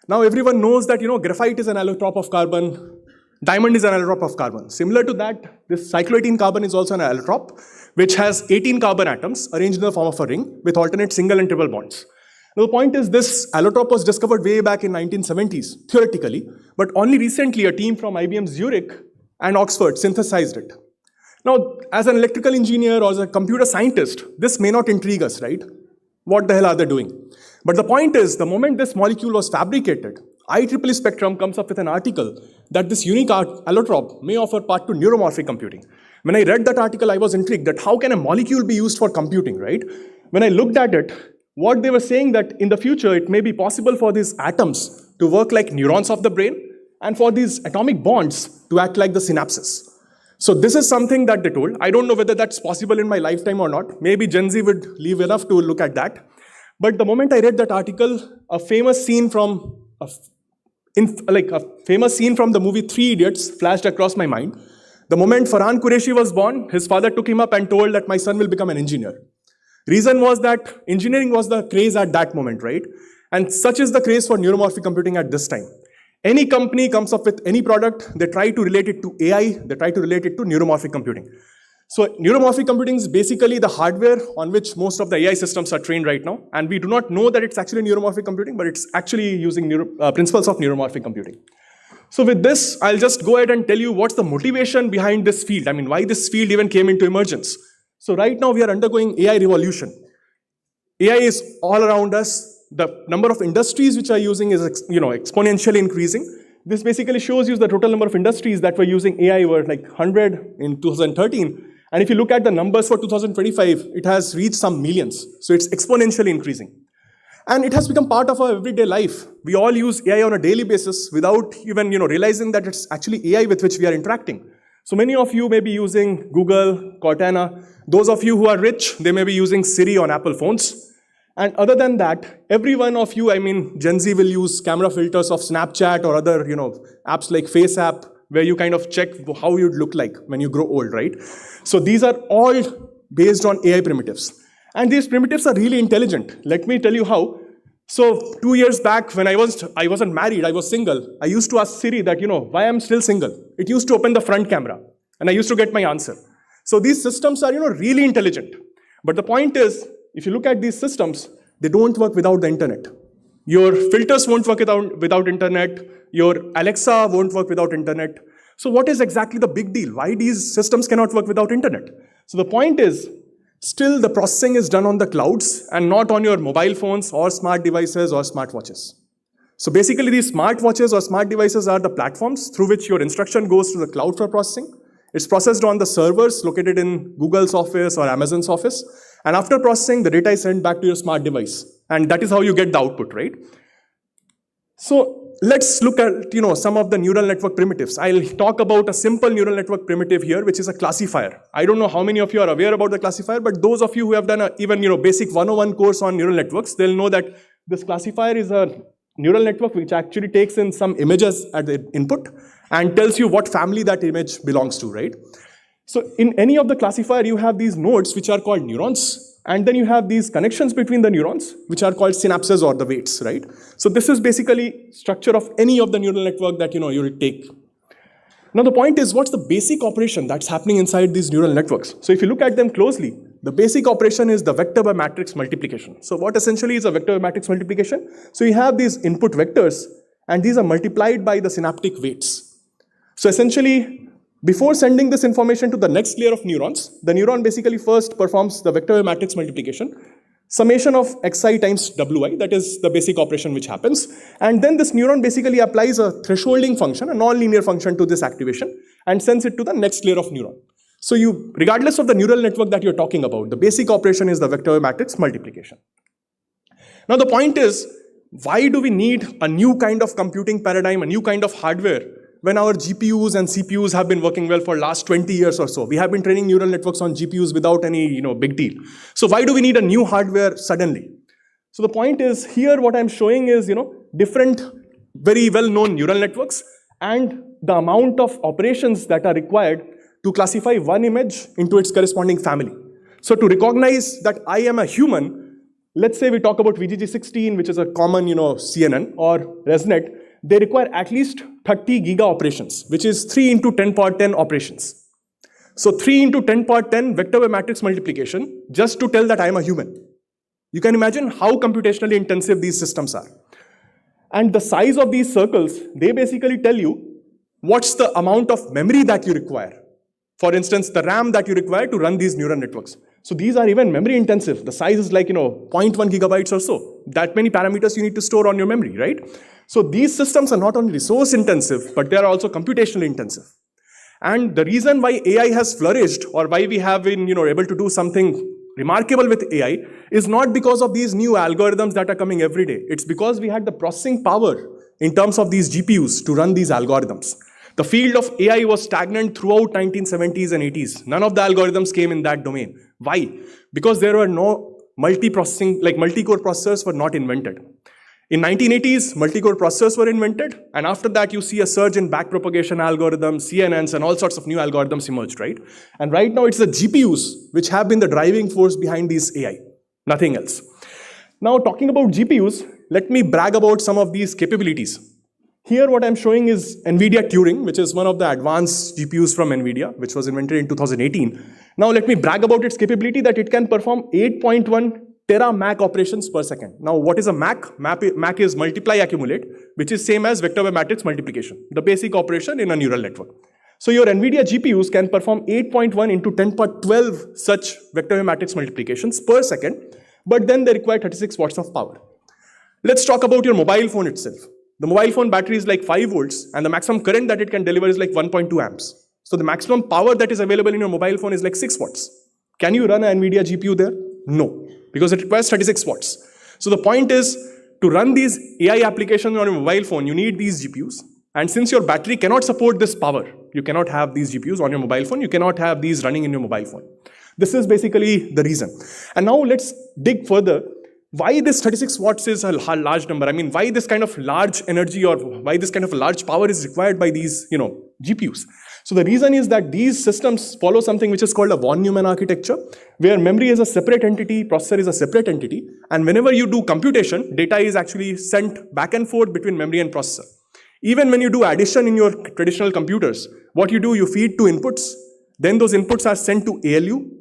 Now everyone knows that, graphite is an allotrope of carbon, diamond is an allotrope of carbon. Similar to that, this cyclo-18 carbon is also an allotrope, which has 18 carbon atoms arranged in the form of a ring with alternate single and triple bonds. Now the point is this allotrope was discovered way back in 1970s, theoretically, but only recently a team from IBM Zurich and Oxford synthesized it. Now, as an electrical engineer or as a computer scientist, this may not intrigue us, right? What the hell are they doing? But the point is, the moment this molecule was fabricated, IEEE Spectrum comes up with an article that this unique allotrope may offer path to neuromorphic computing. When I read that article, I was intrigued that how can a molecule be used for computing, right? When I looked at it, what they were saying that in the future, it may be possible for these atoms to work like neurons of the brain and for these atomic bonds to act like the synapses. So this is something that they told. I don't know whether that's possible in my lifetime or not. Maybe Gen Z would live enough to look at that. But the moment I read that article, a famous scene from the movie Three Idiots flashed across my mind. The moment Farhan Qureshi was born, his father took him up and told that my son will become an engineer. Reason was that engineering was the craze at that moment, right? And such is the craze for neuromorphic computing at this time. Any company comes up with any product, they try to relate it to AI, they try to relate it to neuromorphic computing. So neuromorphic computing is basically the hardware on which most of the AI systems are trained right now. And we do not know that it's actually neuromorphic computing, but it's actually using principles of neuromorphic computing. So with this, I'll just go ahead and tell you what's the motivation behind this field. I mean, why this field even came into emergence. So right now we are undergoing AI revolution. AI is all around us. The number of industries which are using is exponentially increasing. This basically shows you the total number of industries that were using AI were like 100 in 2013. And if you look at the numbers for 2025, it has reached some millions. So it's exponentially increasing. And it has become part of our everyday life. We all use AI on a daily basis without even realizing that it's actually AI with which we are interacting. So many of you may be using Google, Cortana. Those of you who are rich, they may be using Siri on Apple phones. And other than that, every one of you, Gen Z will use camera filters of Snapchat or other, apps like Face app, where you kind of check how you'd look like when you grow old, right? So these are all based on AI primitives. And these primitives are really intelligent. Let me tell you how. So 2 years back, when I wasn't married, I was single. I used to ask Siri that, why I'm still single. It used to open the front camera, and I used to get my answer. So these systems are, really intelligent. But the point is, if you look at these systems, they don't work without the internet. Your filters won't work without internet. Your Alexa won't work without internet. So what is exactly the big deal? Why these systems cannot work without internet? So the point is, still the processing is done on the clouds and not on your mobile phones or smart devices or smartwatches. So basically these smartwatches or smart devices are the platforms through which your instruction goes to the cloud for processing. It's processed on the servers located in Google's office or Amazon's office. And after processing, the data is sent back to your smart device. And that is how you get the output, right? So let's look at some of the neural network primitives. I'll talk about a simple neural network primitive here, which is a classifier. I don't know how many of you are aware about the classifier, but those of you who have done a basic 101 course on neural networks, they'll know that this classifier is a neural network which actually takes in some images at the input and tells you what family that image belongs to, right? So in any of the classifier, you have these nodes which are called neurons, and then you have these connections between the neurons which are called synapses or the weights, right? So this is basically structure of any of the neural network that you will take. Now the point is, what's the basic operation that's happening inside these neural networks? So if you look at them closely, the basic operation is the vector by matrix multiplication. So what essentially is a vector by matrix multiplication? So you have these input vectors, and these are multiplied by the synaptic weights. So essentially, before sending this information to the next layer of neurons, the neuron basically first performs the vector matrix multiplication, summation of xi times wi, that is the basic operation which happens. And then this neuron basically applies a thresholding function, a non-linear function to this activation, and sends it to the next layer of neuron. So regardless of the neural network that you're talking about, the basic operation is the vector matrix multiplication. Now the point is, why do we need a new kind of computing paradigm, a new kind of hardware, when our GPUs and CPUs have been working well for last 20 years or so? We have been training neural networks on GPUs without any big deal. So why do we need a new hardware suddenly? So the point is, here what I'm showing is different very well-known neural networks and the amount of operations that are required to classify one image into its corresponding family. So to recognize that I am a human, let's say we talk about VGG16, which is a common CNN or ResNet, they require at least 30 giga operations, which is 3 into 10 power 10 operations. So 3 into 10 power 10 vector by matrix multiplication just to tell that I am a human. You can imagine how computationally intensive these systems are. And the size of these circles, they basically tell you what's the amount of memory that you require. For instance, the RAM that you require to run these neural networks. So these are even memory intensive. The size is like, 0.1 gigabytes or so. That many parameters you need to store on your memory, right? So these systems are not only resource intensive, but they are also computationally intensive. And the reason why AI has flourished, or why we have been, able to do something remarkable with AI, is not because of these new algorithms that are coming every day. It's because we had the processing power in terms of these GPUs to run these algorithms. The field of AI was stagnant throughout 1970s and 80s. None of the algorithms came in that domain. Why? Because there were no multi-core processors were not invented. In 1980s, multi-core processors were invented, and after that you see a surge in backpropagation algorithms, CNNs, and all sorts of new algorithms emerged, right? And right now it's the GPUs which have been the driving force behind these AI, nothing else. Now talking about GPUs, let me brag about some of these capabilities. Here what I'm showing is NVIDIA Turing, which is one of the advanced GPUs from NVIDIA, which was invented in 2018. Now let me brag about its capability that it can perform 8.1 tera MAC operations per second. Now what is a MAC? MAC is multiply accumulate, which is same as vector by matrix multiplication, the basic operation in a neural network. So your NVIDIA GPUs can perform 8.1 into 10 power 12 such vector by matrix multiplications per second, but then they require 36 watts of power. Let's talk about your mobile phone itself. The mobile phone battery is like 5 volts, and the maximum current that it can deliver is like 1.2 amps. So the maximum power that is available in your mobile phone is like 6 watts. Can you run an NVIDIA GPU there? No, because it requires 36 watts. So the point is, to run these AI applications on your mobile phone, you need these GPUs. And since your battery cannot support this power, you cannot have these GPUs on your mobile phone, you cannot have these running in your mobile phone. This is basically the reason. And now let's dig further. Why this 36 watts is a large number? I mean, why this kind of large energy, or why this kind of large power is required by these, GPUs? So the reason is that these systems follow something which is called a von Neumann architecture, where memory is a separate entity, processor is a separate entity, and whenever you do computation, data is actually sent back and forth between memory and processor. Even when you do addition in your traditional computers, what you do, you feed two inputs, then those inputs are sent to ALU.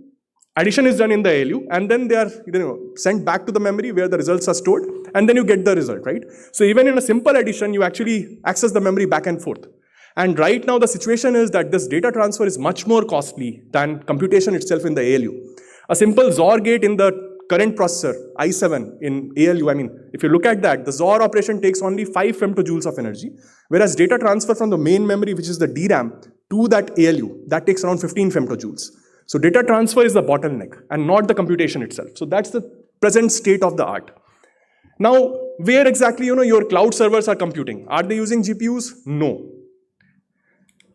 Addition is done in the ALU, and then they are sent back to the memory where the results are stored, and then you get the result, right? So even in a simple addition, you actually access the memory back and forth. And right now the situation is that this data transfer is much more costly than computation itself in the ALU. A simple XOR gate in the current processor, i7 in ALU, I mean, if you look at that, the XOR operation takes only 5 femtojoules of energy, whereas data transfer from the main memory, which is the DRAM, to that ALU, that takes around 15 femtojoules. So data transfer is the bottleneck and not the computation itself. So that's the present state of the art. Now, where exactly your cloud servers are computing? Are they using GPUs? No.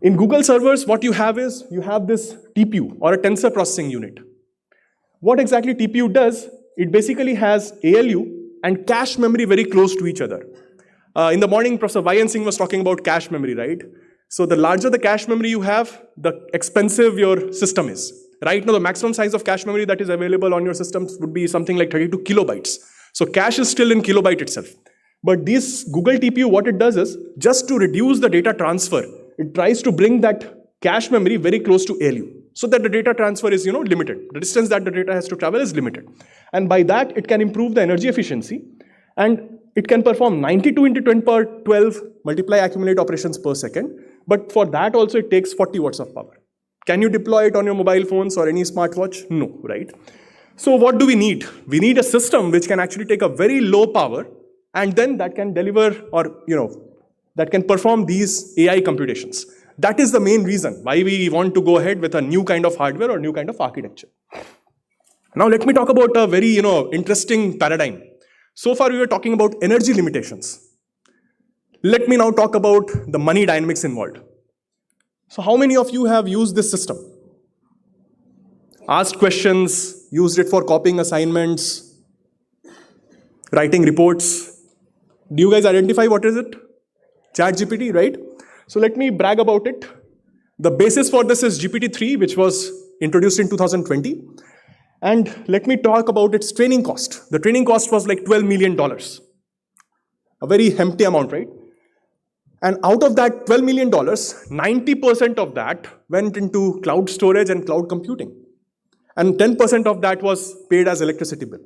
In Google servers, what you have is, you have this TPU, or a tensor processing unit. What exactly TPU does, it basically has ALU and cache memory very close to each other. In the morning, Professor Y. N. Singh was talking about cache memory, right? So the larger the cache memory you have, the expensive your system is. Right now, the maximum size of cache memory that is available on your systems would be something like 32 kilobytes. So cache is still in kilobyte itself. But this Google TPU, what it does is, just to reduce the data transfer, it tries to bring that cache memory very close to ALU, so that the data transfer is limited. The distance that the data has to travel is limited. And by that, it can improve the energy efficiency, and it can perform 92 into 10 power 12 multiply accumulate operations per second. But for that also, it takes 40 watts of power. Can you deploy it on your mobile phones or any smartwatch? No, right? So what do we need? We need a system which can actually take a very low power, and then that can deliver, or that can perform these AI computations. That is the main reason why we want to go ahead with a new kind of hardware or new kind of architecture. Now let me talk about a very interesting paradigm. So far we were talking about energy limitations. Let me now talk about the money dynamics involved. So how many of you have used this system? Asked questions, used it for copying assignments, writing reports. Do you guys identify what is it? ChatGPT, right? So let me brag about it. The basis for this is GPT-3, which was introduced in 2020. And let me talk about its training cost. The training cost was like $12 million. A very empty amount, right? And out of that $12 million, 90% of that went into cloud storage and cloud computing. And 10% of that was paid as electricity bill.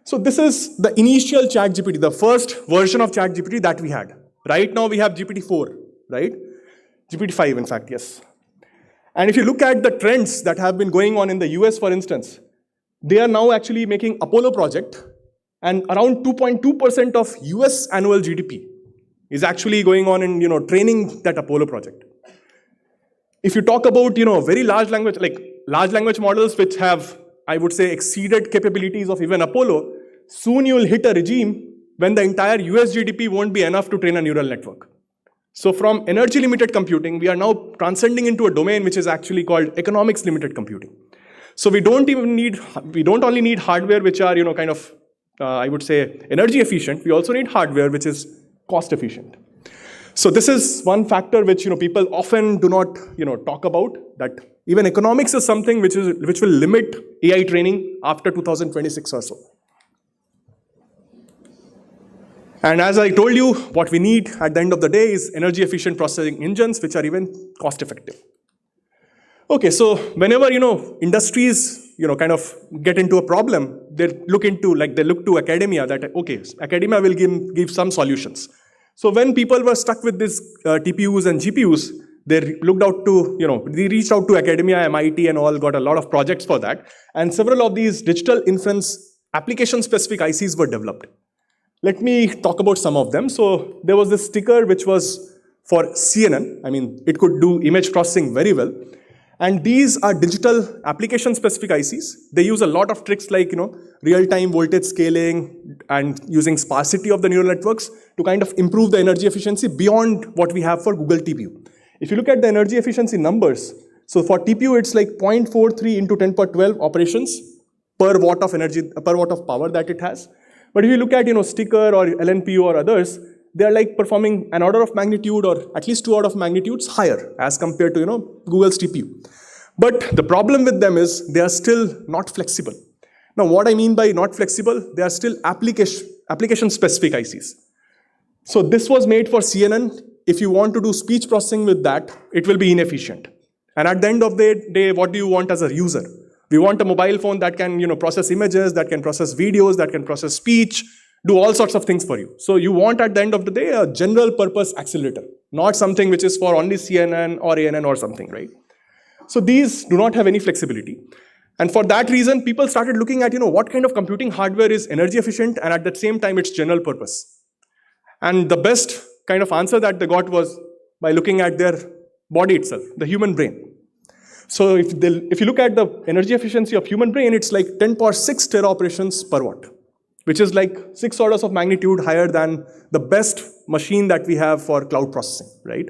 So this is the initial ChatGPT, the first version of ChatGPT that we had. Right now we have GPT-4, right? GPT-5 in fact, yes. And if you look at the trends that have been going on in the US, for instance, they are now actually making Apollo project, and around 2.2% of US annual GDP is actually going on in training that Apollo project. If you talk about very large language models which have, I would say, exceeded capabilities of even Apollo, soon you will hit a regime when the entire US GDP won't be enough to train a neural network. So from energy limited computing, we are now transcending into a domain which is actually called economics limited computing. So we don't only need hardware which are I would say energy efficient. We also need hardware which is cost efficient. So this is one factor which people often do not talk about, that even economics is something which will limit AI training after 2026 or so. And as I told you, what we need at the end of the day is energy efficient processing engines which are even cost effective. Okay, so whenever industries kind of get into a problem, they look to academia, that okay, academia will give some solutions. So when people were stuck with these TPUs and GPUs, they reached out to academia, MIT and all, got a lot of projects for that. And several of these digital inference application specific ICs were developed. Let me talk about some of them. So there was this sticker which was for CNN. I mean, it could do image processing very well. And these are digital application specific ICs. They use a lot of tricks like, real-time voltage scaling and using sparsity of the neural networks to kind of improve the energy efficiency beyond what we have for Google TPU. If you look at the energy efficiency numbers, so for TPU, it's like 0.43 into 10 per 12 operations per watt of energy, per watt of power that it has. But if you look at, sticker or LNPU or others, they are like performing an order of magnitude or at least 2 order of magnitudes higher as compared to, Google's TPU. But the problem with them is they are still not flexible. Now, what I mean by not flexible, they are still application-specific ICs. So this was made for CNN. If you want to do speech processing with that, it will be inefficient. And at the end of the day, what do you want as a user? We want a mobile phone that can, process images, that can process videos, that can process speech, do all sorts of things for you. So you want at the end of the day a general purpose accelerator, not something which is for only CNN or ANN or something, right? So these do not have any flexibility. And for that reason, people started looking at, what kind of computing hardware is energy efficient and at the same time it's general purpose. And the best kind of answer that they got was by looking at their body itself, the human brain. So if you look at the energy efficiency of human brain, it's like 10 power 6 tera operations per watt, which is like 6 orders of magnitude higher than the best machine that we have for cloud processing, right?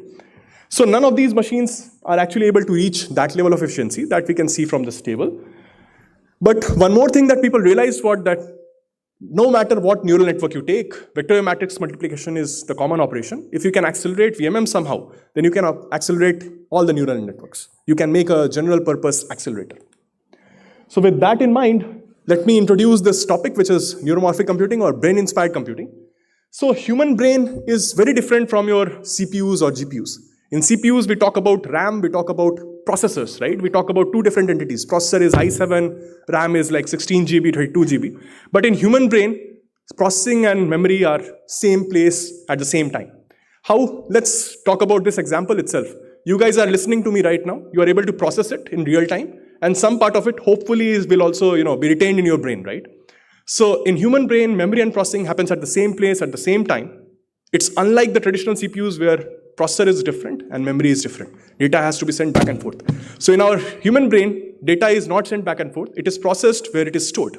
So none of these machines are actually able to reach that level of efficiency that we can see from this table. But one more thing that people realized was that no matter what neural network you take, vector matrix multiplication is the common operation. If you can accelerate VMM somehow, then you can accelerate all the neural networks. You can make a general purpose accelerator. So with that in mind, let me introduce this topic, which is neuromorphic computing or brain-inspired computing. So human brain is very different from your CPUs or GPUs. In CPUs, we talk about RAM, we talk about processors, right? We talk about two different entities. Processor is i7, RAM is like 16 GB, 32 GB. But in human brain, processing and memory are same place at the same time. How? Let's talk about this example itself. You guys are listening to me right now. You are able to process it in real time. And some part of it hopefully will also be retained in your brain, right? So in human brain, memory and processing happens at the same place at the same time. It's unlike the traditional CPUs where processor is different and memory is different. Data has to be sent back and forth. So in our human brain, data is not sent back and forth. It is processed where it is stored.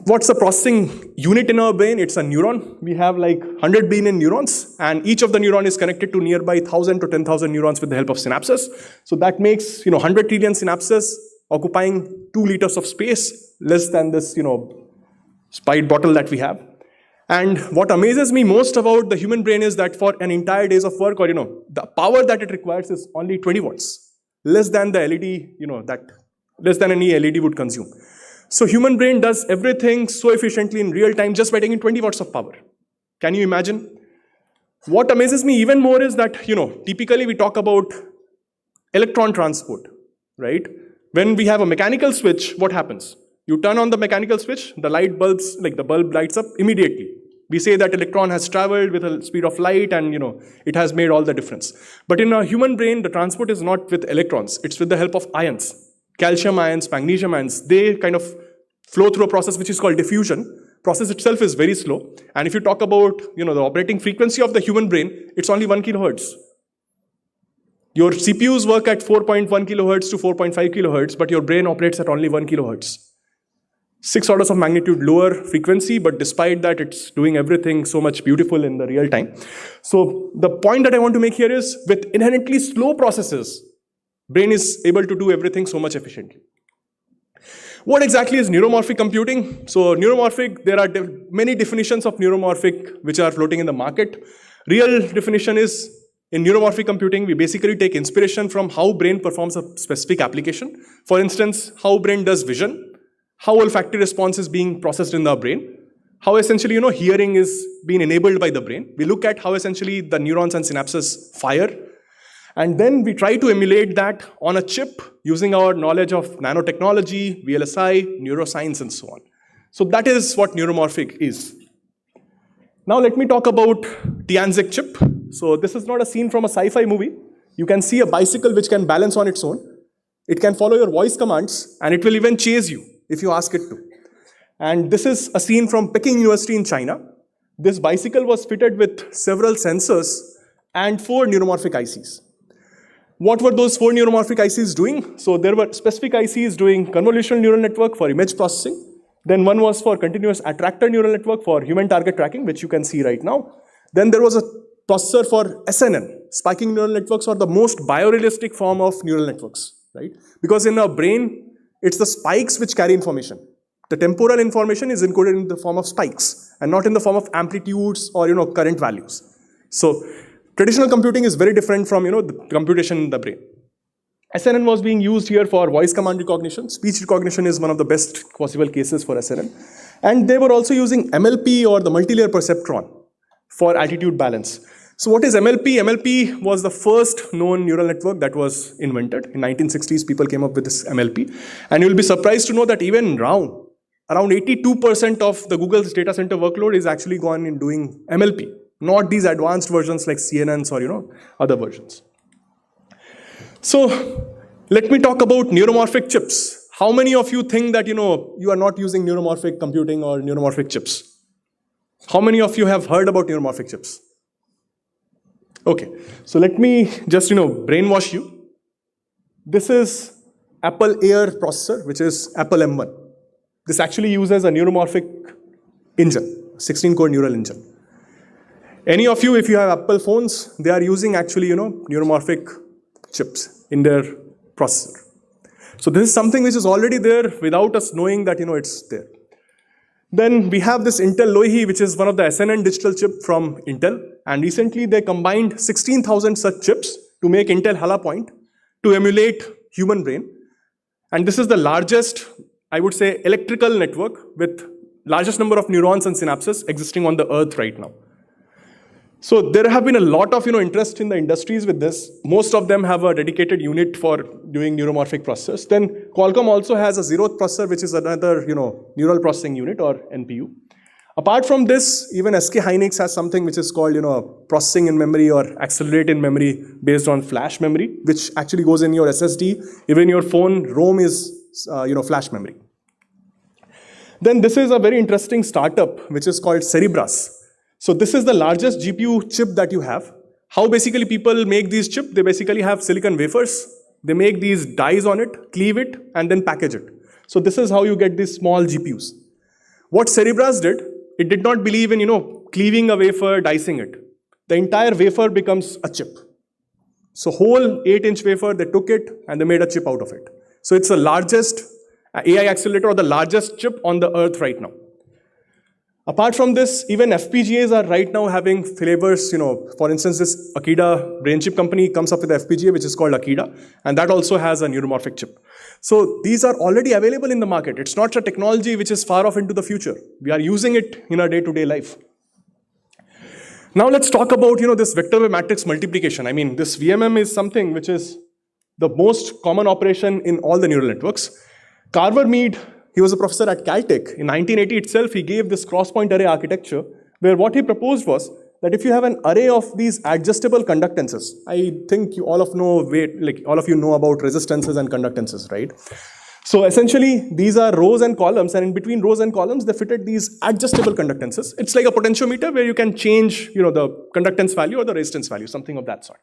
What's the processing unit in our brain? It's a neuron. We have like 100 billion neurons, and each of the neuron is connected to nearby 1,000 to 10,000 neurons with the help of synapses. So that makes 100 trillion synapses occupying 2 liters of space, less than this Sprite bottle that we have. And what amazes me most about the human brain is that for an entire day's of work, or the power that it requires is only 20 watts, less than the LED, less than any LED would consume. So human brain does everything so efficiently in real time just by taking 20 watts of power. Can you imagine? What amazes me even more is that, typically we talk about electron transport, right? When we have a mechanical switch, what happens? You turn on the mechanical switch, the light bulbs, like the bulb lights up immediately. We say that electron has traveled with a speed of light and it has made all the difference. But in a human brain, the transport is not with electrons. It's with the help of ions, calcium ions, magnesium ions. They kind of flow through a process which is called diffusion. Process itself is very slow. And if you talk about the operating frequency of the human brain, it's only 1 kilohertz. Your CPUs work at 4.1 kilohertz to 4.5 kilohertz, but your brain operates at only 1 kilohertz. 6 orders of magnitude lower frequency, but despite that, it's doing everything so much beautiful in the real time. So the point that I want to make here is, with inherently slow processes, brain is able to do everything so much efficiently. What exactly is neuromorphic computing? So neuromorphic, there are many definitions of neuromorphic which are floating in the market. Real definition is, in neuromorphic computing, we basically take inspiration from how brain performs a specific application. For instance, how brain does vision, how olfactory response is being processed in the brain, how essentially hearing is being enabled by the brain. We look at how essentially the neurons and synapses fire, and then we try to emulate that on a chip using our knowledge of nanotechnology, VLSI, neuroscience, and so on. So that is what neuromorphic is. Now let me talk about Tianzik chip. So this is not a scene from a sci-fi movie. You can see a bicycle which can balance on its own. It can follow your voice commands, and it will even chase you if you ask it to. And this is a scene from Peking University in China. This bicycle was fitted with several sensors and 4 neuromorphic ICs. What were those 4 neuromorphic ICs doing? So there were specific ICs doing convolutional neural network for image processing. Then one was for continuous attractor neural network for human target tracking, which you can see right now. Then there was a processor for SNN. Spiking neural networks are the most biorealistic form of neural networks, right? Because in our brain, it's the spikes which carry information. The temporal information is encoded in the form of spikes and not in the form of amplitudes or current values. So traditional computing is very different from the computation in the brain. SNN was being used here for voice command recognition. Speech recognition is one of the best possible cases for SNN. And they were also using MLP, or the multilayer perceptron, for attitude balance. So what is MLP? MLP was the first known neural network that was invented. In 1960s, people came up with this MLP. And you'll be surprised to know that even around 82% of the Google's data center workload is actually gone in doing MLP, not these advanced versions like CNNs or other versions. So let me talk about neuromorphic chips. How many of you think that you are not using neuromorphic computing or neuromorphic chips? How many of you have heard about neuromorphic chips? Okay, so let me just brainwash you. This is Apple Air processor, which is Apple M1. This actually uses a neuromorphic engine, 16-core neural engine. Any of you, if you have Apple phones, they are using actually neuromorphic chips in their processor. So this is something which is already there without us knowing that it's there. Then we have this Intel Loihi, which is one of the SNN digital chip from Intel. And recently they combined 16,000 such chips to make Intel Hala Point to emulate human brain. And this is the largest, I would say, electrical network with largest number of neurons and synapses existing on the earth right now. So there have been a lot of interest in the industries with this. Most of them have a dedicated unit for doing neuromorphic process. Then Qualcomm also has a zeroth processor, which is another neural processing unit, or NPU. Apart from this, even SK Hynix has something which is called processing in memory or accelerate in memory based on flash memory, which actually goes in your SSD. Even your phone ROM is flash memory. Then this is a very interesting startup which is called Cerebras. So this is the largest GPU chip that you have. How basically people make these chips? They basically have silicon wafers. They make these dies on it, cleave it, and then package it. So this is how you get these small GPUs. What Cerebras did, it did not believe in cleaving a wafer, dicing it. The entire wafer becomes a chip. So whole 8-inch wafer, they took it and they made a chip out of it. So it's the largest AI accelerator, or the largest chip on the earth right now. Apart from this, even FPGAs are right now having flavors. For instance, this Akida brain chip company comes up with an FPGA which is called Akida, and that also has a neuromorphic chip. So these are already available in the market. It's not a technology which is far off into the future. We are using it in our day-to-day life. Now let's talk about this vector matrix multiplication. I mean, this VMM is something which is the most common operation in all the neural networks. Carver Mead, he was a professor at Caltech. In 1980 itself, he gave this cross-point array architecture, where what he proposed was that if you have an array of these adjustable conductances, I think all of you know about resistances and conductance, right? So essentially, these are rows and columns, and in between rows and columns, they fitted these adjustable conductances. It's like a potentiometer where you can change, the conductance value or the resistance value, something of that sort.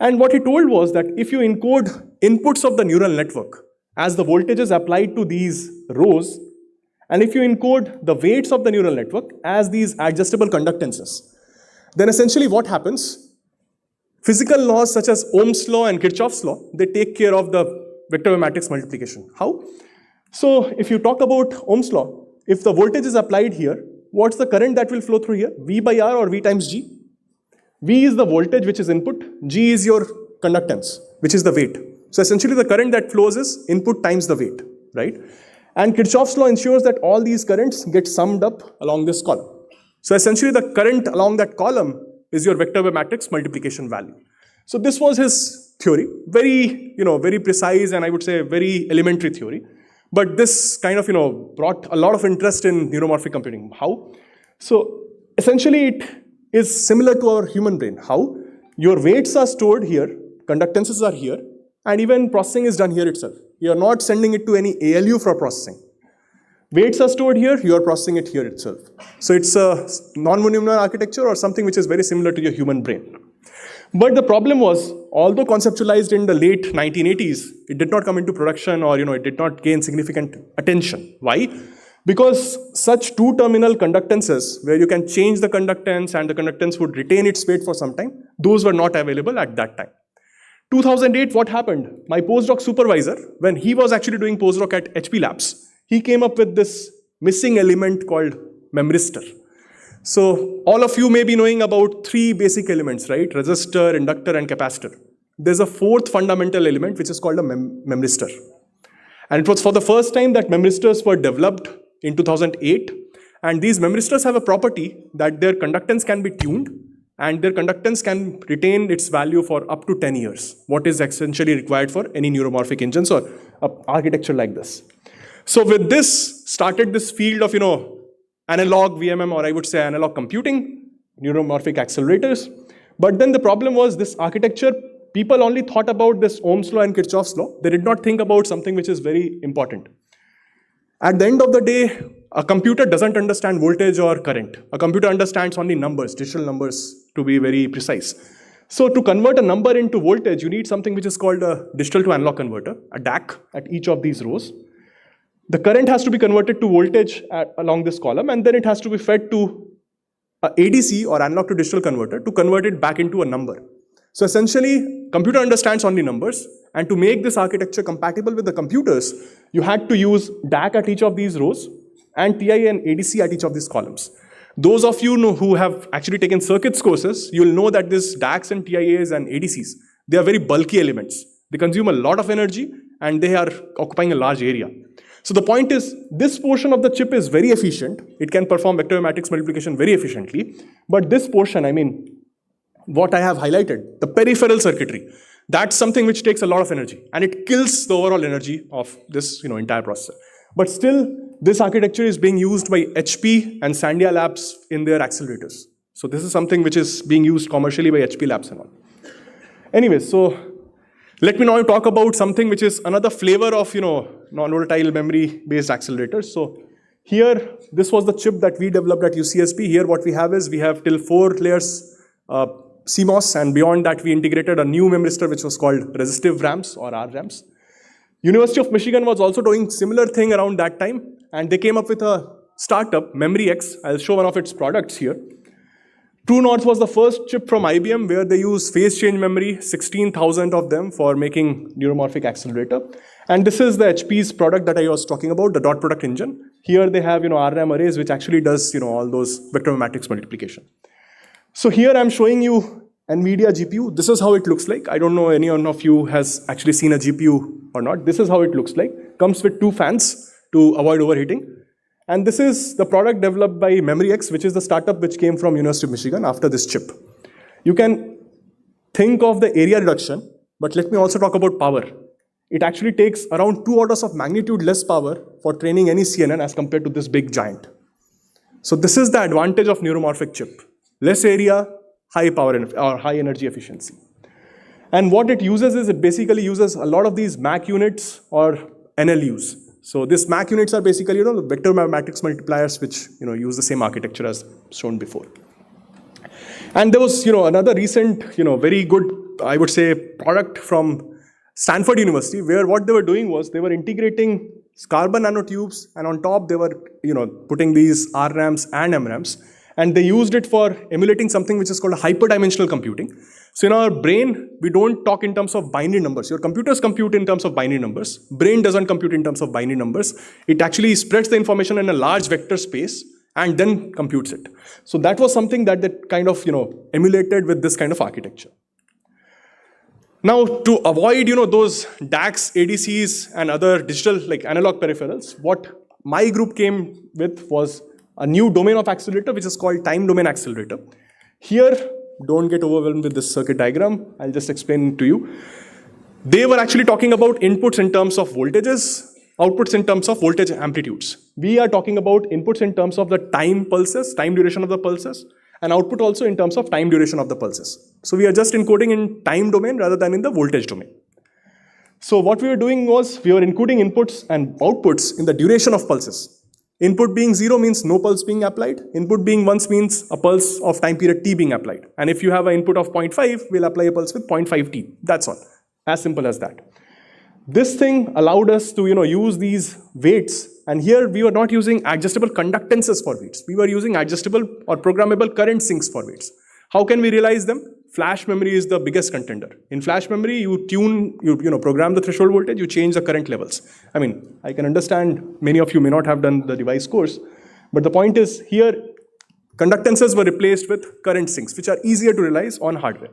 And what he told was that if you encode inputs of the neural network as the voltages applied to these rows, and if you encode the weights of the neural network as these adjustable conductances, then essentially what happens, physical laws such as Ohm's law and Kirchhoff's law, they take care of the vector matrix multiplication. How? So if you talk about Ohm's law, if the voltage is applied here, what's the current that will flow through here? V by R or V times G? V is the voltage which is input, G is your conductance, which is the weight. So essentially the current that flows is input times the weight, right? And Kirchhoff's law ensures that all these currents get summed up along this column. So essentially the current along that column is your vector matrix multiplication value. So this was his theory, very, very precise and I would say very elementary theory. But this kind of, brought a lot of interest in neuromorphic computing. How? So essentially it is similar to our human brain. How? Your weights are stored here, conductances are here, and even processing is done here itself. You are not sending it to any ALU for processing. Weights are stored here, you are processing it here itself. So it's a non-mononomial architecture or something which is very similar to your human brain. But the problem was, although conceptualized in the late 1980s, it did not come into production or it did not gain significant attention. Why? Because such two-terminal conductances, where you can change the conductance and the conductance would retain its weight for some time, those were not available at that time. 2008, what happened? My postdoc supervisor, when he was actually doing postdoc at HP Labs, he came up with this missing element called memristor. So all of you may be knowing about three basic elements, right? Resistor, inductor, and capacitor. There's a fourth fundamental element which is called a memristor. And it was for the first time that memristors were developed in 2008. And these memristors have a property that their conductance can be tuned and their conductance can retain its value for up to 10 years, what is essentially required for any neuromorphic engines or architecture like this. So with this, started this field of, analog VMM, or I would say analog computing, neuromorphic accelerators. But then the problem was this architecture, people only thought about this Ohm's law and Kirchhoff's law. They did not think about something which is very important. At the end of the day, a computer doesn't understand voltage or current. A computer understands only numbers, digital numbers, to be very precise. So to convert a number into voltage, you need something which is called a digital to analog converter, a DAC at each of these rows. The current has to be converted to voltage along this column, and then it has to be fed to a ADC or analog to digital converter to convert it back into a number. So essentially, computer understands only numbers, and to make this architecture compatible with the computers, you had to use DAC at each of these rows and TIA and ADC at each of these columns. Those of you who have actually taken circuits courses, you'll know that these DACs and TIAs and ADCs, they are very bulky elements. They consume a lot of energy and they are occupying a large area. So the point is, this portion of the chip is very efficient. It can perform vector matrix multiplication very efficiently. But this portion, what I have highlighted, the peripheral circuitry, that's something which takes a lot of energy. And it kills the overall energy of this entire processor. But still, this architecture is being used by HP and Sandia Labs in their accelerators. So this is something which is being used commercially by HP Labs and all. Anyway, so let me now talk about something which is another flavor of, non-volatile memory-based accelerators. So here, this was the chip that we developed at UCSB. Here, what we have is, we have till 4 layers CMOS, and beyond that, we integrated a new memristor, which was called resistive ramps or RRAMs. University of Michigan was also doing similar thing around that time, and they came up with a startup, MemoryX. I'll show one of its products here. True North was the first chip from IBM where they use phase change memory, 16,000 of them for making neuromorphic accelerator. And this is the HP's product that I was talking about, the dot product engine. Here they have, RRAM arrays, which actually does, all those vector matrix multiplication. So here I'm showing you NVIDIA GPU. This is how it looks like. I don't know anyone of you has actually seen a GPU or not. This is how it looks like. Comes with 2 fans to avoid overheating. And this is the product developed by MemoryX, which is the startup which came from University of Michigan after this chip. You can think of the area reduction, but let me also talk about power. It actually takes around 2 orders of magnitude less power for training any CNN as compared to this big giant. So this is the advantage of neuromorphic chip. Less area, high power or high energy efficiency. And what it uses is it basically uses a lot of these MAC units or NLUs. So these MAC units are basically, the vector matrix multipliers, which, use the same architecture as shown before. And there was, another recent, very good, I would say, product from Stanford University, where what they were doing was they were integrating carbon nanotubes, and on top they were, putting these RRAMs and MRAMs, and they used it for emulating something which is called hyperdimensional computing. So in our brain, we don't talk in terms of binary numbers. Your computers compute in terms of binary numbers. Brain doesn't compute in terms of binary numbers. It actually spreads the information in a large vector space and then computes it. So that was something that they kind of, emulated with this kind of architecture. Now, to avoid, those DACs, ADCs, and other digital, like analog peripherals, what my group came with was a new domain of accelerator, which is called time domain accelerator. Here, don't get overwhelmed with this circuit diagram. I'll just explain it to you. They were actually talking about inputs in terms of voltages, outputs in terms of voltage amplitudes. We are talking about inputs in terms of the time pulses, time duration of the pulses, and output also in terms of time duration of the pulses. So we are just encoding in time domain rather than in the voltage domain. So what we were doing was we were encoding inputs and outputs in the duration of pulses. Input being 0 means no pulse being applied. Input being 1 means a pulse of time period t being applied. And if you have an input of 0.5, we'll apply a pulse with 0.5 t. That's all. As simple as that. This thing allowed us to use these weights, and here we were not using adjustable conductances for weights. We were using adjustable or programmable current sinks for weights. How can we realize them? Flash memory is the biggest contender. In flash memory, you program the threshold voltage, you change the current levels. I mean, I can understand many of you may not have done the device course, but the point is here, conductances were replaced with current sinks, which are easier to realize on hardware.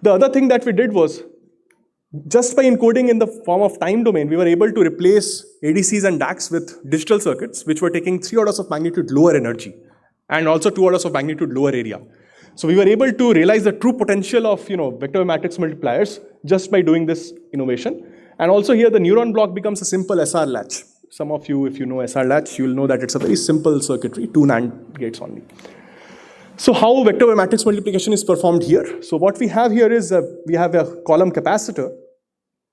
The other thing that we did was, just by encoding in the form of time domain, we were able to replace ADCs and DACs with digital circuits, which were taking 3 orders of magnitude lower energy, and also 2 orders of magnitude lower area. So we were able to realize the true potential of vector matrix multipliers just by doing this innovation. And also here the neuron block becomes a simple SR latch. Some of you, if you know SR latch, you'll know that it's a very simple circuitry, 2 NAND gates only. So how vector matrix multiplication is performed here? So what we have here is we have a column capacitor,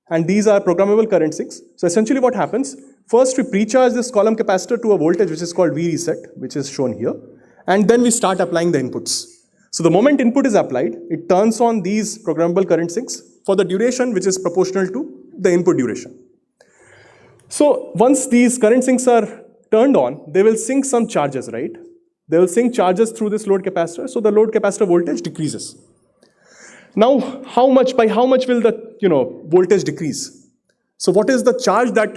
and these are programmable current sinks. So essentially what happens, first we precharge this column capacitor to a voltage which is called V reset, which is shown here, and then we start applying the inputs. So the moment input is applied, it turns on these programmable current sinks for the duration which is proportional to the input duration. So once these current sinks are turned on, they will sink some charges, right? They will sink charges through this load capacitor, so the load capacitor voltage decreases. Now, by how much will the voltage decrease? So what is the charge that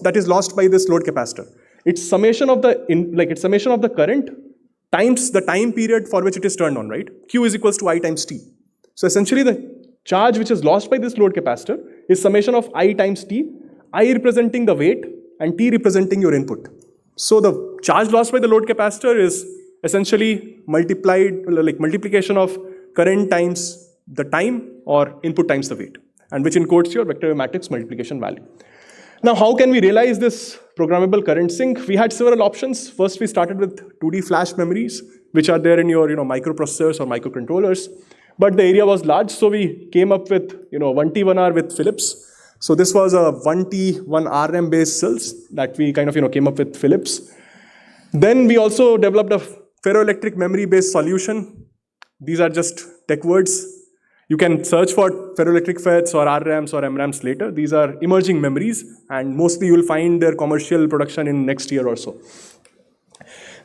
that is lost by this load capacitor? It's summation of the current times the time period for which it is turned on, right? Q is equals to I times T. So essentially the charge which is lost by this load capacitor is summation of I times T, I representing the weight and T representing your input. So the charge lost by the load capacitor is essentially multiplication of current times the time or input times the weight, and which encodes your vector matrix multiplication value. Now, how can we realize this programmable current sink? We had several options. First, we started with 2D flash memories, which are there in your microprocessors or microcontrollers. But the area was large, so we came up with 1T, 1R with Philips. So this was a 1T, 1RM based cells that we kind of came up with Philips. Then we also developed a ferroelectric memory based solution. These are just tech words. You can search for ferroelectric FETs or RRAMs or MRAMs later. These are emerging memories, and mostly you will find their commercial production in next year or so.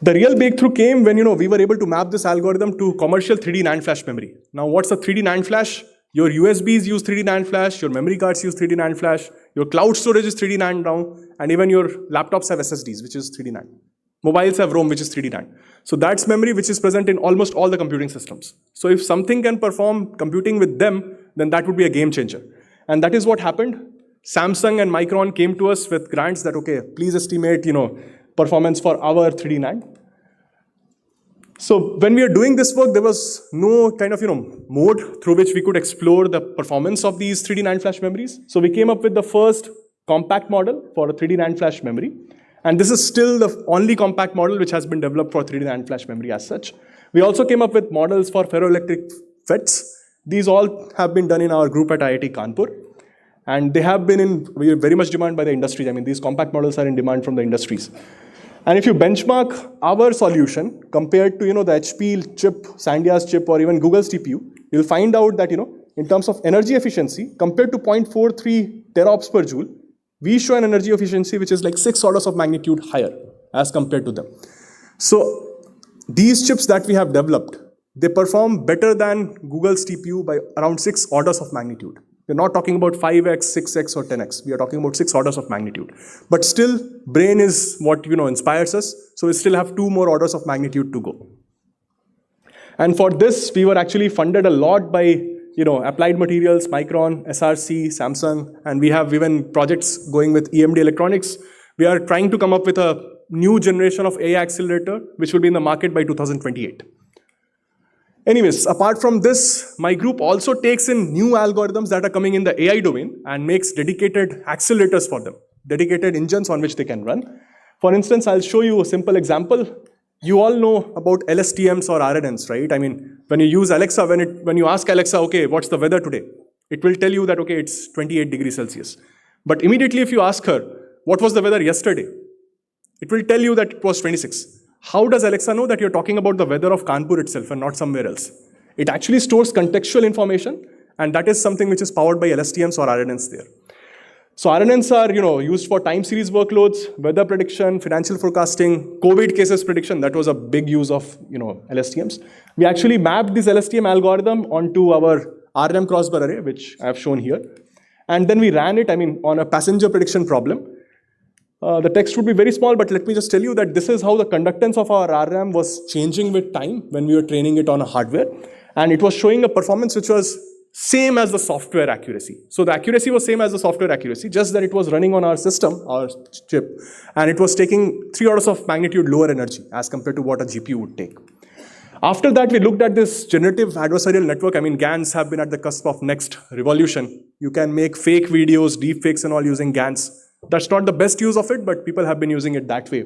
The real breakthrough came when we were able to map this algorithm to commercial 3D NAND flash memory. Now, what's a 3D NAND flash? Your USBs use 3D NAND flash, your memory cards use 3D NAND flash, your cloud storage is 3D NAND now, and even your laptops have SSDs, which is 3D NAND. Mobiles have ROM, which is 3D NAND. So that's memory which is present in almost all the computing systems. So if something can perform computing with them, then that would be a game changer. And that is what happened. Samsung and Micron came to us with grants that, okay, please estimate, performance for our 3D NAND. So when we are doing this work, there was no kind of, mode through which we could explore the performance of these 3D NAND flash memories. So we came up with the first compact model for a 3D NAND flash memory. And this is still the only compact model which has been developed for 3D NAND flash memory as such. We also came up with models for ferroelectric FETs. These all have been done in our group at IIT Kanpur. And they have been in very much demand by the industry. I mean, these compact models are in demand from the industries. And if you benchmark our solution compared to, the HP chip, Sandia's chip, or even Google's TPU, you'll find out that, in terms of energy efficiency, compared to 0.43 teraops per joule, we show an energy efficiency which is like 6 orders of magnitude higher as compared to them. So these chips that we have developed, they perform better than Google's TPU by around 6 orders of magnitude. We're not talking about 5x, 6x, or 10x. We are talking about 6 orders of magnitude. But still, brain is what inspires us. So we still have 2 more orders of magnitude to go. And for this, we were actually funded a lot by Applied Materials, Micron, SRC, Samsung, and we have even projects going with EMD Electronics. We are trying to come up with a new generation of AI accelerator, which will be in the market by 2028. Anyways, apart from this, my group also takes in new algorithms that are coming in the AI domain and makes dedicated accelerators for them, dedicated engines on which they can run. For instance, I'll show you a simple example. You all know about LSTMs or RNNs, right? I mean, when you use Alexa, when you ask Alexa, okay, what's the weather today? It will tell you that, okay, it's 28 degrees Celsius. But immediately if you ask her, what was the weather yesterday? It will tell you that it was 26. How does Alexa know that you're talking about the weather of Kanpur itself and not somewhere else? It actually stores contextual information, and that is something which is powered by LSTMs or RNNs there. So RNNs are, used for time series workloads, weather prediction, financial forecasting, COVID cases prediction. That was a big use of, LSTMs. We actually mapped this LSTM algorithm onto our RM crossbar array, which I have shown here. And then we ran it, on a passenger prediction problem. The text would be very small, but let me just tell you that this is how the conductance of our RAM was changing with time when we were training it on a hardware. And it was showing a performance which was same as the software accuracy. So the accuracy was same as the software accuracy, just that it was running on our system, our chip, and it was taking 3 orders of magnitude lower energy as compared to what a GPU would take. After that, we looked at this generative adversarial network. GANs have been at the cusp of next revolution. You can make fake videos, deep fakes and all using GANs. That's not the best use of it, but people have been using it that way.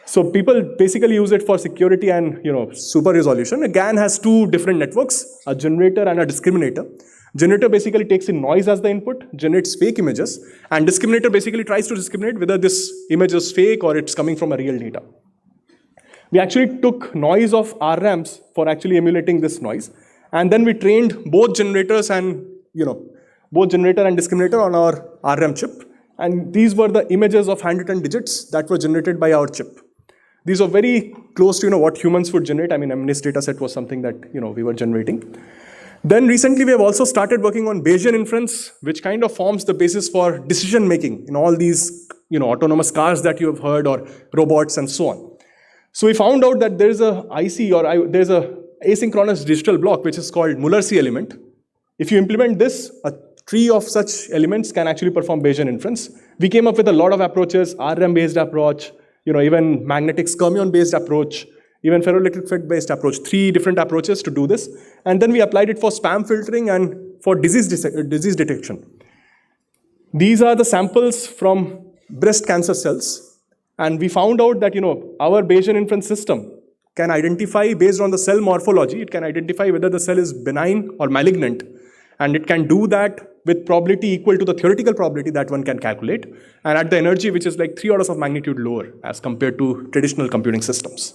So people basically use it for security and super resolution. A GAN has 2 different networks, a generator and a discriminator. Generator basically takes in noise as the input, generates fake images, and discriminator basically tries to discriminate whether this image is fake or it's coming from a real data. We actually took noise of RRAMs for actually emulating this noise, and then we trained both generators and both generator and discriminator on our RRAM chip. And these were the images of handwritten digits that were generated by our chip. These are very close to what humans would generate. MNIST dataset was something that we were generating. Then recently we have also started working on Bayesian inference, which kind of forms the basis for decision making in all these autonomous cars that you have heard, or robots and so on. So we found out that there's a IC, or there's a asynchronous digital block which is called Muller-C element. If you implement this, a tree of such elements can actually perform Bayesian inference. We came up with a lot of approaches, RM-based approach, even magnetic skyrmion-based approach, even ferroelectric FET-based approach, 3 different approaches to do this. And then we applied it for spam filtering and for disease detection. These are the samples from breast cancer cells. And we found out that, our Bayesian inference system can identify, based on the cell morphology, it can identify whether the cell is benign or malignant. And it can do that with probability equal to the theoretical probability that one can calculate, and at the energy which is like 3 orders of magnitude lower as compared to traditional computing systems.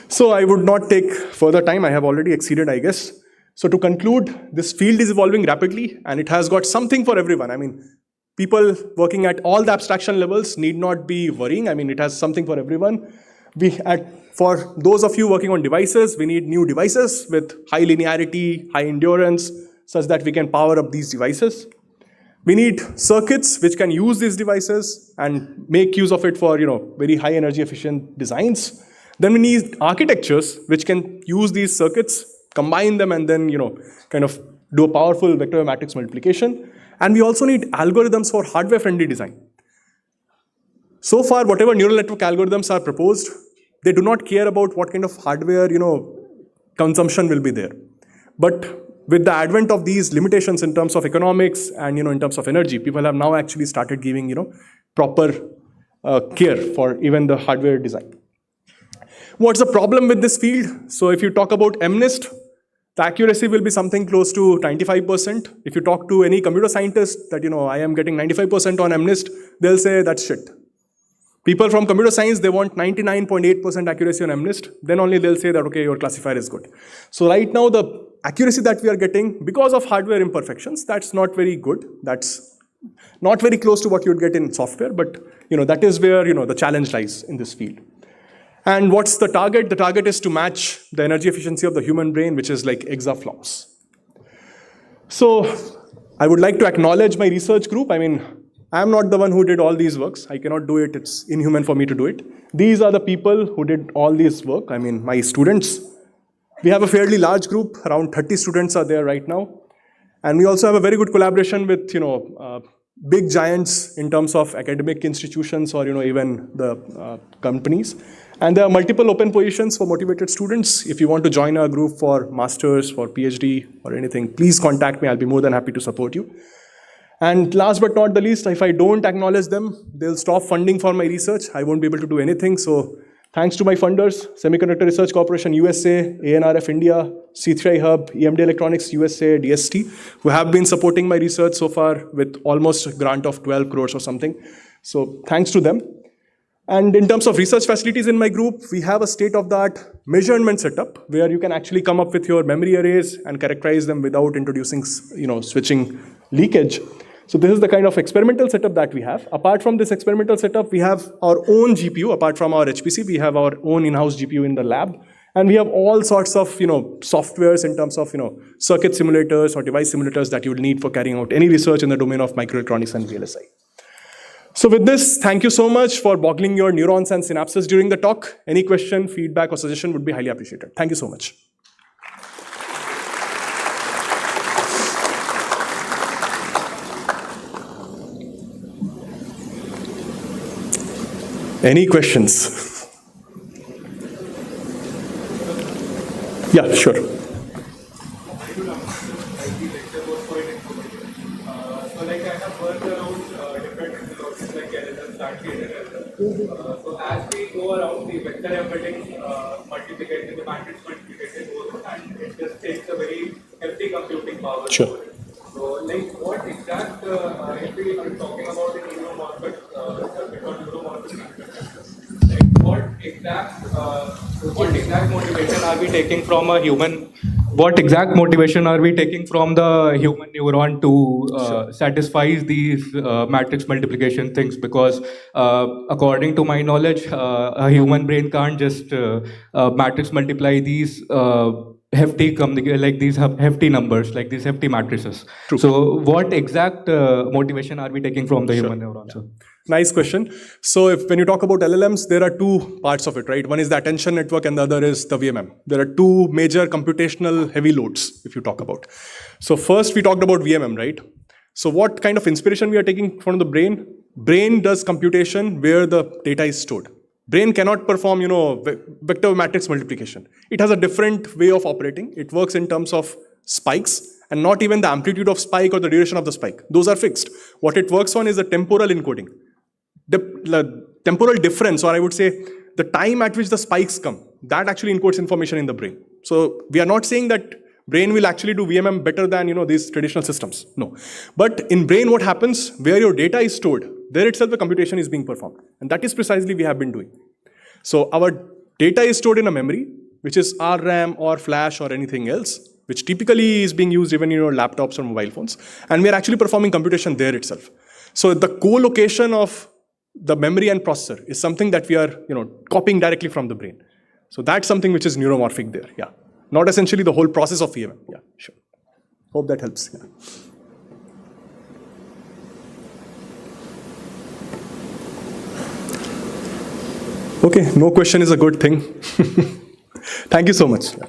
So I would not take further time. I have already exceeded, I guess. So to conclude, this field is evolving rapidly, and it has got something for everyone. People working at all the abstraction levels need not be worrying. It has something for everyone. For those of you working on devices, we need new devices with high linearity, high endurance, such that we can power up these devices. We need circuits which can use these devices and make use of it for very high energy efficient designs. Then we need architectures which can use these circuits, combine them, and then kind of do a powerful vector matrix multiplication. And we also need algorithms for hardware friendly design. So far, whatever neural network algorithms are proposed, they do not care about what kind of hardware consumption will be there. But with the advent of these limitations in terms of economics and in terms of energy, people have now actually started giving proper care for even the hardware design. What's the problem with this field? So if you talk about MNIST, the accuracy will be something close to 95%. If you talk to any computer scientist that, I am getting 95% on MNIST, they'll say that's shit. People from computer science, they want 99.8% accuracy on MNIST. Then only they'll say that, okay, your classifier is good. So right now, the accuracy that we are getting, because of hardware imperfections, that's not very good. That's not very close to what you'd get in software, but that is where the challenge lies in this field. And what's the target? The target is to match the energy efficiency of the human brain, which is like exaflops. So I would like to acknowledge my research group. I mean, I'm not the one who did all these works. I cannot do it. It's inhuman for me to do it. These are the people who did all this work. I mean, my students. We have a fairly large group. Around 30 students are there right now. And we also have a very good collaboration with, big giants in terms of academic institutions or, even the companies. And there are multiple open positions for motivated students. If you want to join our group for masters, for PhD, or anything, please contact me. I'll be more than happy to support you. And last but not the least, if I don't acknowledge them, they'll stop funding for my research. I won't be able to do anything. So thanks to my funders, Semiconductor Research Corporation USA, ANRF India, C3I Hub, EMD Electronics USA, DST, who have been supporting my research so far with almost a grant of 12 crores or something. So thanks to them. And in terms of research facilities in my group, we have a state-of-the-art measurement setup where you can actually come up with your memory arrays and characterize them without introducing, switching leakage. So this is the kind of experimental setup that we have. Apart from this experimental setup, we have our own GPU. Apart from our HPC, we have our own in-house GPU in the lab. And we have all sorts of, softwares in terms of, circuit simulators or device simulators that you will need for carrying out any research in the domain of microelectronics and VLSI. So with this, thank you so much for boggling your neurons and synapses during the talk. Any question, feedback, or suggestion would be highly appreciated. Thank you so much. Any questions? Yeah, sure. So as we go around, the vector embedding multiplication, the matrix multiplication goes on, and it just takes a very hefty computing power. Sure. So, what exact, if we are talking about the neuromorphic, what exact motivation are we taking from a human? What exact motivation are we taking from the human neuron to satisfy these matrix multiplication things? Because according to my knowledge, a human brain can't just matrix multiply these hefty hefty numbers, like these hefty matrices. True. So what exact motivation are we taking from the human neuron? Yeah. Nice question. So when you talk about LLMs, there are two parts of it, right? One is the attention network and the other is the VMM. There are two major computational heavy loads, if you talk about. So first we talked about VMM, right? So what kind of inspiration we are taking from the brain? Brain does computation where the data is stored. Brain cannot perform, vector matrix multiplication. It has a different way of operating. It works in terms of spikes, and not even the amplitude of spike or the duration of the spike. Those are fixed. What it works on is the temporal encoding. The temporal difference, or I would say the time at which the spikes come, that actually encodes information in the brain. So we are not saying that brain will actually do VMM better than these traditional systems. No. But in brain, what happens, where your data is stored, there itself the computation is being performed. And that is precisely we have been doing. So our data is stored in a memory, which is RAM or flash or anything else, which typically is being used even in your laptops or mobile phones. And we are actually performing computation there itself. So the co-location of the memory and processor is something that we are copying directly from the brain. So that's something which is neuromorphic there. Yeah. Not essentially the whole process of VMM. Yeah, sure. Hope that helps. Yeah. Okay, no question is a good thing. Thank you so much. Yeah.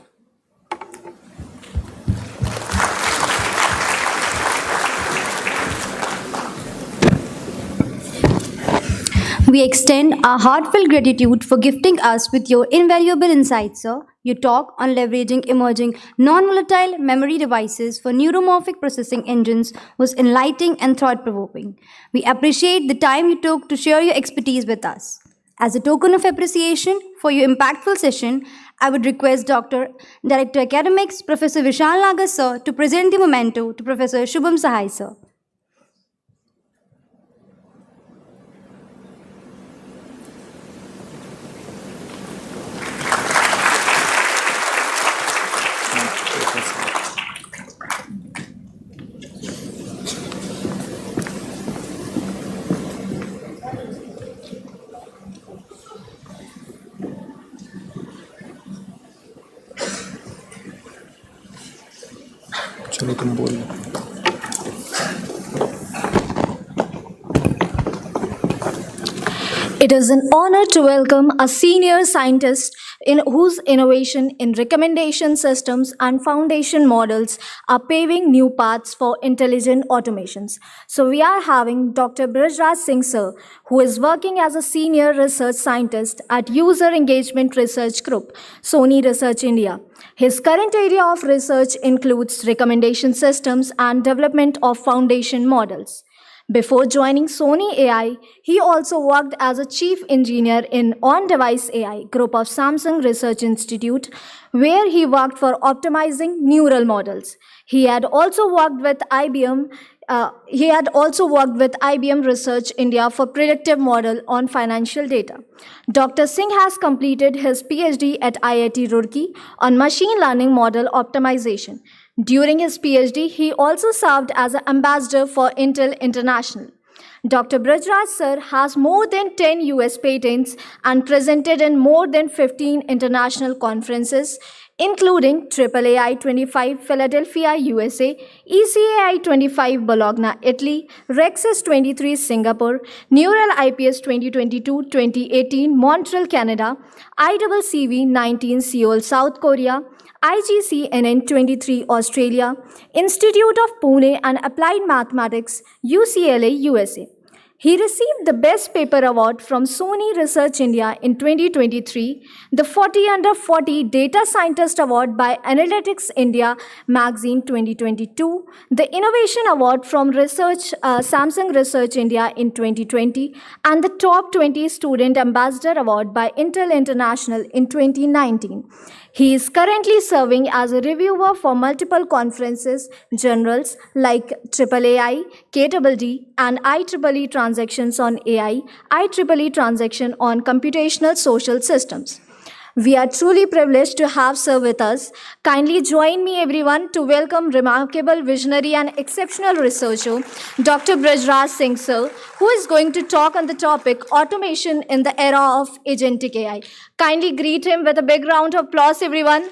We extend our heartfelt gratitude for gifting us with your invaluable insights, sir. Your talk on leveraging emerging non-volatile memory devices for neuromorphic processing engines was enlightening and thought-provoking. We appreciate the time you took to share your expertise with us. As a token of appreciation for your impactful session, I would request Dr. Director Academics, Professor Vishal Nagar, sir, to present the memento to Professor Shubham Sahai, sir. चलो तुम बोल It is an honor to welcome a senior scientist whose innovation in recommendation systems and foundation models are paving new paths for intelligent automations. So we are having Dr. Brajraj Singh sir, who is working as a senior research scientist at User Engagement Research Group, Sony Research India. His current area of research includes recommendation systems and development of foundation models. Before joining Sony AI, he also worked as a chief engineer in On-Device AI group of Samsung Research Institute, where he worked for optimizing neural models. He had also worked with IBM. Research India for predictive model on financial data. Dr. Singh has completed his PhD at IIT Roorkee on machine learning model optimization. During his PhD, he also served as an ambassador for Intel International. Dr. Brajraj sir has more than 10 US patents and presented in more than 15 international conferences, including EACE-2025 Philadelphia, USA, EACE-2025 Bologna, Italy, Rexus-23 Singapore, Neural IPS 2022-2018 Montreal, Canada, ICCV-19 Seoul, South Korea, IGCNN 23 Australia, Institute of Pune and Applied Mathematics, UCLA, USA. He received the Best Paper Award from Sony Research India in 2023, the 40 Under 40 Data Scientist Award by Analytics India Magazine 2022, the Innovation Award from Samsung Research India in 2020, and the Top 20 Student Ambassador Award by Intel International in 2019. He is currently serving as a reviewer for multiple conferences, journals like AAAI, KDD, and IEEE Transactions on AI, IEEE Transaction on Computational Social Systems. We are truly privileged to have sir with us. Kindly join me everyone to welcome remarkable visionary and exceptional researcher, Dr. Brajraj Singh sir, who is going to talk on the topic automation in the era of agentic AI. Kindly greet him with a big round of applause, everyone.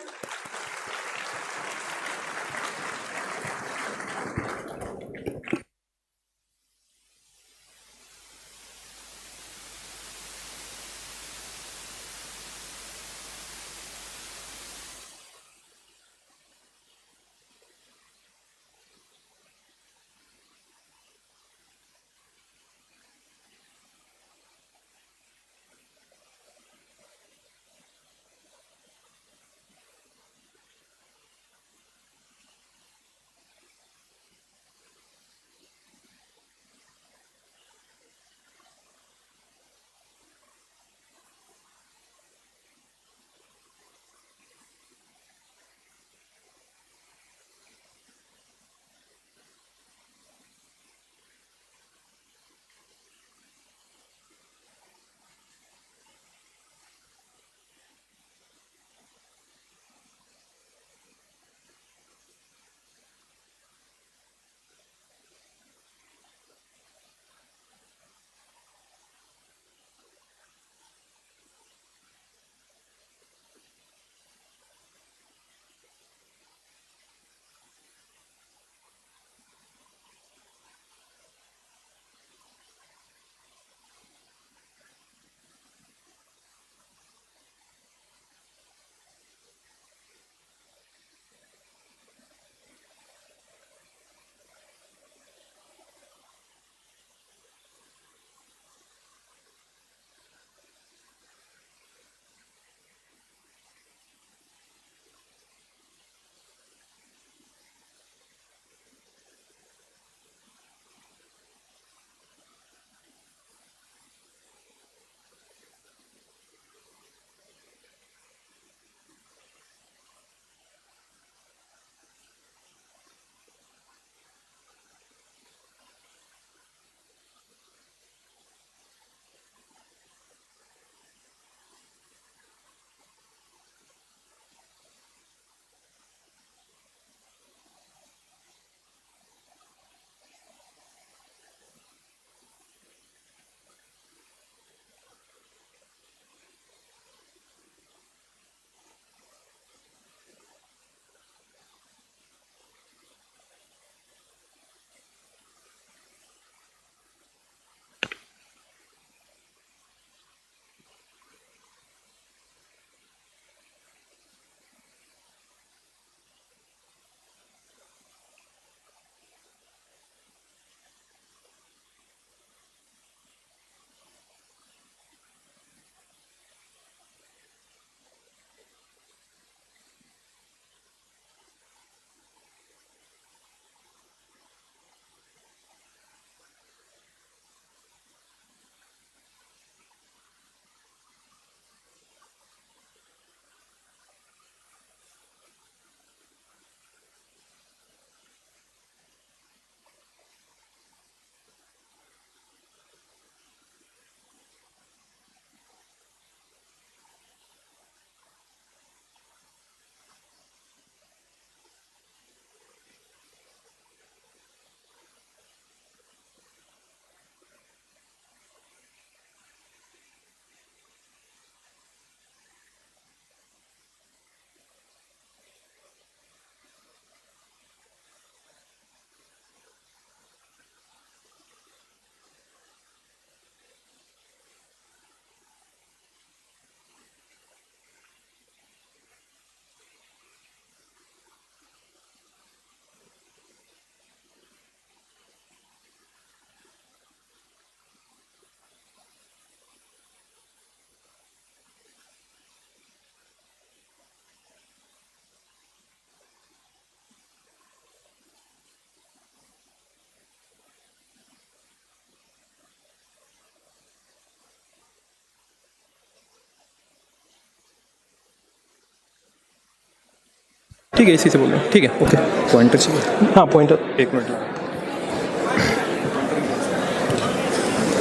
ठीक है, इसी से बोल रहा हूँ, ठीक है, okay. Pointer चाहिए? हाँ, पॉइंटर। 1 मिनट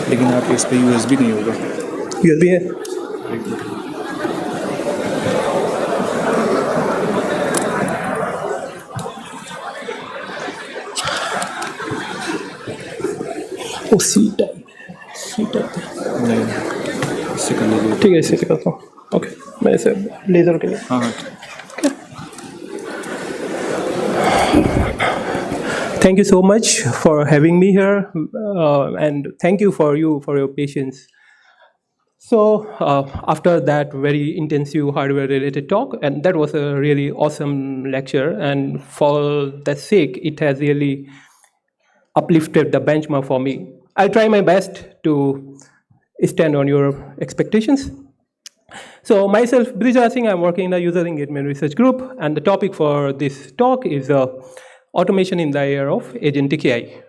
लेकिन आप इस पे USB नहीं होगा। USB है? ओ सी टाइप नहीं, इससे कर लीजिए। ठीक है, इसी से करता हूँ, ओके। मैं इसे लेजर के लिए, हाँ हाँ। Thank you so much for having me here, and thank you for your patience. So after that very intensive hardware-related talk, and that was a really awesome lecture, and for that sake, it has really uplifted the benchmark for me. I'll try my best to stand on your expectations. So myself, Brija Singh, I'm working in the user engagement research group, and the topic for this talk is automation in the era of Agentic AI.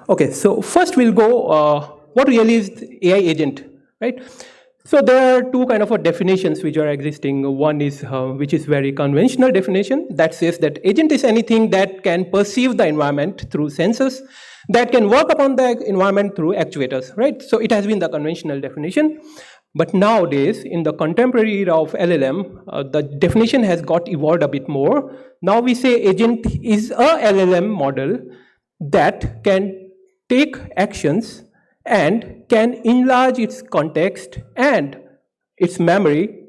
Okay, so first we'll go, what really is AI agent, right? So there are two kind of definitions which are existing. One is, which is very conventional definition that says that agent is anything that can perceive the environment through sensors, that can work upon the environment through actuators, right? So it has been the conventional definition. But nowadays, in the contemporary era of LLM, the definition has got evolved a bit more. Now we say agent is a LLM model that can take actions and can enlarge its context and its memory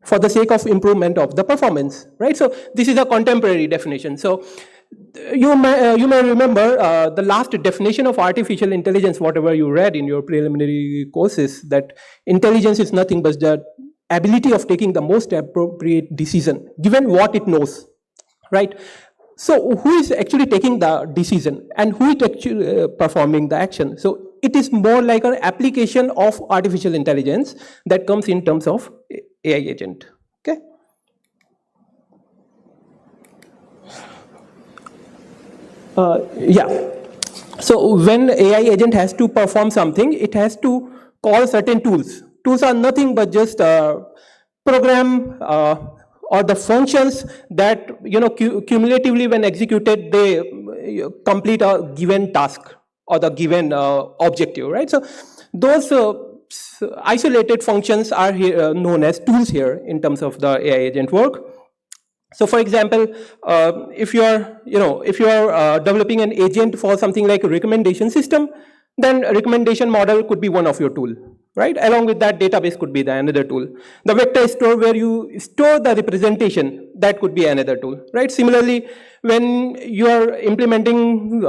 for the sake of improvement of the performance, right? So this is a contemporary definition. So you may remember the last definition of artificial intelligence, whatever you read in your preliminary courses, that intelligence is nothing but the ability of taking the most appropriate decision, given what it knows, right? So who is actually taking the decision and who is actually performing the action? So it is more like an application of artificial intelligence that comes in terms of AI agent, okay? Yeah, so when AI agent has to perform something, it has to call certain tools. Tools are nothing but just program or the functions that, cumulatively when executed, they complete a given task or the given objective, right? So those isolated functions are here, known as tools here in terms of the AI agent work. So for example, if you are developing an agent for something like a recommendation system, then a recommendation model could be one of your tool, right? Along with that, database could be the another tool. The vector store where you store the representation, that could be another tool, right? Similarly, when you are implementing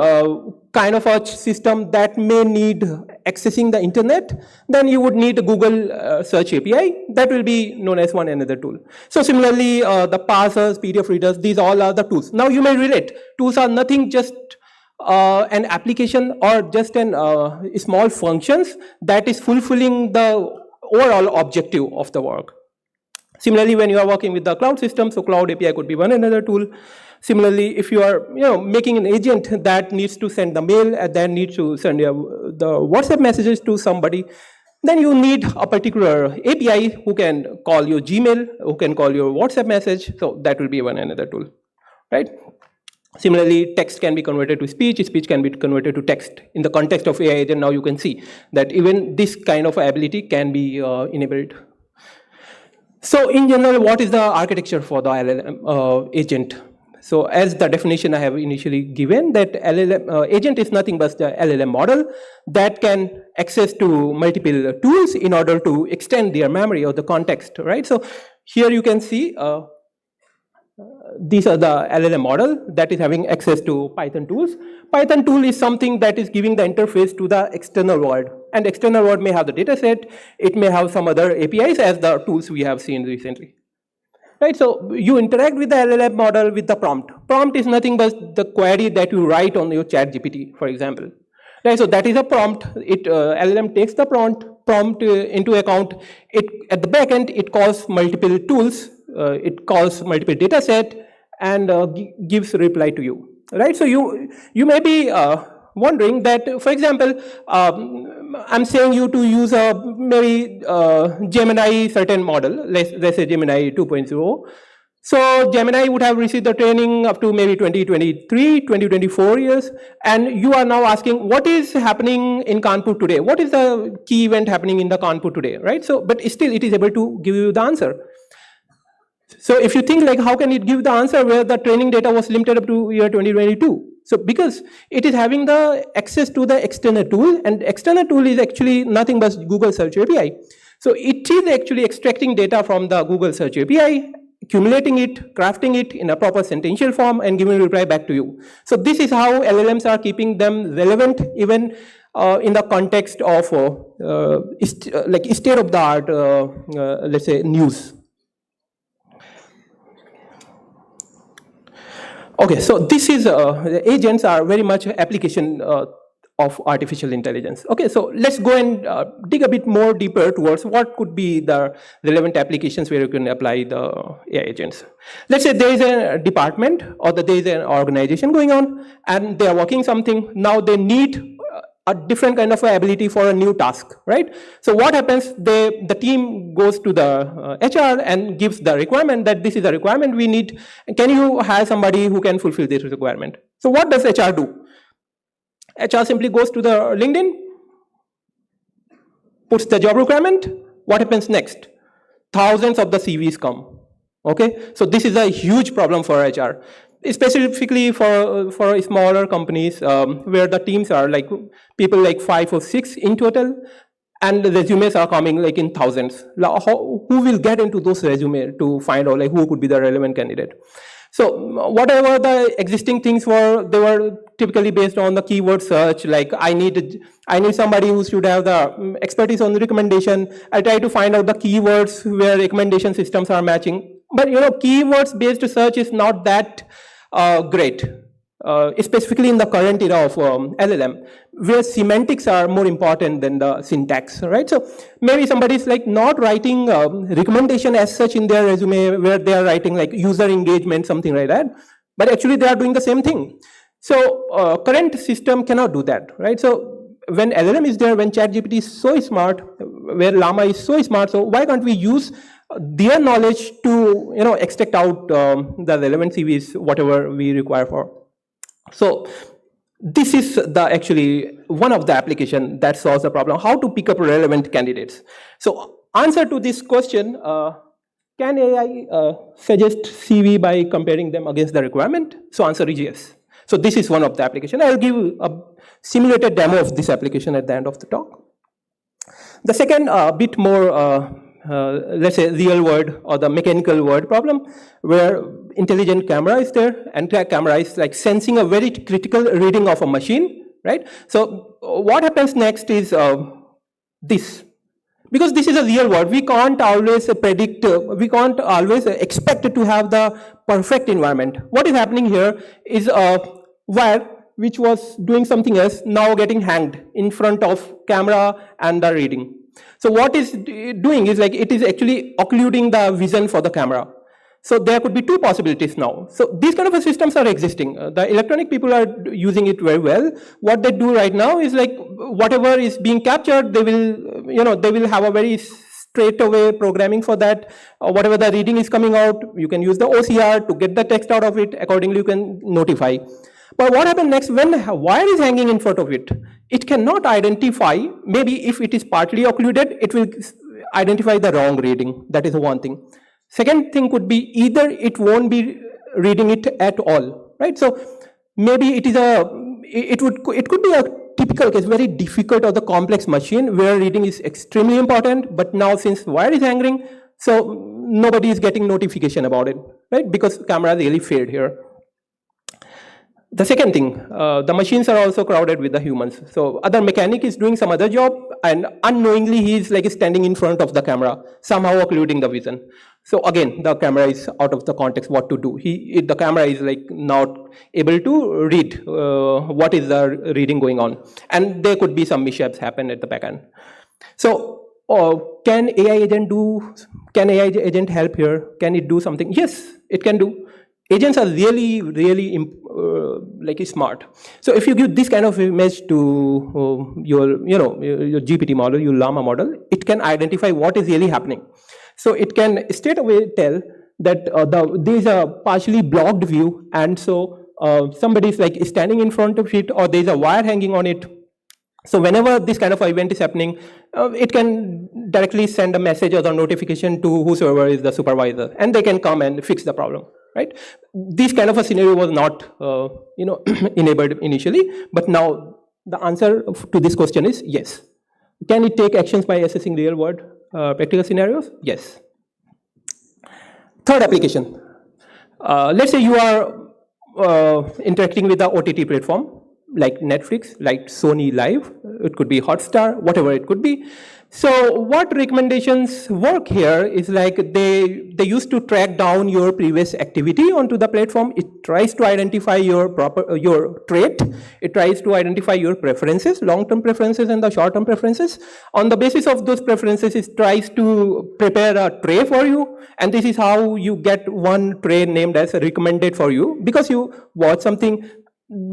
kind of a system that may need accessing the internet, then you would need a Google search API. That will be known as one another tool. So similarly, the parsers, PDF readers, these all are the tools. Now you may relate, tools are nothing just an application or just an small functions that is fulfilling the overall objective of the work. Similarly, when you are working with the cloud system, so cloud API could be one another tool. Similarly, if you are making an agent that needs to send the mail and then needs to send the WhatsApp messages to somebody, then you need a particular API who can call your Gmail, who can call your WhatsApp message. So that will be one another tool, right? Similarly, text can be converted to speech, speech can be converted to text. In the context of AI agent, now you can see that even this kind of ability can be enabled. So in general, what is the architecture for the LLM agent? So as the definition I have initially given, that LLM agent is nothing but the LLM model that can access to multiple tools in order to extend their memory or the context, right? So here you can see these are the LLM model that is having access to Python tools. Python tool is something that is giving the interface to the external world, and external world may have the data set, it may have some other APIs as the tools we have seen recently. Right, so you interact with the LLM model with the prompt. Prompt is nothing but the query that you write on your chat GPT, for example. Right, so that is a prompt. LLM takes the prompt into account. At the back end, it calls multiple tools. It calls multiple data set and gives reply to you. Right, so you may be wondering that, for example, I'm saying you to use a maybe Gemini certain model, let's say Gemini 2.0. So Gemini would have received the training up to maybe 2023, 2024 years, and you are now asking what is happening in Kanpur today? What is the key event happening in the Kanpur today, right? So, but still it is able to give you the answer. So if you think like how can it give the answer where the training data was limited up to year 2022? So because it is having the access to the external tool, and external tool is actually nothing but Google Search API. So it is actually extracting data from the Google Search API, accumulating it, crafting it in a proper sentential form, and giving a reply back to you. So this is how LLMs are keeping them relevant even in the context of like state of the art, let's say news. Okay, so this is, agents are very much application of artificial intelligence. Okay, so let's go and dig a bit more deeper towards what could be the relevant applications where you can apply the AI agents. Let's say there is a department or there is an organization going on and they are working something. Now they need a different kind of ability for a new task, right? So what happens, the team goes to the HR and gives the requirement that this is a requirement we need. Can you hire somebody who can fulfill this requirement? So what does HR do? HR simply goes to the LinkedIn, puts the job requirement. What happens next? Thousands of the CVs come, okay? So this is a huge problem for HR. Specifically for smaller companies where the teams are like people like 5 or 6 in total, and the resumes are coming like in thousands. Who will get into those resumes to find out like who could be the relevant candidate? So whatever the existing things were, they were typically based on the keyword search. Like I need somebody who should have the expertise on the recommendation. I try to find out the keywords where recommendation systems are matching. But you know, keywords based search is not that great, specifically in the current era of LLM, where semantics are more important than the syntax, right? So maybe somebody's like not writing recommendation as such in their resume, where they are writing like user engagement, something like that, but actually they are doing the same thing. So current system cannot do that, right? So when LLM is there, when ChatGPT is so smart, where Llama is so smart, so why can't we use their knowledge to extract out the relevant CVs, whatever we require for. So this is actually one of the application that solves the problem, how to pick up relevant candidates. So answer to this question, can AI suggest CV by comparing them against the requirement? So answer is yes. So this is one of the application. I'll give a simulated demo of this application at the end of the talk. The second bit more let's say real world or the mechanical world problem, where intelligent camera is there and that camera is like sensing a very critical reading of a machine, right? So what happens next is this. Because this is a real world, we can't always predict, we can't always expect to have the perfect environment. What is happening here is a wire which was doing something else now getting hanged in front of camera and the reading. So what is doing is like it is actually occluding the vision for the camera. So there could be two possibilities now. So these kind of systems are existing. The electronic people are using it very well. What they do right now is like whatever is being captured, they will, they will have a very straight away programming for that. Whatever the reading is coming out, you can use the OCR to get the text out of it. Accordingly, you can notify. But what happens next when a wire is hanging in front of it? It cannot identify, maybe if it is partly occluded, it will identify the wrong reading. That is one thing. Second thing could be either it won't be reading it at all, right? So maybe it is it could be a typical case, very difficult or the complex machine where reading is extremely important, but now since wire is hanging, so nobody is getting notification about it, right? Because camera really failed here. The second thing, the machines are also crowded with the humans. So other mechanic is doing some other job and unknowingly he is like standing in front of the camera, somehow occluding the vision. So again, the camera is out of the context what to do. The camera is like not able to read what is the reading going on. And there could be some mishaps happen at the back end. So can AI agent help here? Can it do something? Yes, it can do. Agents are really smart. So if you give this kind of image to your GPT model, your Llama model, it can identify what is really happening. So it can straight away tell that there is a partially blocked view, and so somebody is like standing in front of it, or there is a wire hanging on it. So whenever this kind of event is happening, it can directly send a message or the notification to whosoever is the supervisor, and they can come and fix the problem, right? This kind of a scenario was not, enabled initially, but now the answer to this question is yes. Can it take actions by assessing real world practical scenarios? Yes. Third application. Let's say you are interacting with the OTT platform, like Netflix, like Sony Live, it could be Hotstar, whatever it could be. So what recommendations work here is like they used to track down your previous activity onto the platform. It tries to identify your trait. It tries to identify your preferences, long-term preferences and the short-term preferences. On the basis of those preferences, it tries to prepare a tray for you. And this is how you get one tray named as recommended for you, because you watch something,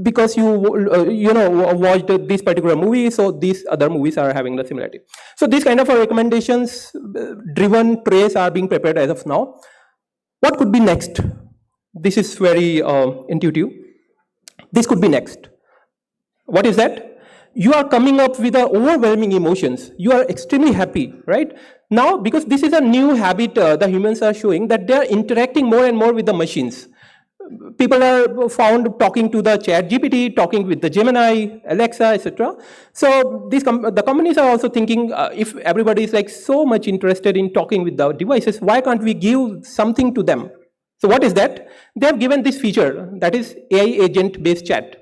because you watched this particular movie, so these other movies are having the similarity. So these kind of recommendations driven trays are being prepared as of now. What could be next? This is very intuitive. This could be next. What is that? You are coming up with overwhelming emotions. You are extremely happy, right? Now, because this is a new habit the humans are showing, that they are interacting more and more with the machines. People are found talking to the chat GPT, talking with the Gemini, Alexa, etc. So the companies are also thinking, if everybody is like so much interested in talking with the devices, why can't we give something to them? So what is that? They have given this feature, that is AI agent-based chat.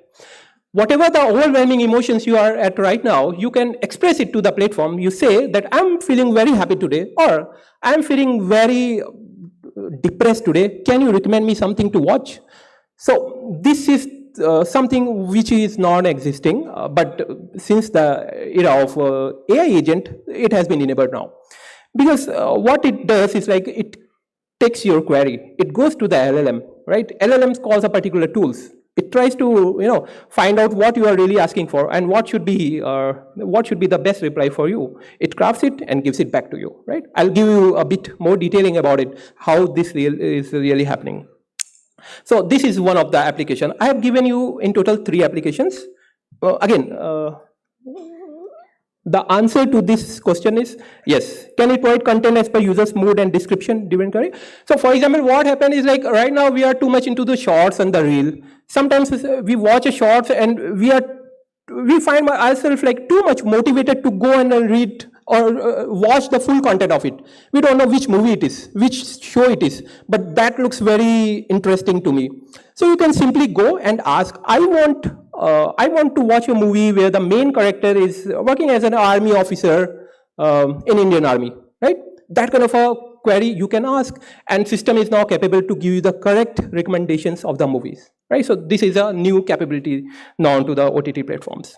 Whatever the overwhelming emotions you are at right now, you can express it to the platform. You say that I'm feeling very happy today, or I'm feeling very depressed today. Can you recommend me something to watch? So this is something which is non-existing, but since the era of AI agent, it has been enabled now. Because what it does is like it takes your query, it goes to the LLM, right? LLM calls a particular tools. It tries to find out what you are really asking for and what should be the best reply for you. It crafts it and gives it back to you, right? I'll give you a bit more detailing about it, how this is really happening. So this is one of the applications. I have given you in total 3 applications. The answer to this question is yes. Can it provide content as per user's mood and description driven query? So for example, what happened is like right now we are too much into the shorts and the reel. Sometimes we watch a shorts and we find ourselves like too much motivated to go and read or watch the full content of it. We don't know which movie it is, which show it is, but that looks very interesting to me. So you can simply go and ask, I want to watch a movie where the main character is working as an army officer in Indian Army, right? That kind of a query you can ask, and system is now capable to give you the correct recommendations of the movies, right? So this is a new capability now to the OTT platforms.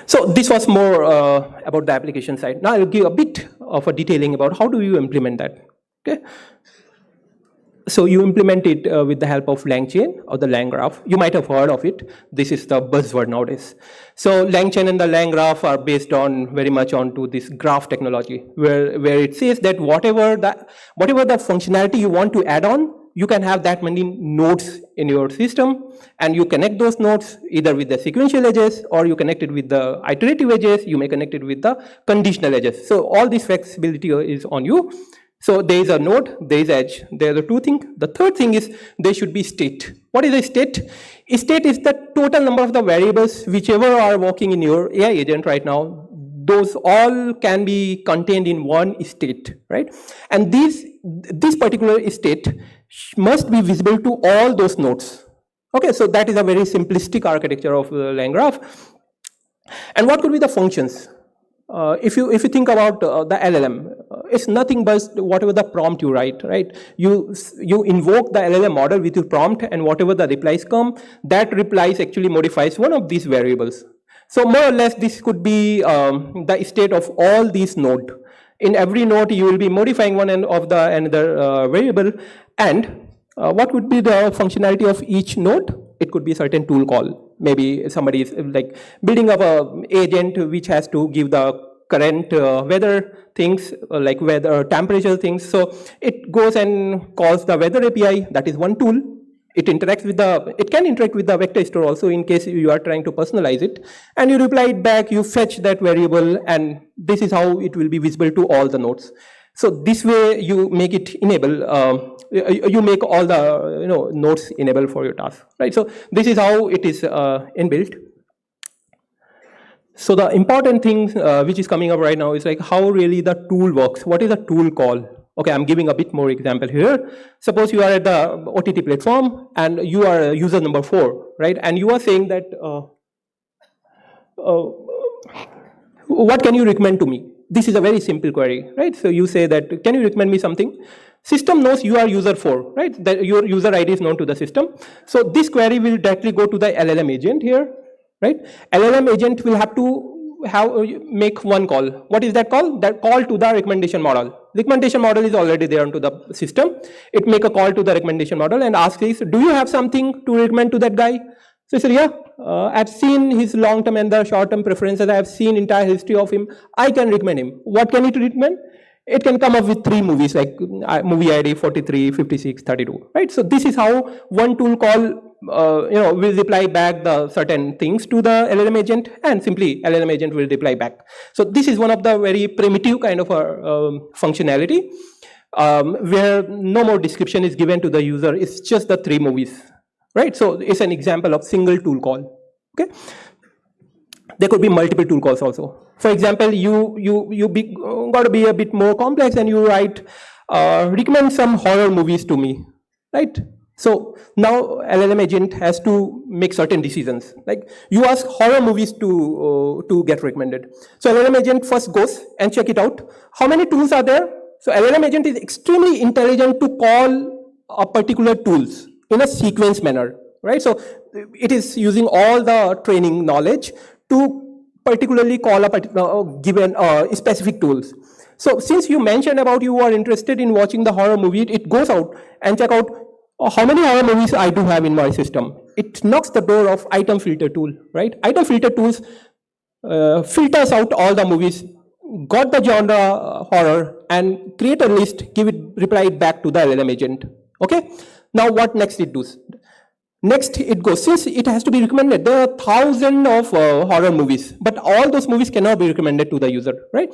So this was more about the application side. Now I'll give a bit of a detailing about how do you implement that, okay? So you implement it with the help of LangChain or the LangGraph. You might have heard of it. This is the buzzword nowadays. So LangChain and the LangGraph are based on very much onto this graph technology, where it says that whatever the functionality you want to add on, you can have that many nodes in your system, and you connect those nodes either with the sequential edges, or you connect it with the iterative edges, you may connect it with the conditional edges. So all this flexibility is on you. So there is a node, there is edge. There are the 2 things. The third thing is there should be state. What is a state? A state is the total number of the variables whichever are working in your AI agent right now. Those all can be contained in one state, right? And this particular state must be visible to all those nodes. Okay, so that is a very simplistic architecture of the LangGraph. And what could be the functions? If you think about the LLM, it's nothing but whatever the prompt you write, right? You invoke the LLM model with your prompt, and whatever the replies come, that replies actually modifies one of these variables. So more or less, this could be the state of all these nodes. In every node, you will be modifying one of the another variable, and What would be the functionality of each node? It could be a certain tool call. Maybe somebody is like building up a agent which has to give the current weather things, like weather temperature things. So it goes and calls the weather API. That is one tool. It interacts with it can interact with the vector store also in case you are trying to personalize it. And you reply it back, you fetch that variable, and this is how it will be visible to all the nodes. So this way you make it enable, you make all the nodes enable for your task, right? So this is how it is inbuilt. So the important thing which is coming up right now is like how really the tool works. What is a tool call? Okay, I'm giving a bit more example here. Suppose you are at the OTT platform and you are user number 4, right? And you are saying that, what can you recommend to me? This is a very simple query, right? So you say that, can you recommend me something? System knows you are user 4, right? That your user ID is known to the system. So this query will directly go to the LLM agent here, right? LLM agent will have to make one call. What is that call? That call to the recommendation model. Recommendation model is already there onto the system. It make a call to the recommendation model and asks this, do you have something to recommend to that guy? So he said, yeah, I've seen his long-term and the short-term preferences. I have seen entire history of him. I can recommend him. What can it recommend? It can come up with 3 movies like movie ID 43, 56, 32, right? So this is how one tool call will reply back the certain things to the LLM agent, and simply LLM agent will reply back. So this is one of the very primitive kind of a functionality where no more description is given to the user. It's just the 3 movies, right? So it's an example of single tool call. Okay, there could be multiple tool calls also. For example, you got to be a bit more complex and you write, recommend some horror movies to me, right? So now LLM agent has to make certain decisions. Like you ask horror movies to get recommended. So LLM agent first goes and check it out. How many tools are there? So LLM agent is extremely intelligent to call a particular tools in a sequence manner, right? So it is using all the training knowledge to particularly call a given specific tools. So since you mentioned about you are interested in watching the horror movie, it goes out and check out how many horror movies I do have in my system. It knocks the door of item filter tool, right? Item filter tools filters out all the movies, got the genre horror, and create a list, reply it back to the LLM agent. Okay. Now what next it does? Next it goes, since it has to be recommended, there are thousands of horror movies, but all those movies cannot be recommended to the user, right?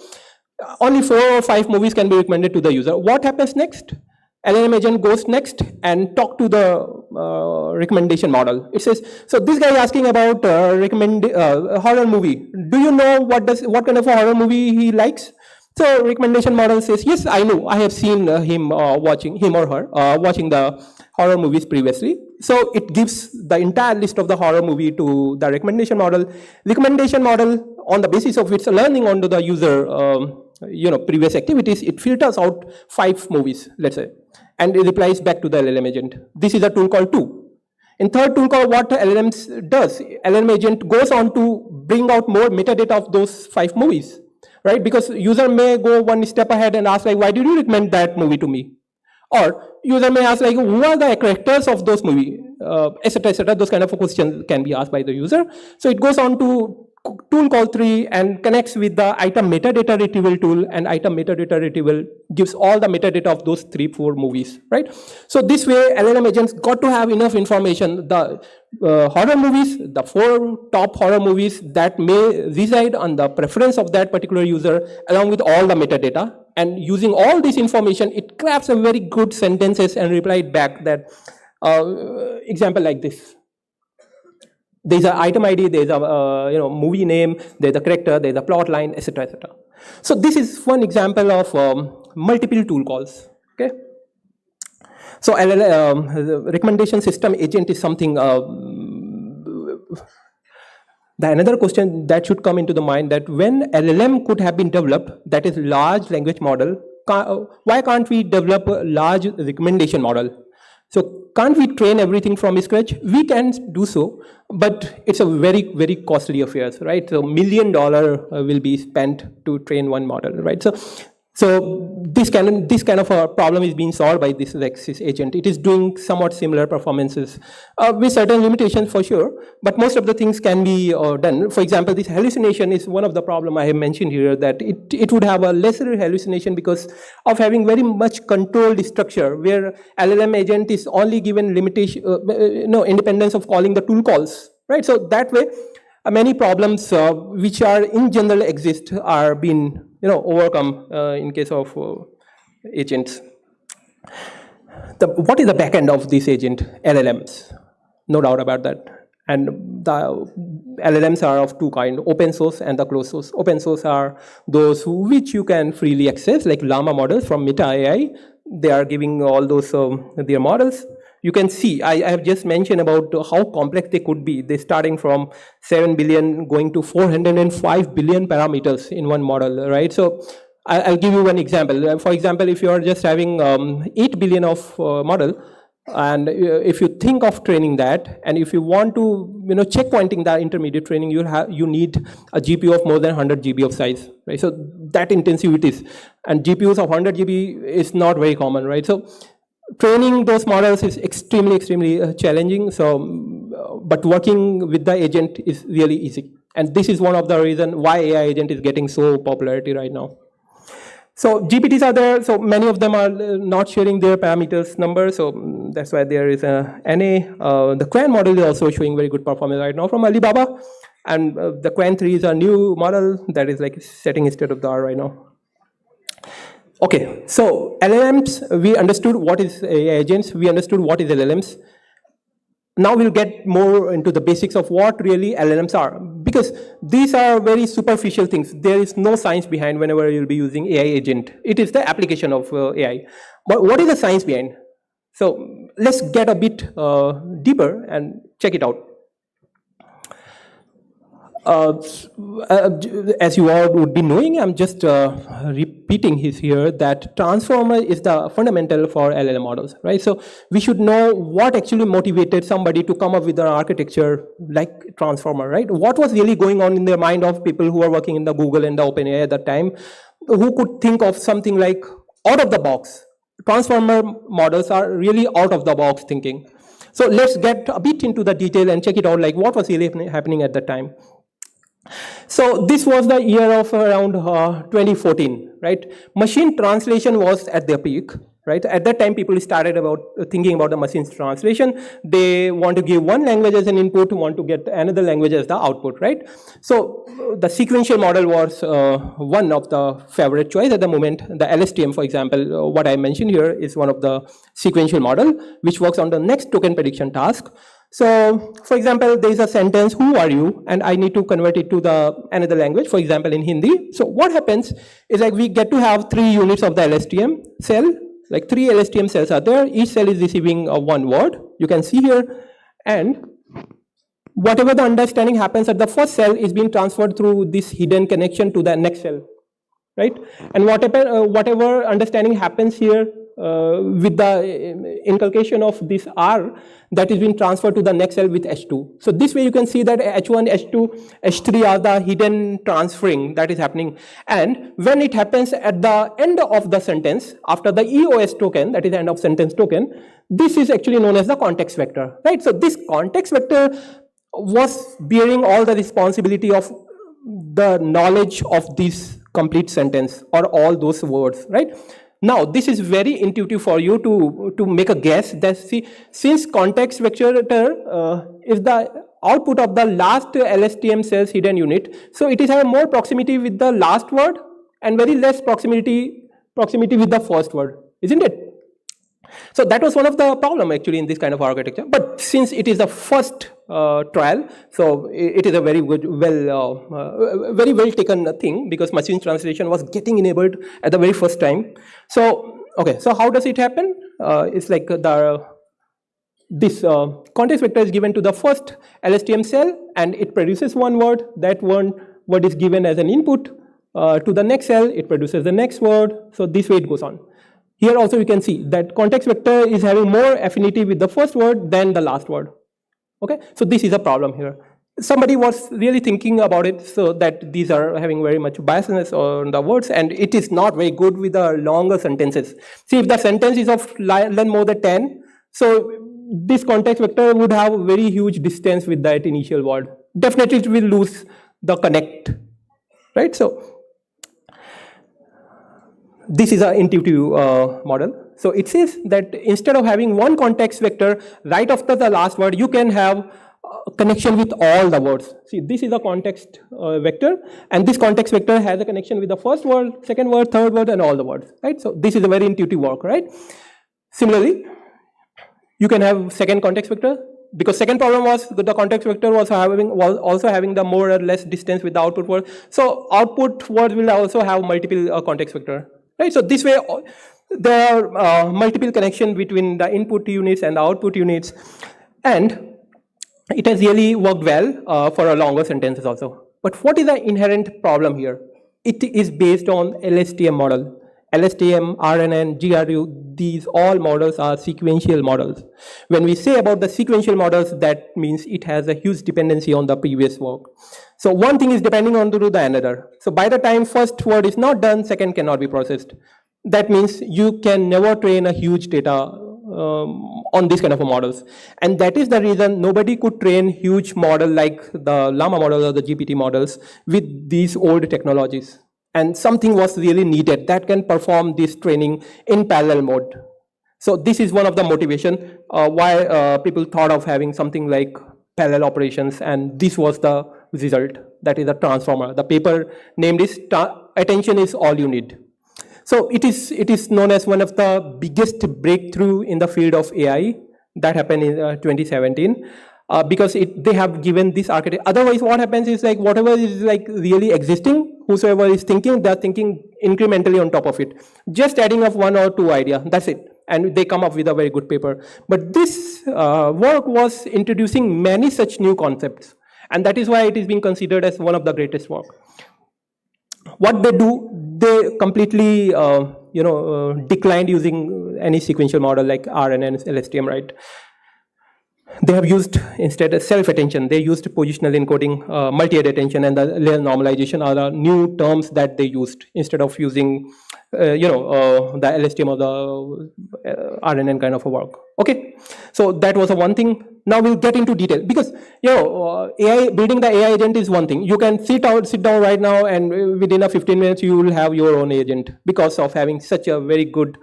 Only 4 or 5 movies can be recommended to the user. What happens next? LLM agent goes next and talk to the recommendation model. It says, so this guy is asking about horror movie. Do you know what kind of a horror movie he likes? So recommendation model says, yes, I know. I have seen him or her watching the horror movies previously. So it gives the entire list of the horror movie to the recommendation model. Recommendation model, on the basis of its learning onto the user, previous activities, it filters out 5 movies, let's say, and it replies back to the LLM agent. This is a tool called 2. In third tool call, what LLM does, LLM agent goes on to bring out more metadata of those 5 movies, right? Because user may go one step ahead and ask like, why did you recommend that movie to me? Or user may ask like, who are the characters of those movies, etc., etc. Those kind of questions can be asked by the user. So it goes on to tool call 3 and connects with the item metadata retrieval tool, and item metadata retrieval gives all the metadata of those 3-4 movies, right? So this way LLM agents got to have enough information, the horror movies, the 4 top horror movies that may reside on the preference of that particular user, along with all the metadata, and using all this information, it crafts a very good sentences and replied back that example like this. There's an item ID, there's a movie name, there's a character, there's a plot line, etc., etc. So this is one example of multiple tool calls. Okay. So the recommendation system agent is something. The another question that should come into the mind, that when LLM could have been developed, that is large language model, why can't we develop a large recommendation model? So can't we train everything from scratch? We can do so, but it's a very, very costly affair, right? So $1 million will be spent to train one model, right? So So this kind of a problem is being solved by this Lexis agent. It is doing somewhat similar performances with certain limitations for sure, but most of the things can be done. For example, this hallucination is one of the problem I have mentioned here, that it would have a lesser hallucination because of having very much controlled structure, where LLM agent is only given limitation, independence of calling the tool calls, right? So that way, many problems which are in general exist are being overcome in case of agents. What is the backend of this agent? LLMs, no doubt about that. And the LLMs are of two kinds, open source and the closed source. Open source are those which you can freely access, like Llama models from Meta AI. They are giving all those their models. You can see, I have just mentioned about how complex they could be. They're starting from 7 billion going to 405 billion parameters in one model, right? So I'll give you one example. For example, if you are just having 8 billion of model, and if you think of training that, and if you want to checkpointing that intermediate training, you need a GPU of more than 100 GB of size, right? So that intensive it is. And GPUs of 100 GB is not very common, right? So training those models is extremely challenging. So, but working with the agent is really easy. And this is one of the reasons why AI agent is getting so popularity right now. So GPTs are there. So many of them are not sharing their parameters number. So that's why there is a NA. The Quen model is also showing very good performance right now from Alibaba. And the Quen 3 is a new model that is like setting state of the art right now. Okay, so LLMs, we understood what is AI agents, we understood what is LLMs. Now we'll get more into the basics of what really LLMs are, because these are very superficial things. There is no science behind whenever you'll be using AI agent. It is the application of AI. But what is the science behind? So let's get a bit deeper and check it out. As you all would be knowing, I'm just repeating here that transformer is the fundamental for LLM models, right? So we should know what actually motivated somebody to come up with an architecture like transformer, right? What was really going on in the mind of people who were working in the Google and the OpenAI at that time, who could think of something like out of the box. Transformer models are really out of the box thinking. So let's get a bit into the detail and check it out, like what was really happening at that time. So this was the year of around 2014, right? Machine translation was at their peak, right? At that time, people started thinking about the machine translation. They want to give one language as an input, want to get another language as the output, right? So the sequential model was one of the favorite choice at the moment. The LSTM, for example, what I mentioned here is one of the sequential model, which works on the next token prediction task. So, for example, there is a sentence, who are you? And I need to convert it to another language, for example, in Hindi. So what happens is like we get to have 3 units of the LSTM cell, like 3 LSTM cells are there. Each cell is receiving one word. You can see here. And whatever the understanding happens at the first cell is being transferred through this hidden connection to the next cell, right? And whatever understanding happens here with the inculcation of this R, that is being transferred to the next cell with H2. So this way you can see that H1, H2, H3 are the hidden transferring that is happening. And when it happens at the end of the sentence, after the EOS token, that is the end of sentence token, this is actually known as the context vector, right? So this context vector was bearing all the responsibility of the knowledge of this complete sentence or all those words, right? Now, this is very intuitive for you to make a guess that since context vector is the output of the last LSTM cell's hidden unit, so it is having more proximity with the last word and very less proximity with the first word, isn't it? So that was one of the problem actually in this kind of architecture. But since it is the first trial, so it is a very good, very well taken thing, because machine translation was getting enabled at the very first time. So okay, so how does it happen? It's like this context vector is given to the first LSTM cell, and it produces one word. That one word is given as an input to the next cell. It produces the next word. So this way it goes on. Here also you can see that context vector is having more affinity with the first word than the last word. Okay, so this is a problem here. somebody was really thinking about it, so that these are having very much biasness on the words, and it is not very good with the longer sentences. See, if the sentence is of length more than 10, so this context vector would have a very huge distance with that initial word. Definitely it will lose the connect, right? So this is an intuitive model. So it says that instead of having one context vector right after the last word, you can have a connection with all the words. See, this is a context vector, and this context vector has a connection with the first word, second word, third word, and all the words, right? So this is a very intuitive work, right? Similarly, you can have second context vector, because second problem was that the context vector was also having the more or less distance with the output word. So output words will also have multiple context vector, right? So this way, there are multiple connection between the input units and the output units, and it has really worked well for a longer sentences also. But what is the inherent problem here? It is based on LSTM model. LSTM, RNN, GRU, these all models are sequential models. When we say about the sequential models, that means it has a huge dependency on the previous work. So one thing is depending on the another. So by the time first word is not done, second cannot be processed. That means you can never train a huge data on this kind of a models. And that is the reason nobody could train huge model like the Llama model or the GPT models with these old technologies. And something was really needed that can perform this training in parallel mode. So this is one of the motivation why people thought of having something like parallel operations, and this was the result. That is a transformer. The paper named is Attention is All You Need. So it is known as one of the biggest breakthrough in the field of AI that happened in 2017. Because they have given this architecture. Otherwise, what happens is like whatever is like really existing, whosoever is thinking, they're thinking incrementally on top of it. Just adding up one or two ideas, that's it. And they come up with a very good paper. But this work was introducing many such new concepts. And that is why it is being considered as one of the greatest work. What they do, they completely declined using any sequential model like RNN, LSTM, right? They have used instead a self-attention. They used positional encoding, multi-head attention, and the layer normalization are the new terms that they used instead of using, the LSTM or the RNN kind of a work. Okay, so that was one thing. Now we'll get into detail because AI building the AI agent is one thing. You can sit down right now, and within a 15 minutes you will have your own agent because of having such a very good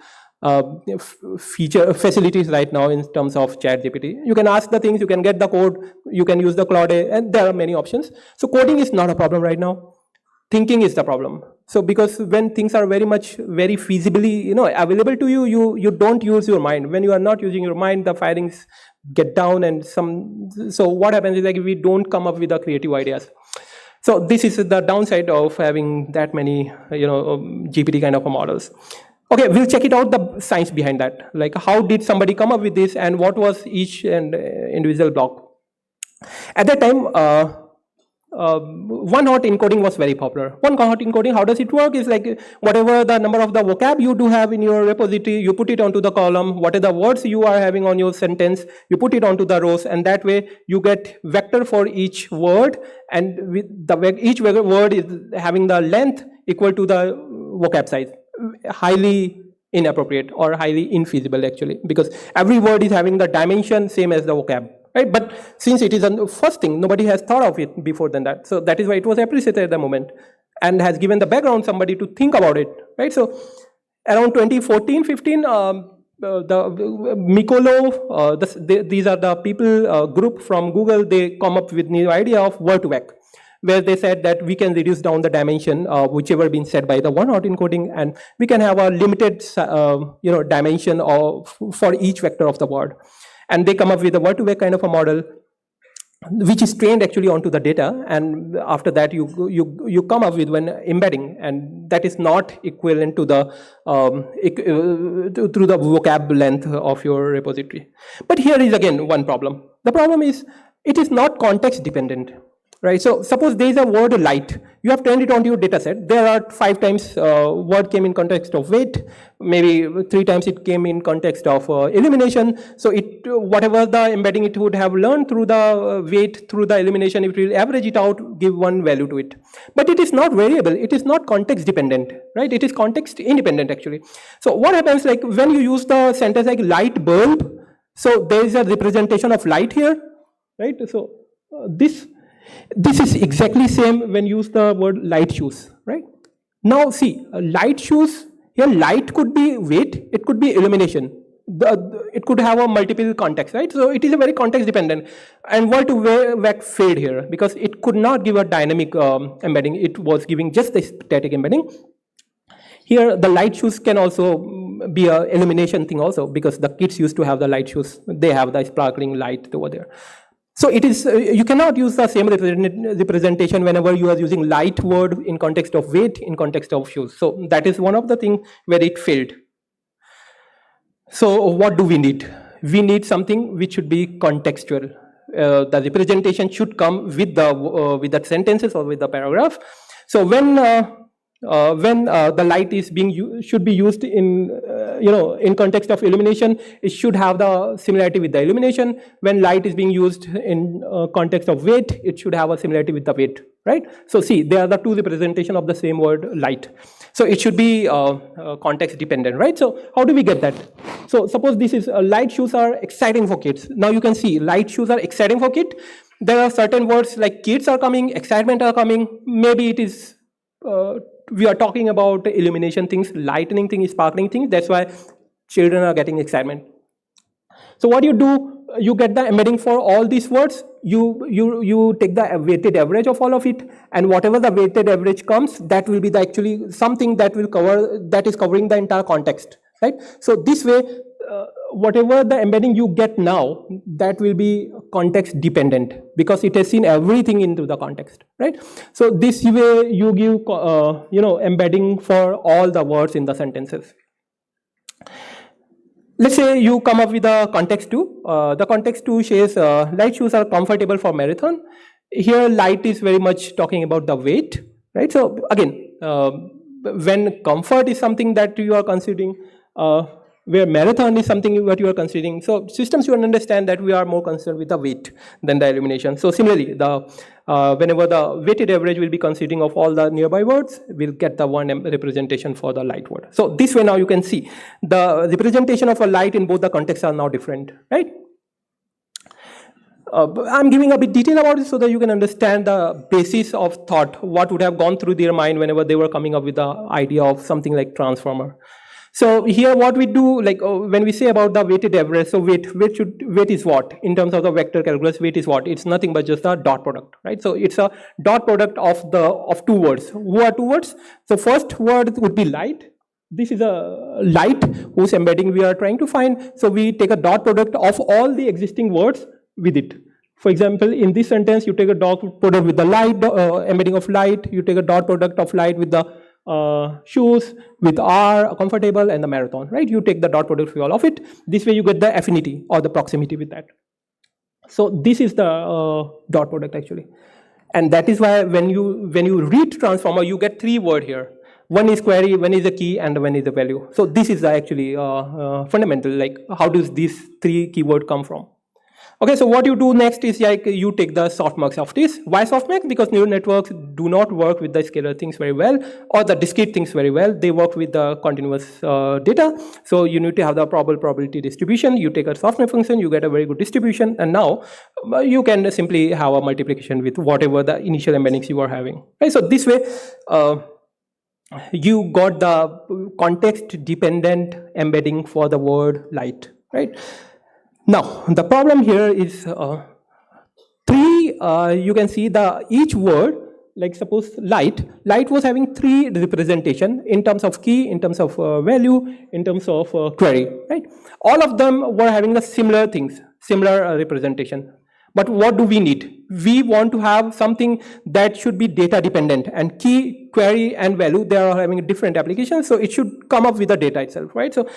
facilities right now in terms of ChatGPT. You can ask the things, you can get the code, you can use the Claude, and there are many options. So coding is not a problem right now. Thinking is the problem. So because when things are very feasibly, available to you, you don't use your mind. When you are not using your mind, the firings get down, and so what happens is like we don't come up with the creative ideas. So this is the downside of having that many, GPT kind of models. Okay, we'll check it out, the science behind that. Like how did somebody come up with this and what was each and individual block? At that time, one-hot encoding was very popular. One-hot encoding, how does it work? Is like whatever the number of the vocab you do have in your repository, you put it onto the column. What are the words you are having on your sentence, you put it onto the rows, and that way you get vector for each word, and with each word is having the length equal to the vocab size. Highly inappropriate or highly infeasible actually, because every word is having the dimension same as the vocab, right? But since it is the first thing, nobody has thought of it before than that. So that is why it was appreciated at the moment and has given the background somebody to think about it, right? So around 2014-15, the Mikolo, these are the people group from Google, they come up with new idea of word2vec, where they said that we can reduce down the dimension, whichever been set by the one-hot encoding, and we can have a limited, dimension for each vector of the word. And they come up with a word-to-vec kind of a model, which is trained actually onto the data, and after that you come up with one embedding, and that is not equivalent to the through the vocab length of your repository. But here is again one problem. The problem is it is not context dependent. Right, so suppose there is a word light. You have trained it onto your data set. There are 5 times word came in context of weight, maybe 3 times it came in context of elimination. So it whatever the embedding it would have learned through the weight, through the elimination, it will average it out, give one value to it. But it is not variable. It is not context dependent, right? It is context independent actually. So what happens like when you use the sentence like light bulb, so there is a representation of light here, right? So this is exactly same when you use the word light shoes, right? Now see, light shoes, here light could be weight, it could be illumination. It could have a multiple context, right? So it is a very context dependent. And word to vec failed here because it could not give a dynamic embedding. It was giving just the static embedding. Here the light shoes can also be a elimination thing also because the kids used to have the light shoes. They have the sparkling light over there. So it is, you cannot use the same representation whenever you are using light word in context of weight, in context of shoes. So that is one of the things where it failed. So what do we need? We need something which should be contextual. The representation should come with the sentences or with the paragraph. So when the light is should be used in in context of illumination, it should have the similarity with the illumination. When light is being used in context of weight, it should have a similarity with the weight, right? So see, they are the 2 representation of the same word light. So it should be context dependent, right? So how do we get that? So suppose this is light shoes are exciting for kids. Now you can see light shoes are exciting for kids. There are certain words like kids are coming, excitement are coming. Maybe it is we are talking about illumination things, lightning things, sparkling things. That's why children are getting excitement. So what you do, you get the embedding for all these words. You take the weighted average of all of it, and whatever the weighted average comes, that will be the actually something that will cover, that is covering the entire context, right? So this way, whatever the embedding you get now, that will be context dependent because it has seen everything into the context, right? So this way you give embedding for all the words in the sentences. Let's say you come up with a context 2. The context 2 says light shoes are comfortable for marathon. Here light is very much talking about the weight, right? So again, when comfort is something that you are considering, where marathon is something what you are considering. So systems should understand that we are more concerned with the weight than the illumination. So similarly, whenever the weighted average will be considering of all the nearby words, we'll get the one representation for the light word. So this way now you can see the representation of a light in both the contexts are now different, right? I'm giving a bit detail about it so that you can understand the basis of thought, what would have gone through their mind whenever they were coming up with the idea of something like transformer. So here what we do, like when we say about the weighted average, so weight is what? In terms of the vector calculus, weight is what? It's nothing but just a dot product, right? So it's a dot product of 2 words. Who are 2 words? So first word would be light. This is a light whose embedding we are trying to find. So we take a dot product of all the existing words with it. For example, in this sentence, you take a dot product with the light, embedding of light. You take a dot product of light with the shoes, with R, comfortable, and the marathon, right? You take the dot product for all of it. This way you get the affinity or the proximity with that. So this is the dot product actually. And that is why when you read transformer, you get 3 words here. One is query, one is a key, and one is a value. So this is actually fundamental, like how does these 3 keywords come from? Okay, so what you do next is like you take the softmax of this. Why softmax? Because neural networks do not work with the scalar things very well or the discrete things very well. They work with the continuous data. So you need to have the probability distribution. You take a softmax function, you get a very good distribution, and now you can simply have a multiplication with whatever the initial embeddings you are having. Right? So this way, you got the context dependent embedding for the word light, right? Now, the problem here is 3, you can see each word, like suppose light was having 3 representation in terms of key, in terms of value, in terms of query, right? All of them were having the similar things, similar representation. But what do we need? We want to have something that should be data dependent, and key, query, and value, they are having different applications, so it should come up with the data itself, right? So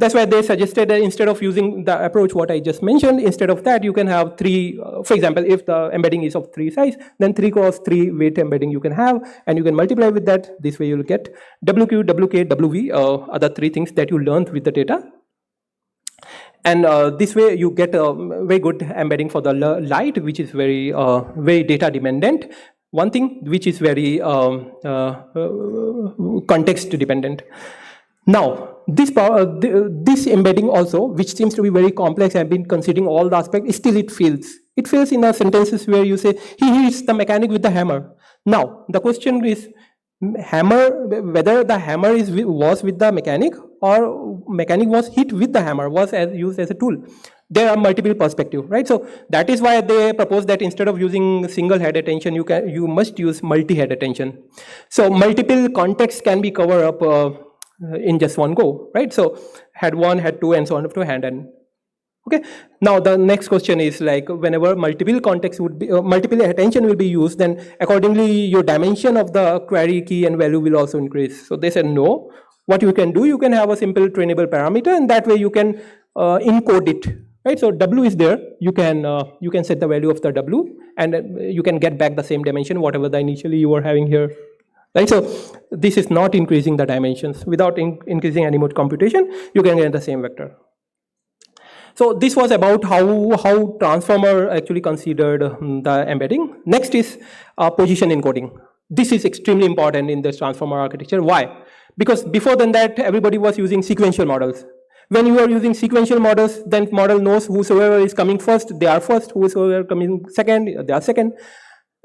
That's why they suggested that instead of using the approach what I just mentioned, instead of that, you can have 3, for example, if the embedding is of 3 size, then 3 cross 3 weight embedding you can have, and you can multiply with that. This way you'll get WQ, WK, WV, other 3 things that you learned with the data. And this way you get a very good embedding for the light, which is very, very data dependent. One thing which is very context dependent. Now, this embedding also, which seems to be very complex, I've been considering all the aspects, still it fails. It fails in the sentences where you say, he hits the mechanic with the hammer. Now, the question is, whether the hammer was with the mechanic or mechanic was hit with the hammer, was used as a tool. There are multiple perspectives, right? So that is why they propose that instead of using single head attention, you must use multi-head attention. So multiple contexts can be covered up in just one go, right? So head 1, head 2, and so on up to hand n. Okay. Now the next question is like whenever multiple contexts would be multiple attention will be used, then accordingly your dimension of the query key and value will also increase. So they said no. What you can do, you can have a simple trainable parameter, and that way you can encode it. Right, so W is there. You can set the value of the W, and you can get back the same dimension, whatever the initially you were having here. Right, so this is not increasing the dimensions. Without increasing any more computation, you can get the same vector. So this was about how transformer actually considered the embedding. Next is position encoding. This is extremely important in this transformer architecture. Why? Because before than that, everybody was using sequential models. When you are using sequential models, then model knows whosoever is coming first, they are first, whosoever coming second, they are second,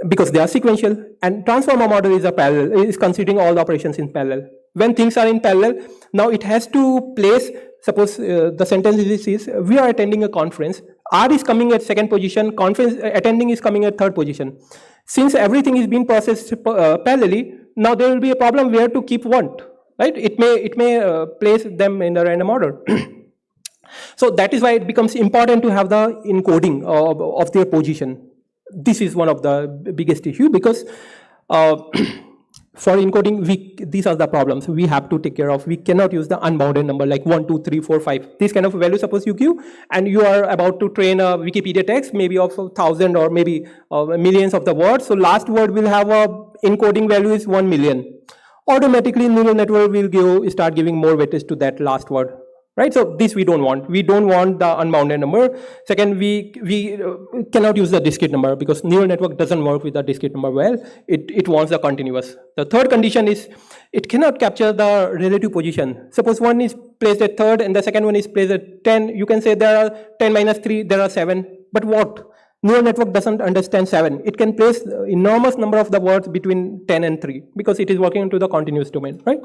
because they are sequential. And transformer model is a parallel, is considering all the operations in parallel. When things are in parallel, now it has to place, suppose the sentence is, we are attending a conference, R is coming at second position, conference attending is coming at third position. Since everything is being processed parallelly, now there will be a problem where to keep one. Right? It may place them in the random order. So that is why it becomes important to have the encoding of their position. This is one of the biggest issue because for encoding, these are the problems we have to take care of. We cannot use the unbounded number like 1, 2, 3, 4, 5. This kind of value, suppose you give, and you are about to train a Wikipedia text, maybe of 1,000 or maybe millions of the words. So last word will have a encoding value is 1 million. Automatically neural network will start giving more weightage to that last word, right? So this we don't want. We don't want the unbounded number. Second, we cannot use the discrete number because neural network doesn't work with the discrete number well. It wants the continuous. The third condition is it cannot capture the relative position. Suppose one is placed at third and the second one is placed at 10. You can say there are 10 minus 3, there are 7. But what? Neural network doesn't understand 7. It can place enormous number of the words between 10 and 3 because it is working into the continuous domain, right?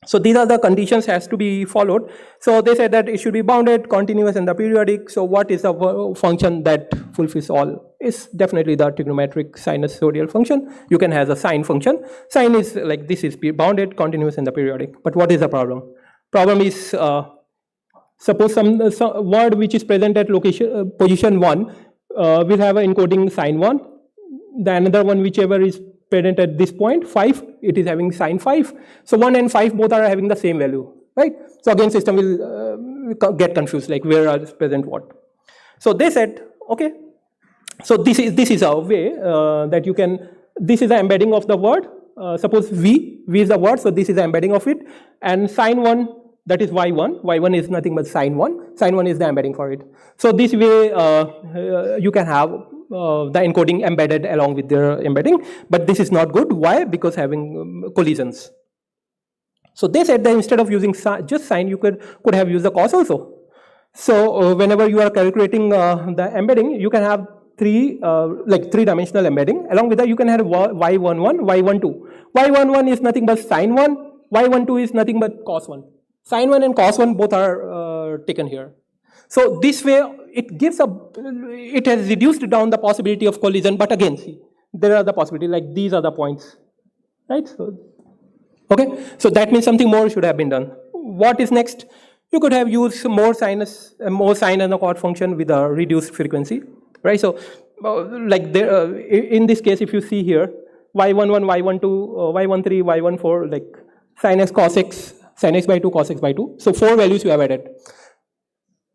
So these are the conditions has to be followed. So they said that it should be bounded, continuous, and the periodic. So what is a function that fulfills all? It's definitely the trigonometric sinusoidal function. You can have a sine function. Sine is like this is bounded, continuous, and the periodic. But what is the problem? Problem is suppose some word which is present at location position 1 will have an encoding sine 1. The another one whichever is present at this point 5, it is having sine 5. So 1 and 5 both are having the same value, right? So again system will get confused like where are present what. So they said okay, so this is a way that you can, this is the embedding of the word. Suppose v is the word, so this is the embedding of it, and sine 1, that is y1 is nothing but sine 1 is the embedding for it. So this way you can have the encoding embedded along with their embedding, but this is not good. Why? Because having collisions. So they said that instead of using just sine, you could have used the cos also. So whenever you are calculating the embedding, you can have like three-dimensional embedding. Along with that, you can have y11, y12. y11 is nothing but sine 1, y12 is nothing but cos 1. Sine 1 and cos 1 both are taken here. So this way it has reduced down the possibility of collision, but again see, there are the possibility like these are the points, right? So, okay, so that means something more should have been done. What is next? You could have used more sine and a cot function with a reduced frequency, right? So like there, in this case, if you see here, y11, y12, y13, y14, like sin x, cos x, sin x by 2, cos x by 2. So 4 values you have added.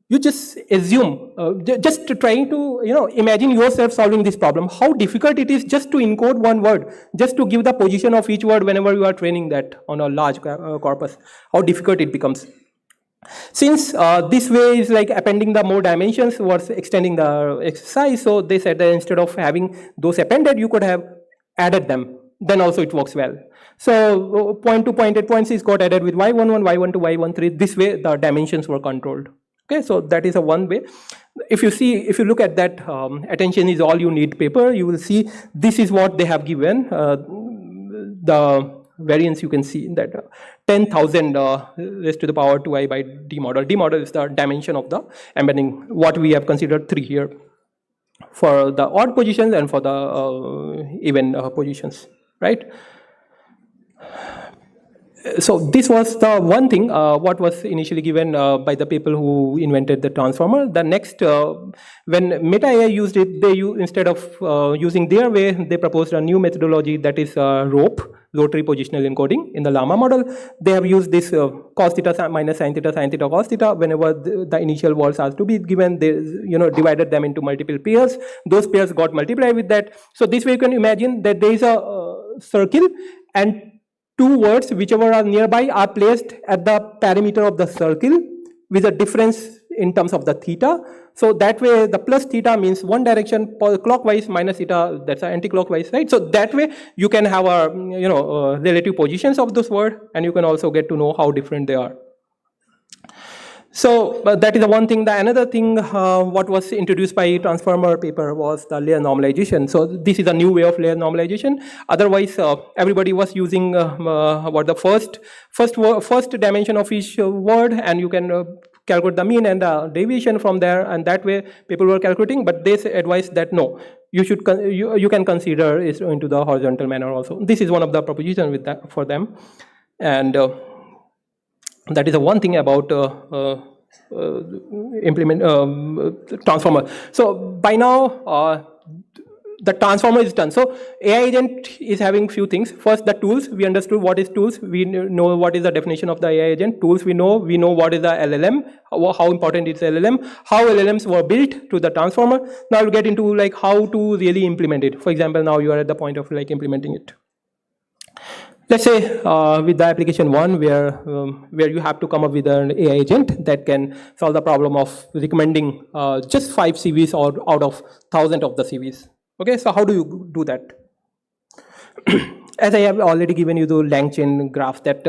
You just assume, just trying to imagine yourself solving this problem, how difficult it is just to encode one word, just to give the position of each word whenever you are training that on a large corpus, how difficult it becomes. Since this way is like appending the more dimensions was extending the exercise, so they said that instead of having those appended, you could have added them. Then also it works well. So point to point at points is got added with y11, y12, y13. This way the dimensions were controlled. Okay, so that is a one way. If you look at that attention is all you need paper, you will see this is what they have given. The variance you can see that 10,000 raised to the power 2i by d model. D model is the dimension of the embedding. What we have considered 3 here for the odd positions and for the even positions, right? So this was the one thing what was initially given by the people who invented the transformer. The next, when Meta AI used it, instead of using their way, they proposed a new methodology that is ROPE, rotary positional encoding. In the Llama model, they have used this cos theta minus sin theta cos theta. Whenever the initial words are to be given, they divided them into multiple pairs. Those pairs got multiplied with that. So this way you can imagine that there is a circle and 2 words, whichever are nearby, are placed at the perimeter of the circle with a difference in terms of the theta. So that way, the plus theta means one direction clockwise, minus theta, that's anti-clockwise, right? So that way, you can have a relative positions of those words, and you can also get to know how different they are. So that is the one thing. The another thing, what was introduced by transformer paper was the layer normalization. So this is a new way of layer normalization. Otherwise, everybody was using what the first dimension of each word, and you can calculate the mean and the deviation from there, and that way people were calculating. But they advised that no, you should you can consider it into the horizontal manner also. This is one of the propositions with that for them, and. That is the one thing about transformer. So by now, the transformer is done. So AI agent is having few things. First, the tools. We understood what is tools. We know what is the definition of the AI agent. Tools we know what is the LLM, how important is LLM, how LLMs were built to the transformer. Now we'll get into like how to really implement it. For example, now you are at the point of like implementing it. Let's say with the application 1 where you have to come up with an AI agent that can solve the problem of recommending just 5 CVs or out of 1,000 of the CVs. Okay, so how do you do that? As I have already given you the LangChain graph that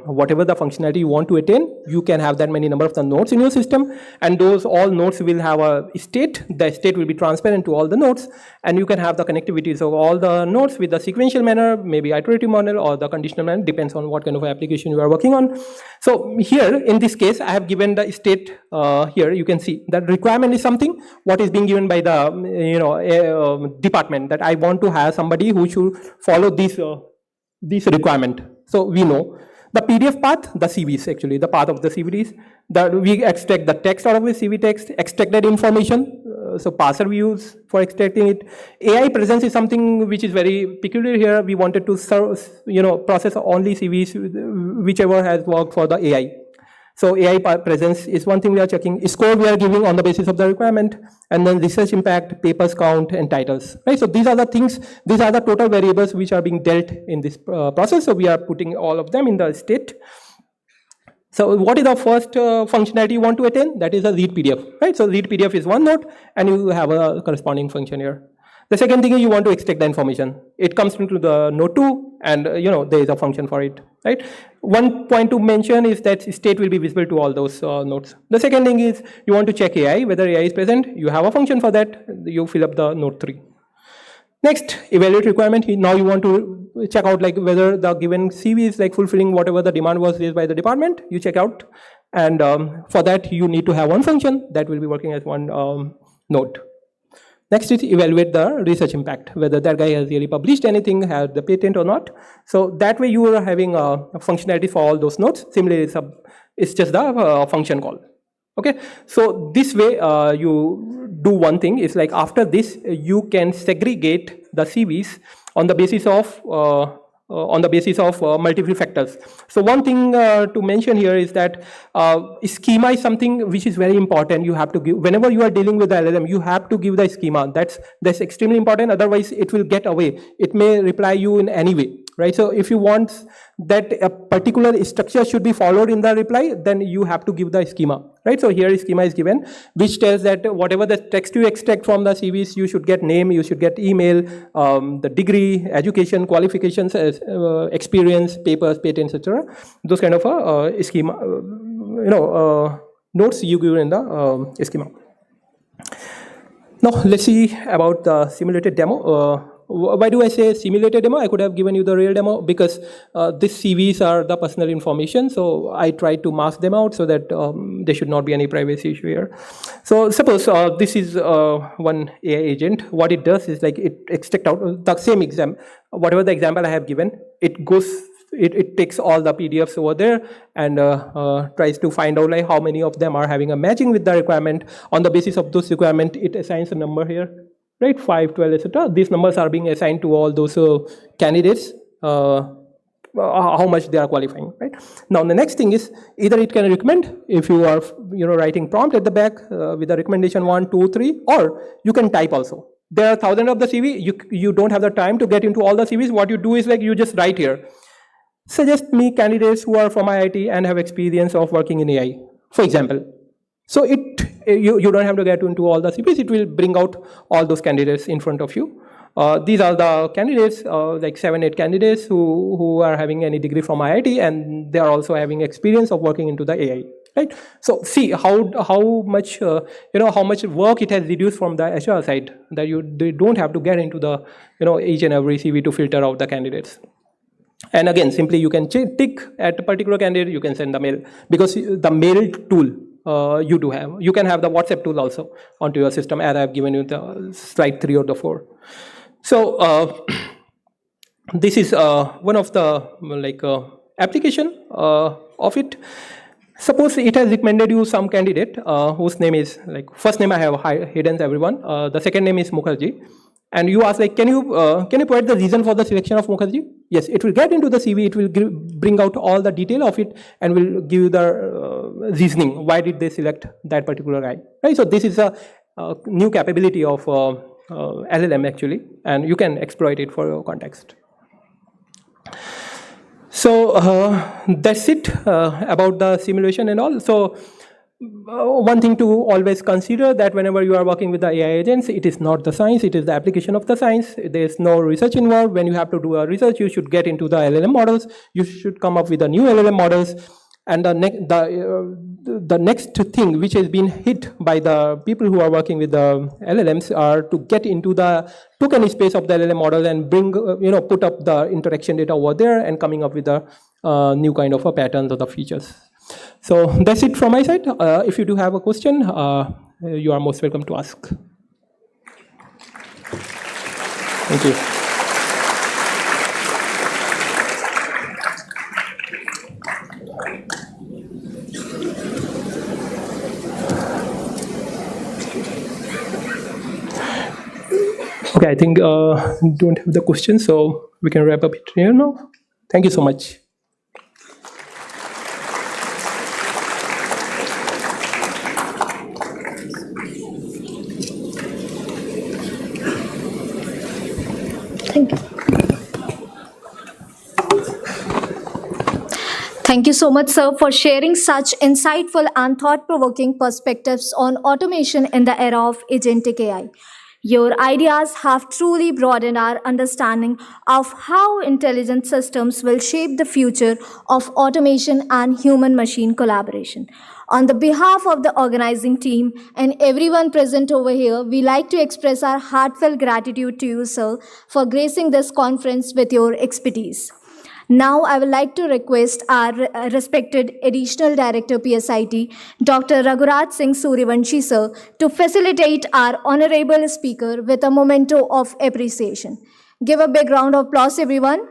whatever the functionality you want to attain, you can have that many number of the nodes in your system, and those all nodes will have a state. The state will be transparent to all the nodes, and you can have the connectivity. So all the nodes with the sequential manner, maybe iterative model or the conditional manner, depends on what kind of application you are working on. So here, in this case, I have given the state here. You can see that requirement is something what is being given by the department, that I want to have somebody who should follow this requirement. So we know the PDF path, the CVs actually, the path of the CVs, that we extract the text out of the CV text, extract that information. So parser we use for extracting it. AI presence is something which is very peculiar here. We wanted to process only CVs, whichever has worked for the AI. So AI presence is one thing we are checking. Score we are giving on the basis of the requirement, and then research impact, papers count, and titles. Right. So these are the things. These are the total variables which are being dealt in this process. So we are putting all of them in the state. So what is the first functionality you want to attain? That is a read PDF. Right. So read PDF is one node, and you have a corresponding function here. The second thing is you want to extract the information. It comes into the node 2, and there is a function for it. Right. One point to mention is that state will be visible to all those nodes. The second thing is you want to check AI, whether AI is present. You have a function for that. You fill up the node 3. Next, evaluate requirement. Now you want to check out like whether the given CV is like fulfilling whatever the demand was raised by the department. You check out, and for that you need to have one function that will be working as one node. Next is evaluate the research impact, whether that guy has really published anything, has the patent or not. So that way you are having a functionality for all those nodes. Similarly, it's just the function call. Okay, so this way you do one thing. It's like after this, you can segregate the CVs on the basis of on the basis of multiple factors. So one thing to mention here is that schema is something which is very important. You have to give, whenever you are dealing with the LLM, you have to give the schema. That's extremely important. Otherwise, it will get away. It may reply you in any way, right? So if you want that a particular structure should be followed in the reply, then you have to give the schema, right? So here schema is given, which tells that whatever the text you extract from the CVs, you should get name, you should get email, the degree, education, qualifications, experience, papers, patents, etc. Those kind of schema, notes you give in the schema. Now let's see about the simulated demo. Why do I say simulated demo? I could have given you the real demo because these CVs are the personal information. So I tried to mask them out so that there should not be any privacy issue here. So suppose this is one AI agent. What it does is like it extract out the same example, whatever the example I have given, it goes, it takes all the PDFs over there and tries to find out like how many of them are having a matching with the requirement. On the basis of those requirement, it assigns a number here. Right, 5, 12, etc. These numbers are being assigned to all those candidates, how much they are qualifying, right? Now, the next thing is either it can recommend if you are, writing prompt at the back with the recommendation 1, 2, 3, or you can type also. There are thousands of the CV. You don't have the time to get into all the CVs. What you do is like you just write here. Suggest me candidates who are from IIT and have experience of working in AI, for example. So you don't have to get into all the CVs. It will bring out all those candidates in front of you. These are the candidates, like 7, 8 candidates who are having any degree from IIT, and they are also having experience of working into the AI. Right. So see how much how much work it has reduced from the HR side, that they don't have to get into the each and every CV to filter out the candidates. And again, simply you can tick at a particular candidate, you can send the mail, because the mail tool you do have. You can have the WhatsApp tool also onto your system, as I have given you the slide 3 or the 4. So this is one of the application of it. Suppose it has recommended you some candidate whose name is first name I have hidden everyone. The second name is Mukherjee. And you ask can you provide the reason for the selection of Mukherjee? Yes, it will get into the CV, it will bring out all the detail of it and will give you the reasoning. Why did they select that particular guy? Right. So this is a new capability of LLM actually, and you can exploit it for your context. So that's it about the simulation and all. So one thing to always consider that whenever you are working with the AI agents, it is not the science, it is the application of the science. There is no research involved. When you have to do a research, you should get into the LLM models. You should come up with the new LLM models. And the next thing which has been hit by the people who are working with the LLMs are to get into the token space of the LLM model and bring, put up the interaction data over there and coming up with the new kind of a patterns or the features. So that's it from my side. If you do have a question, you are most welcome to ask. Thank you. Okay, I think don't have the questions, so we can wrap up it here now. Thank you so much. Thank you. Thank you so much, sir, for sharing such insightful and thought-provoking perspectives on automation in the era of agentic AI. Your ideas have truly broadened our understanding of how intelligent systems will shape the future of automation and human-machine collaboration. On the behalf of the organizing team and everyone present over here, we like to express our heartfelt gratitude to you, sir, for gracing this conference with your expertise. Now, I would like to request our respected Additional Director PSIT, Dr. Raghuraj Singh Suryavanshi, sir, to facilitate our honorable speaker with a memento of appreciation. Give a big round of applause, everyone.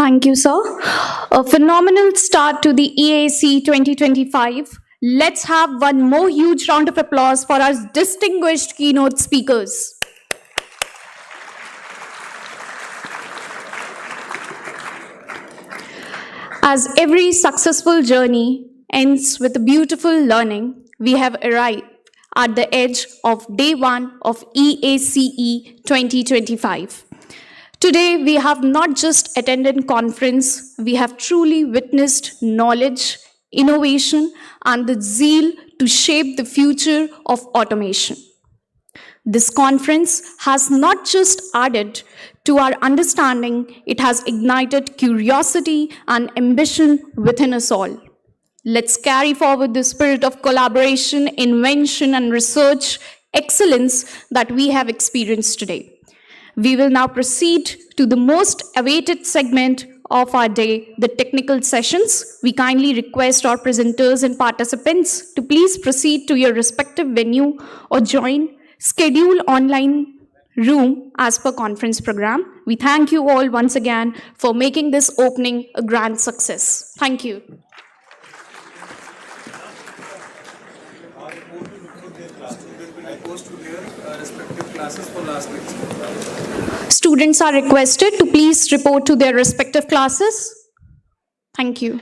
Thank you, sir. A phenomenal start to the EACE 2025. Let's have one more huge round of applause for our distinguished keynote speakers. As every successful journey ends with a beautiful learning, we have arrived at the edge of day one of EACE 2025. Today, we have not just attended conference, we have truly witnessed knowledge, innovation, and the zeal to shape the future of automation. This conference has not just added to our understanding, it has ignited curiosity and ambition within us all. Let's carry forward the spirit of collaboration, invention, and research excellence that we have experienced today. We will now proceed to the most awaited segment of our day, the technical sessions. We kindly request our presenters and participants to please proceed to your respective venue or join scheduled online room as per conference program. We thank you all once again for making this opening a grand success. Thank you. Students are requested to please report to their respective classes. Thank you.